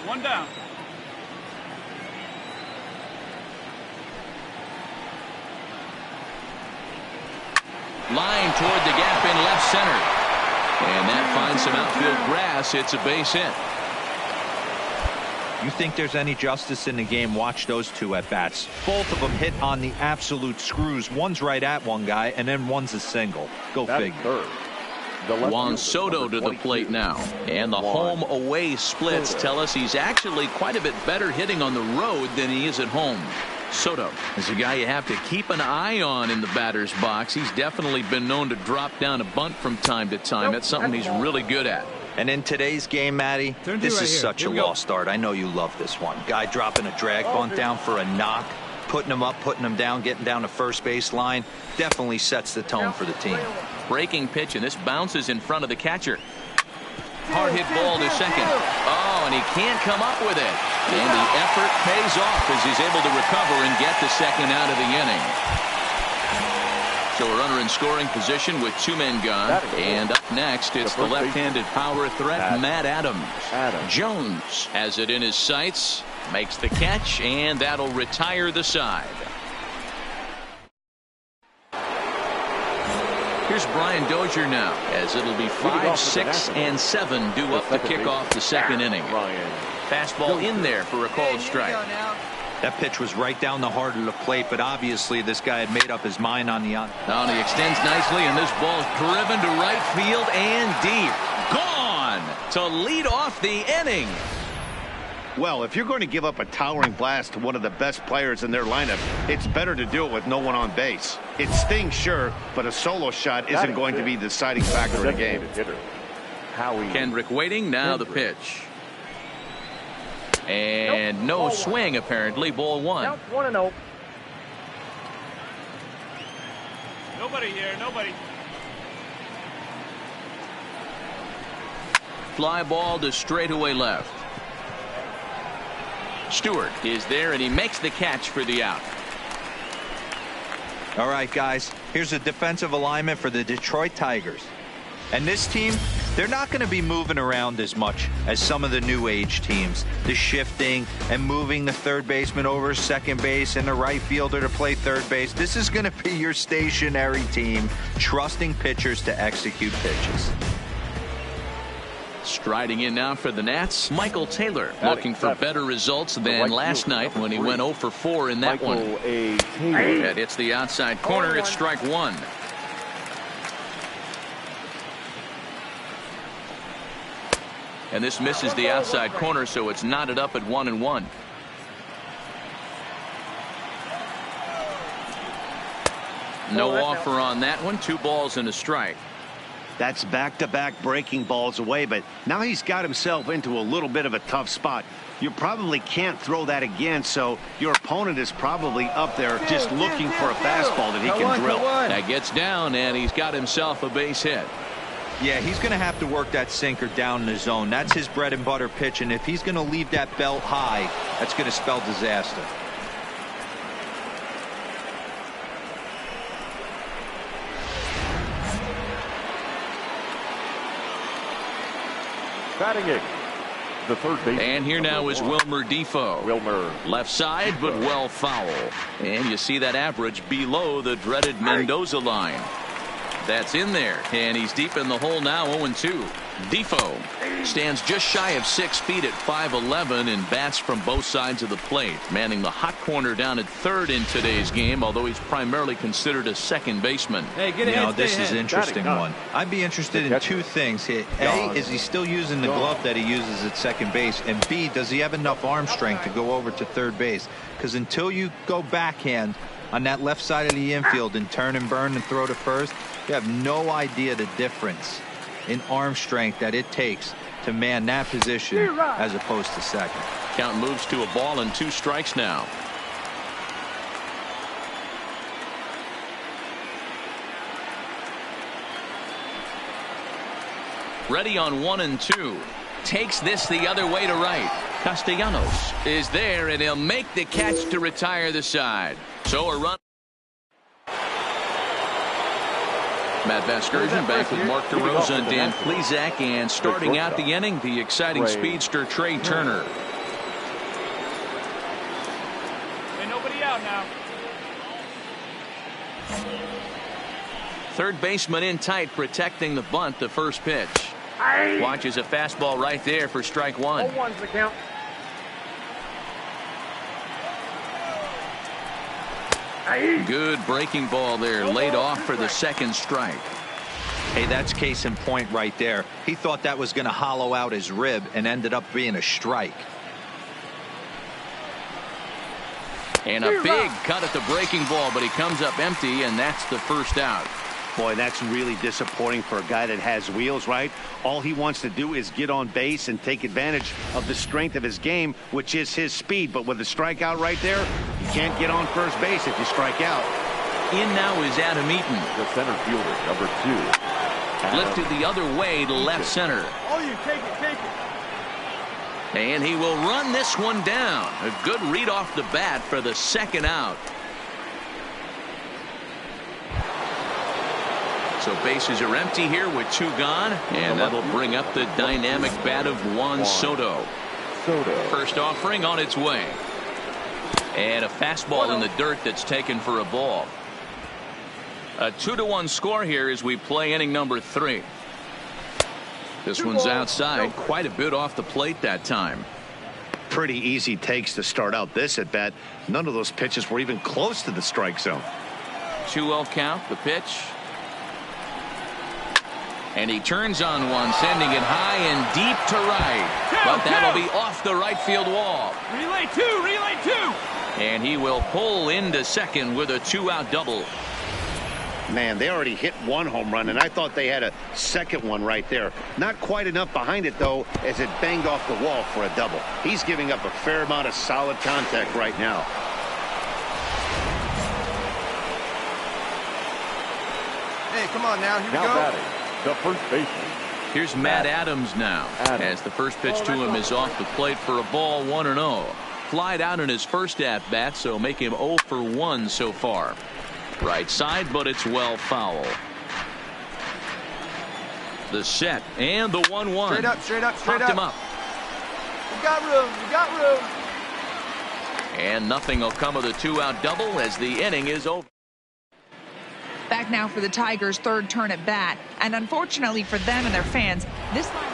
One down. Line toward the gap in left center. And that finds some outfield grass. It's a base hit. You think there's any justice in the game? Watch those two at bats. Both of them hit on the absolute screws. One's right at one guy, and then one's a single. Go figure. Juan Soto to the plate now. And the home-away splits tell us he's actually quite a bit better hitting on the road than he is at home. Soto is a guy you have to keep an eye on in the batter's box. He's definitely been known to drop down a bunt from time to time. That's something he's really good at. And in today's game, Matty, this is such a lost art. I know you love this one. Guy dropping a drag bunt down for a knock, putting him up, putting him down, getting down to first base line. Definitely sets the tone for the team. Breaking pitch, and this bounces in front of the catcher. Hard hit ball to second. Oh, and he can't come up with it. And the effort pays off as he's able to recover and get the second out of the inning. So a runner in scoring position with 2 men gone. And up next, it's the left-handed power threat, Matt Adams. Jones has it in his sights, makes the catch, and that'll retire the side. Here's Brian Dozier now, as it'll be 5, 6, and 7 due up to kick off the second inning. Fastball in there for a called strike. That pitch was right down the heart of the plate, but obviously this guy had made up his mind on the Now he extends nicely, and this ball's driven to right field and deep. Gone to lead off the inning. Well, if you're going to give up a towering blast to one of the best players in their lineup, it's better to do it with no one on base. It stings, sure, but a solo shot isn't going to be the deciding factor in the game. Kendrick waiting, now the pitch. And no swing, apparently. Ball 1. 1-0. Nobody here. Nobody. Fly ball to straightaway left. Stewart is there, and he makes the catch for the out. All right, guys, here's a defensive alignment for the Detroit Tigers. And this team, they're not going to be moving around as much as some of the new age teams. The shifting and moving the third baseman over second base and the right fielder to play third base. This is going to be your stationary team, trusting pitchers to execute pitches. Striding in now for the Nats, Michael Taylor, looking for better results than last night when he went 0 for 4 in that one. That hits the outside corner. It's strike 1. And this misses the outside corner, so it's knotted up at 1-1. No offer on that one. 2 balls and a strike. That's back-to-back breaking balls away, but now he's got himself into a little bit of a tough spot. You probably can't throw that again, so your opponent is probably up there just looking for a fastball that he can drill. That gets down, and he's got himself a base hit. Yeah, he's going to have to work that sinker down in the zone. That's his bread and butter pitch, and if he's going to leave that belt high, that's going to spell disaster. Batting it, the third base. And here now is Wilmer Defoe. Left side, but well foul. And you see that average below the dreaded Mendoza line. That's in there, and he's deep in the hole now, 0-2. Defoe stands just shy of 6 feet at 5'11" and bats from both sides of the plate, manning the hot corner down at third in today's game, although he's primarily considered a second baseman. Hey, get ahead, this is an interesting one. I'd be interested in 2 things here. A, is he still using the glove that he uses at second base? And B, does he have enough arm strength to go over to third base? Because until you go backhand on that left side of the infield and turn and burn and throw to first, you have no idea the difference in arm strength that it takes to man that position as opposed to second. Count moves to a ball and 2 strikes now. Ready on 1-2. Takes this the other way to right. Castellanos is there, and he'll make the catch to retire the side. So a run. Matt Vasgersian back with Mark DeRosa and Dan Plesac, and starting out the inning, the exciting speedster Trey Turner. Ain't nobody out now. Third baseman in tight, protecting the bunt. The first pitch. Watches a fastball right there for strike one. 0-1's the count. Good breaking ball there, laid off for the second strike. Hey, that's case in point right there. He thought that was going to hollow out his rib and ended up being a strike. And a big cut at the breaking ball, but he comes up empty, and that's the first out. Boy, that's really disappointing for a guy that has wheels, right? All he wants to do is get on base and take advantage of the strength of his game, which is his speed. But with the strikeout right there, you can't get on first base if you strike out. In now is Adam Eaton. The center fielder, number 2. Lifted the other way to left center. Oh, you take it, take it. And he will run this one down. A good read off the bat for the second out. So bases are empty here with 2 gone, and that'll bring up the dynamic bat of Juan Soto. First offering on its way. And a fastball in the dirt that's taken for a ball. A 2-1 score here as we play inning number 3. This one's outside, quite a bit off the plate that time. Pretty easy takes to start out this at bat. None of those pitches were even close to the strike zone. 2-0 count, the pitch. And he turns on one, sending it high and deep to right. But that'll be off the right field wall. Relay 2, relay 2. And he will pull into second with a 2-out double. Man, they already hit 1 home run, and I thought they had a second one right there. Not quite enough behind it, though, as it banged off the wall for a double. He's giving up a fair amount of solid contact right now. Hey, come on now. Here we Now go. batting, the first baseman. Here's Matt Adams now, as the first pitch to him is off the plate for a ball, 1-0. Flied out in his first at-bat, so make him 0 for 1 so far. Right side, but it's well foul. The set and the 1-1. Straight up, straight up, straight Popped up. him up. We got room, we got room. And nothing will come of the 2-out double as the inning is over. Back now for the Tigers' third turn at bat. And unfortunately for them and their fans, this line.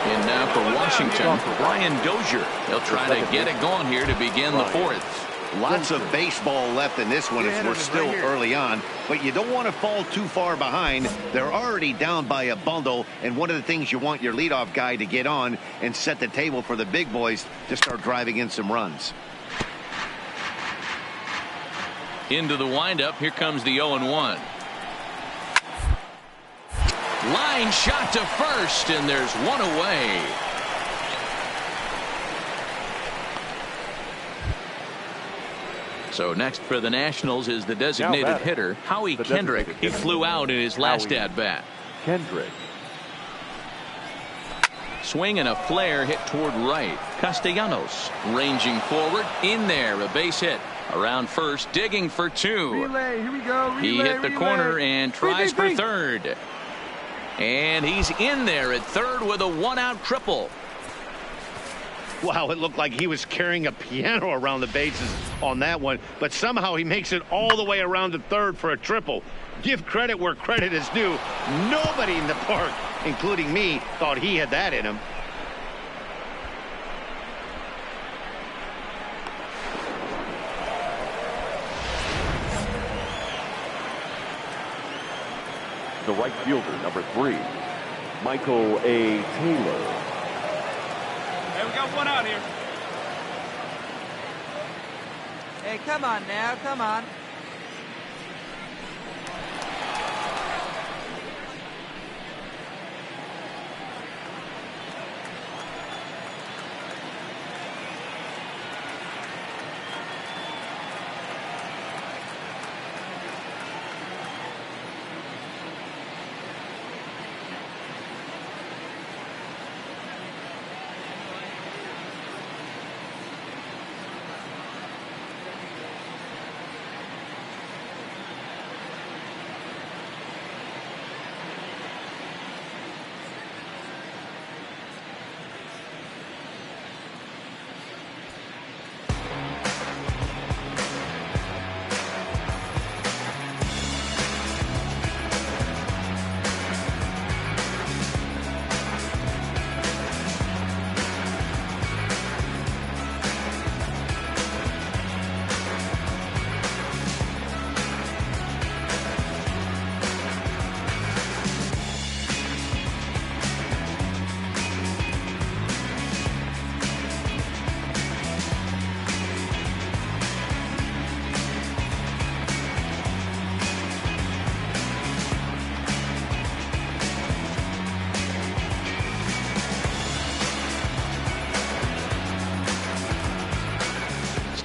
And now for Washington, Brian Dozier. He'll try to get it going here to begin the 4th. Lots of baseball left in this one as we're still early on, but you don't want to fall too far behind. They're already down by a bundle, and one of the things you want your leadoff guy to get on and set the table for the big boys to start driving in some runs. Into the windup, here comes the 0-1. Line shot to first, and there's one away. So next for the Nationals is the designated hitter, Howie Kendrick. He flew out in his last at-bat. Kendrick. Swing and a flare hit toward right. Castellanos ranging forward. In there, a base hit. Around first, digging for 2. Relay, here we go. Relay, He hit the relay. corner and tries for third. And he's in there at third with a 1-out triple. Wow, it looked like he was carrying a piano around the bases on that one, but somehow he makes it all the way around to third for a triple. Give credit where credit is due. Nobody in the park, including me, thought he had that in him. The right fielder, number 3, Michael A. Taylor. Hey, we got one out here. Hey, come on now, come on.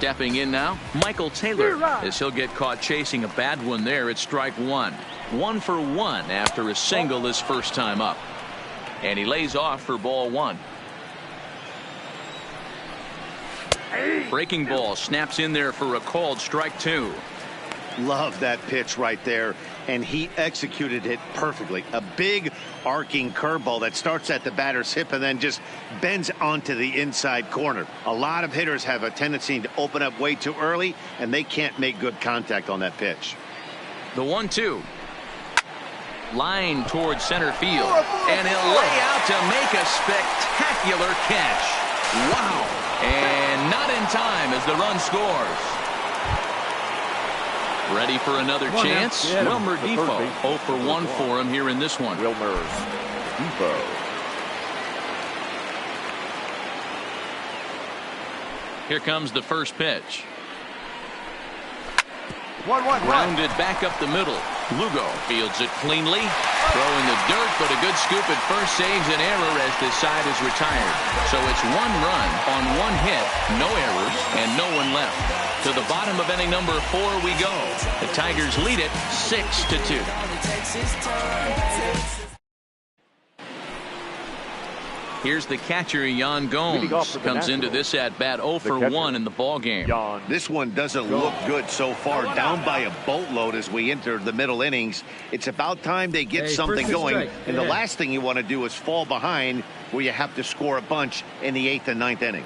Stepping in now, Michael Taylor, as he'll get caught chasing a bad one there at strike one. 1 for 1 after a single his first time up. And he lays off for ball one. Breaking ball snaps in there for a called strike two. Love that pitch right there, and he executed it perfectly. A big arcing curveball that starts at the batter's hip and then just bends onto the inside corner. A lot of hitters have a tendency to open up way too early, and they can't make good contact on that pitch. The 1-2. Line towards center field, and he'll lay out to make a spectacular catch. Wow. And not in time as the run scores. Ready for another chance? Yeah. Wilmer Defoe 0 for 1 for him here in this one. Wilmer Defoe. Here comes the first pitch. 1-1. Grounded back up the middle. Lugo fields it cleanly. Throw in the dirt, but a good scoop at first saves an error as this side is retired. So it's 1 run on 1 hit, no errors, and no one left. To the bottom of inning number 4 we go. The Tigers lead it 6-2. Here's the catcher, Yan Gomes. Comes into this at bat 0 for 1 in the ball game. This one doesn't look good so far. Down by a boatload as we enter the middle innings. It's about time they get something going. And the last thing you want to do is fall behind where you have to score a bunch in the 8th and 9th inning.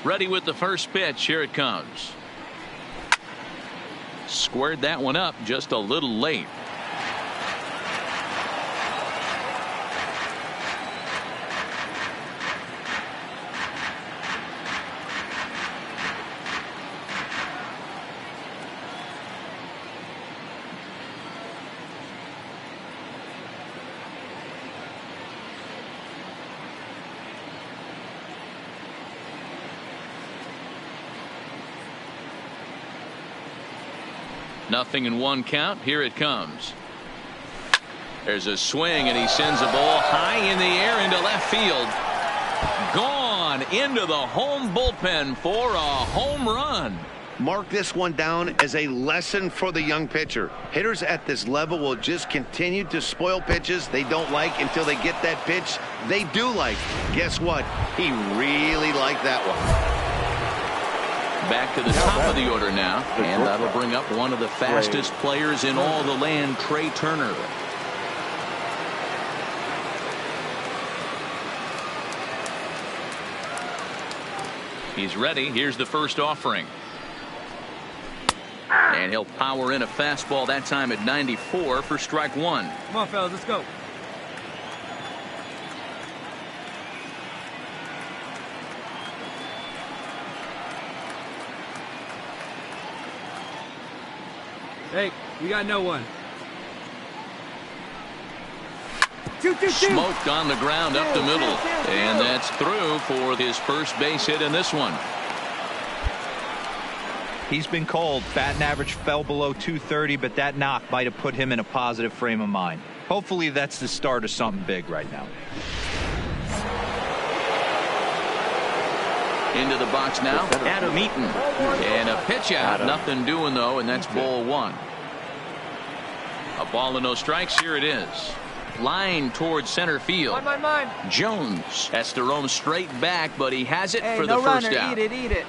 Ready with the first pitch. Here it comes. Squared that one up just a little late. Nothing in 1 count. Here it comes. There's a swing, and he sends a ball high in the air into left field. Gone into the home bullpen for a home run. Mark this one down as a lesson for the young pitcher. Hitters at this level will just continue to spoil pitches they don't like until they get that pitch they do like. Guess what? He really liked that one. Back to the top of the order now, and that'll bring up one of the fastest players in all the land, Trey Turner. He's ready. Here's the first offering. And he'll power in a fastball that time at 94 for strike 1. Come on, fellas, let's go. Hey, we got no one. Smoked on the ground up the middle. And that's through for his first base hit in this one. He's been cold. Batting average fell below 230, but that knock might have put him in a positive frame of mind. Hopefully that's the start of something big right now. Into the box now, Adam Eaton. And a pitch out. Nothing doing, though, and that's ball one. A ball and no strikes. Here it is. Line towards center field. On my mind. Jones has to roam straight back, but he has it for no the first runner. out. Eat it.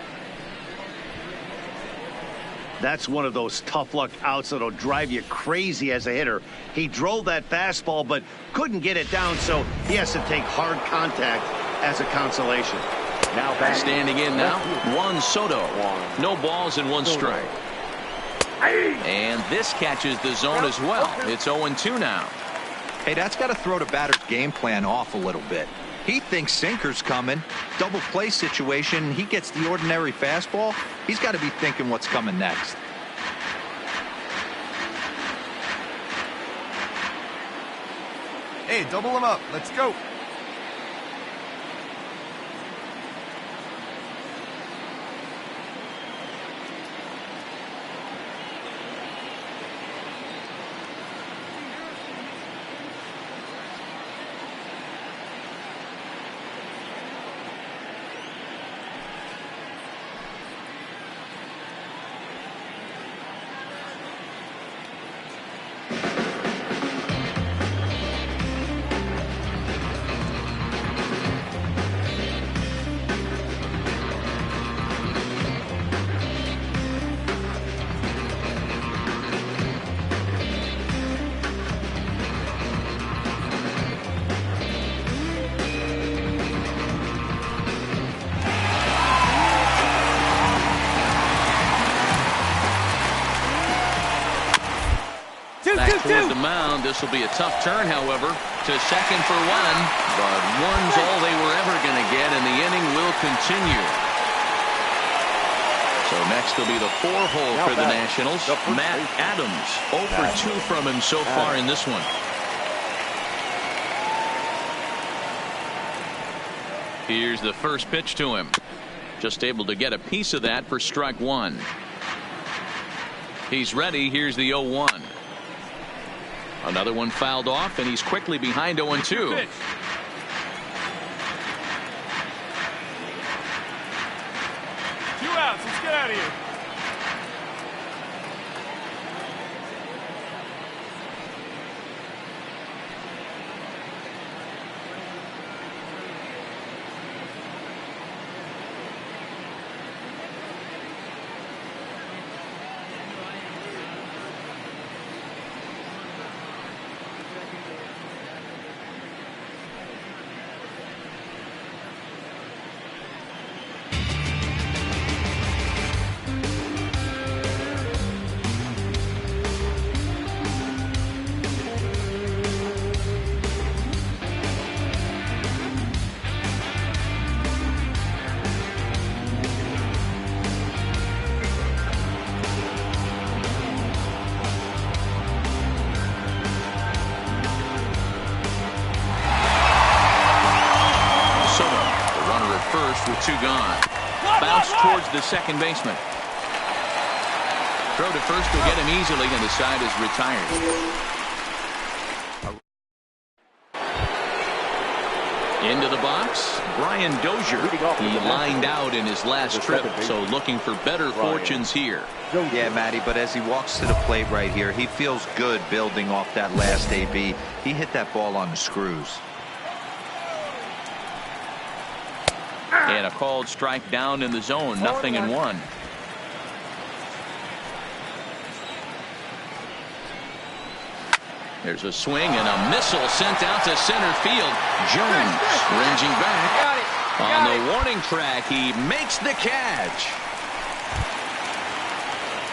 That's one of those tough luck outs that'll drive you crazy as a hitter. He drove that fastball, but couldn't get it down, so he has to take hard contact as a consolation. Now standing in now, Juan Soto. No balls and one strike. And this catches the zone as well. It's 0-2 now. Hey, that's got to throw the batter's game plan off a little bit. He thinks sinker's coming. Double play situation. He gets the ordinary fastball. He's got to be thinking what's coming next. Hey, double him up. Let's go. Back toward the mound. This will be a tough turn, however, to second for one. But one's all they were ever going to get, and the inning will continue. So next will be the 4-hole for the Nationals. Matt Adams, 0 for 2 from him so far in this one. Here's the first pitch to him. Just able to get a piece of that for strike one. He's ready. Here's the 0-1. Another one fouled off, and he's quickly behind 0-2. 2 outs. Let's get out of here. With 2 gone. Bounce towards the second baseman. Throw to first will get him easily, and the side is retired. Into the box, Brian Dozier. He lined out in his last trip, so looking for better fortunes here. Yeah, Matty, but as he walks to the plate right here, he feels good building off that last AB. He hit that ball on the screws. And a called strike down in the zone. 0-1. There's a swing and a missile sent out to center field. Jones ranging back. On the warning track, he makes the catch.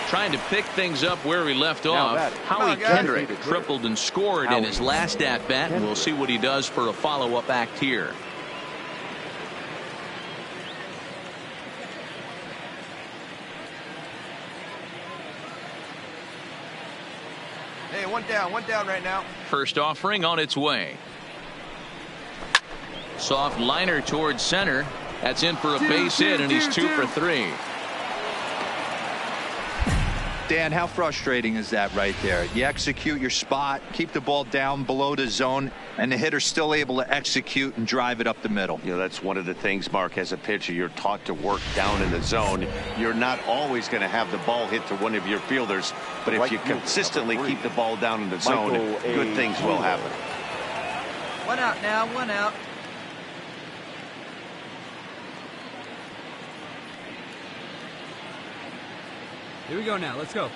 Trying to pick things up where he left off. Howie Kendrick tripled and scored in his last at-bat, and we'll see what he does for a follow-up act here. Hey, one down right now. First offering on its way. Soft liner towards center. That's in for a base hit, and he's 2 for 3. Dan, how frustrating is that right there? You execute your spot, keep the ball down below the zone, and the hitter's still able to execute and drive it up the middle. You know, that's one of the things, Mark, as a pitcher, you're taught to work down in the zone. You're not always going to have the ball hit to one of your fielders, but if you consistently keep the ball down in the zone, good things will happen. One out now, one out. Here we go now. Let's go.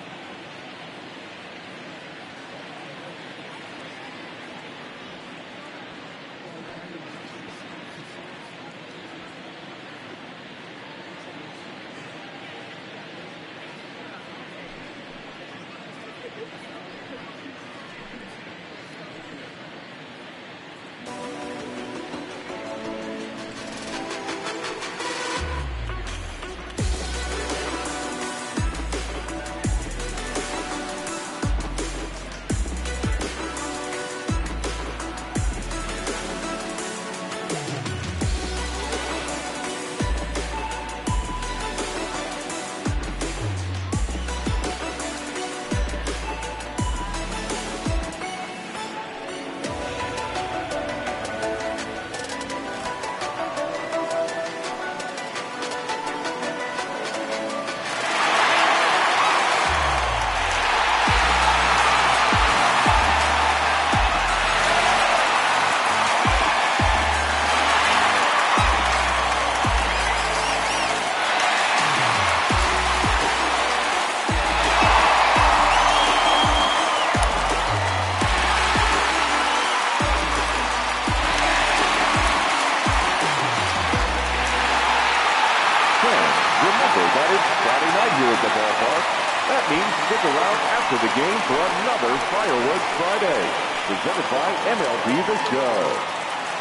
Remember that it's Friday night here at the ballpark. That means stick around after the game for another Fireworks Friday, presented by MLB The Show.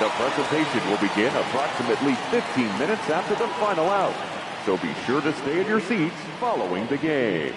The presentation will begin approximately 15 minutes after the final out, so be sure to stay in your seats following the game.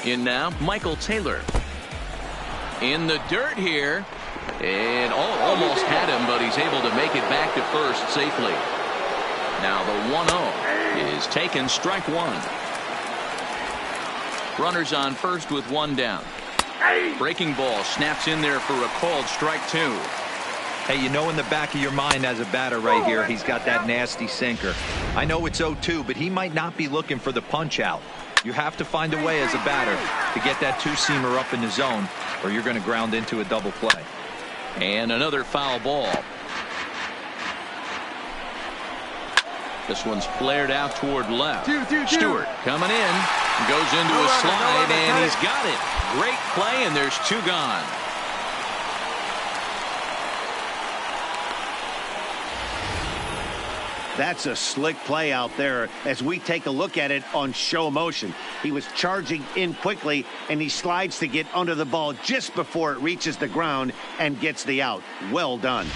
In now, Michael Taylor. In the dirt here. And almost had him, but he's able to make it back to first safely. Now the 1-0 is taken, strike one. Runners on first with one down. Breaking ball snaps in there for a called strike two. Hey, you know in the back of your mind as a batter right here, he's got that nasty sinker. I know it's 0-2, but he might not be looking for the punch out. You have to find a way as a batter to get that two-seamer up in the zone, or you're going to ground into a double play. And another foul ball. This one's flared out toward left. Stewart coming in, goes into a slide, and he's got it. Great play, and there's two gone. That's a slick play out there as we take a look at it on show motion. He was charging in quickly, and he slides to get under the ball just before it reaches the ground and gets the out. Well done.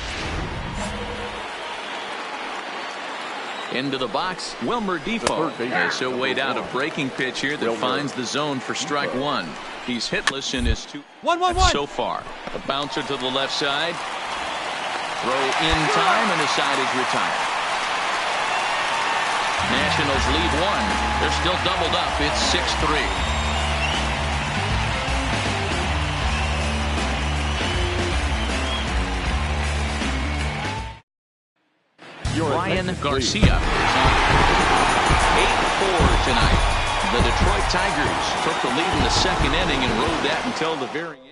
Into the box, Wilmer Defoe has so weighed out a breaking pitch here that finds the zone for strike one. He's hitless in his 2 so far. A bouncer to the left side. Throw in time, and the side is retired. Nationals lead one. They're still doubled up. It's 6-3. Ryan Garcia is on 8-4 tonight. The Detroit Tigers took the lead in the second inning and rode that until the very end.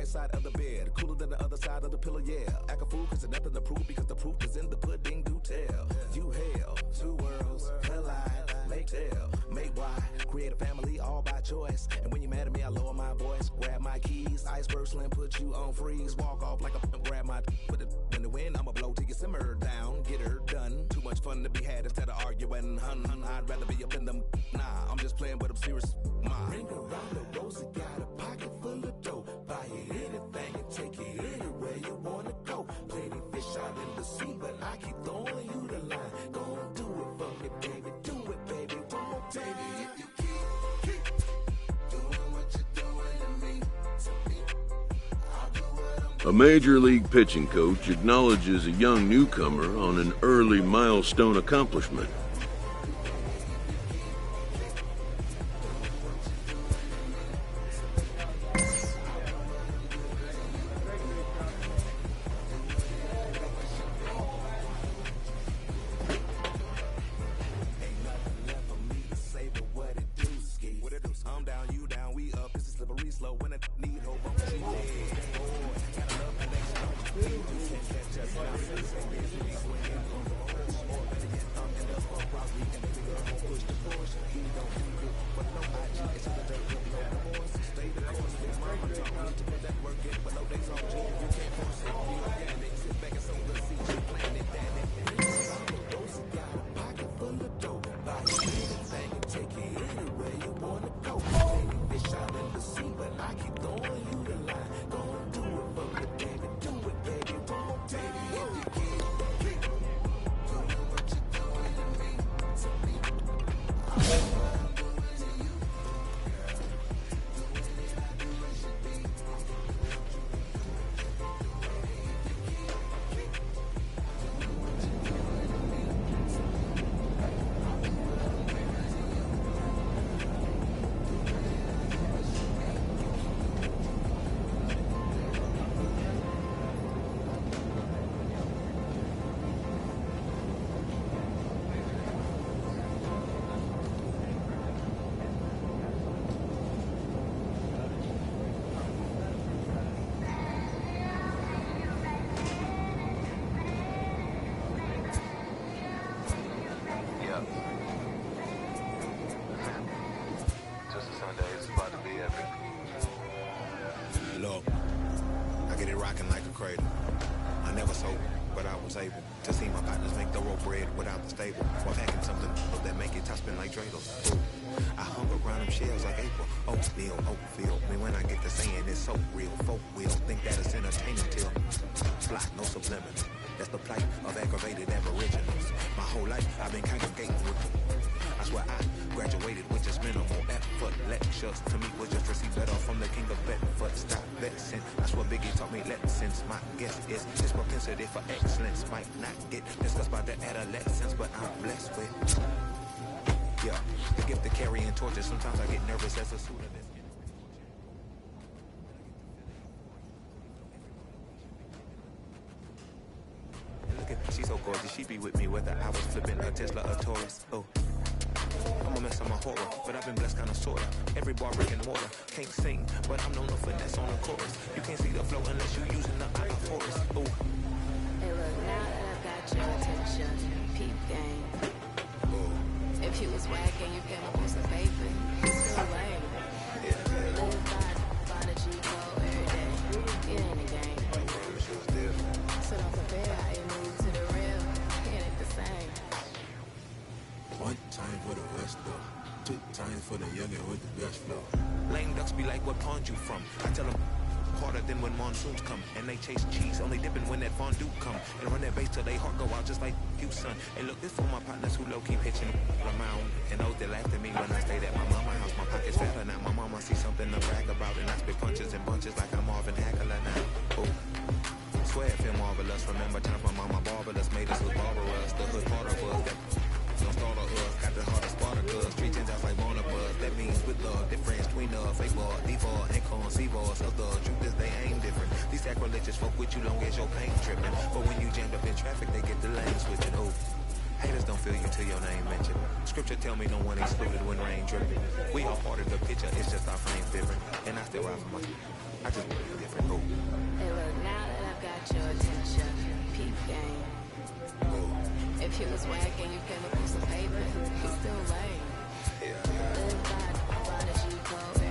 Side of the bed, cooler than the other side of the pillow, yeah. Act a fool cause there's nothing to prove because the proof is in the pudding, do tell. You hell, two worlds collide, make tell, make why, create a family all by choice. And when you're mad at me, I lower my voice, grab my keys, iceberg slim, put you on freeze, walk off like a grab my put it in the wind, I'ma blow till you simmer down, get her done. Too much fun to be had instead of arguing, I'd rather be up in them, nah, I'm just playing with them serious, Ring around the rosy, got a pocket full of dough. Buy you anything and take you anywhere you wanna go. Plenty fish out in the sea, but I keep throwing you the line. Go and do it for me, baby. Do it, baby. One more time. Baby, if you keep doing what you're doing to me, I'll do what I'm A major league pitching coach acknowledges a young newcomer on an early milestone accomplishment. rocking like a cradle. I never sold, but I was able to see my partners make thorough bread without the stable. While packing something that make it top spin like dreidels. Ooh, I hung around them shells like April. Oatmeal, Oakfield. Me when I get to saying it's so real. Folk will think that it's entertaining till fly, no subliminal. That's the plight of aggravated aboriginals. My whole life I've been congregating with them. I swear I graduated with just minimal effort. Lectures to me was just receive better from the king of Bedford. Stop vexing. That's what Biggie taught me lessons. My guess is this propensity for excellence might not get discussed by the adolescents, but I'm blessed with. Yeah, the gift of carrying torches. Sometimes I get nervous as a student. She's so gorgeous, she be with me whether I was flipping a Tesla or Taurus. Oh, I'm a mess on my horror, but I've been blessed kinda sorta. Every bar brick and mortar, can't sing, but I'm no finesse on the chorus. You can't see the flow unless you using the eye forest. Oh. Hey look, now that I've got your attention, peep game. Oh. If you was whacking, you came up with some paper, it's still lame. Live by the G-code every day, it ain't a game. So don't compare how you move to the real, it ain't the same. One time for the West though, 2 times for the youngin' with the best flow. Lame ducks be like, what pond you from? I tell them harder than when monsoons come, and they chase cheese, only dipping when that fondue come, and run that bass till they heart go out just like you, son. Hey look, this for my partners who low-key pitching around, and those that laughed at me when I stayed at my mama house. My pocket's fatter now, my mama see something to brag about, and I spit punches and bunches like I'm Marvin Hagler now. Oh. Swear it feel marvelous. Remember times my mama barbarous made us look barbarous. The hood part of us that don't start of us. Got the heart of Spartacus. Street tens out like Barnabas. That means with love, difference between us. Fake ball, default, and conceive us. Of the truth is they ain't different. These sacrilegious folk with you long as your pain tripping. But when you jammed up in traffic, they get the lane switching. Oh. Haters don't feel you till your name mentioned. Scripture tell me no one excluded when rain dripping. We all part of the picture, it's just our frames different. And I still ride for my I just feel different. Oh. Hey look, now that I've got your attention, peep game. Oh. If you was whacking, you came up with some paper, it's still lame. Live by the G-code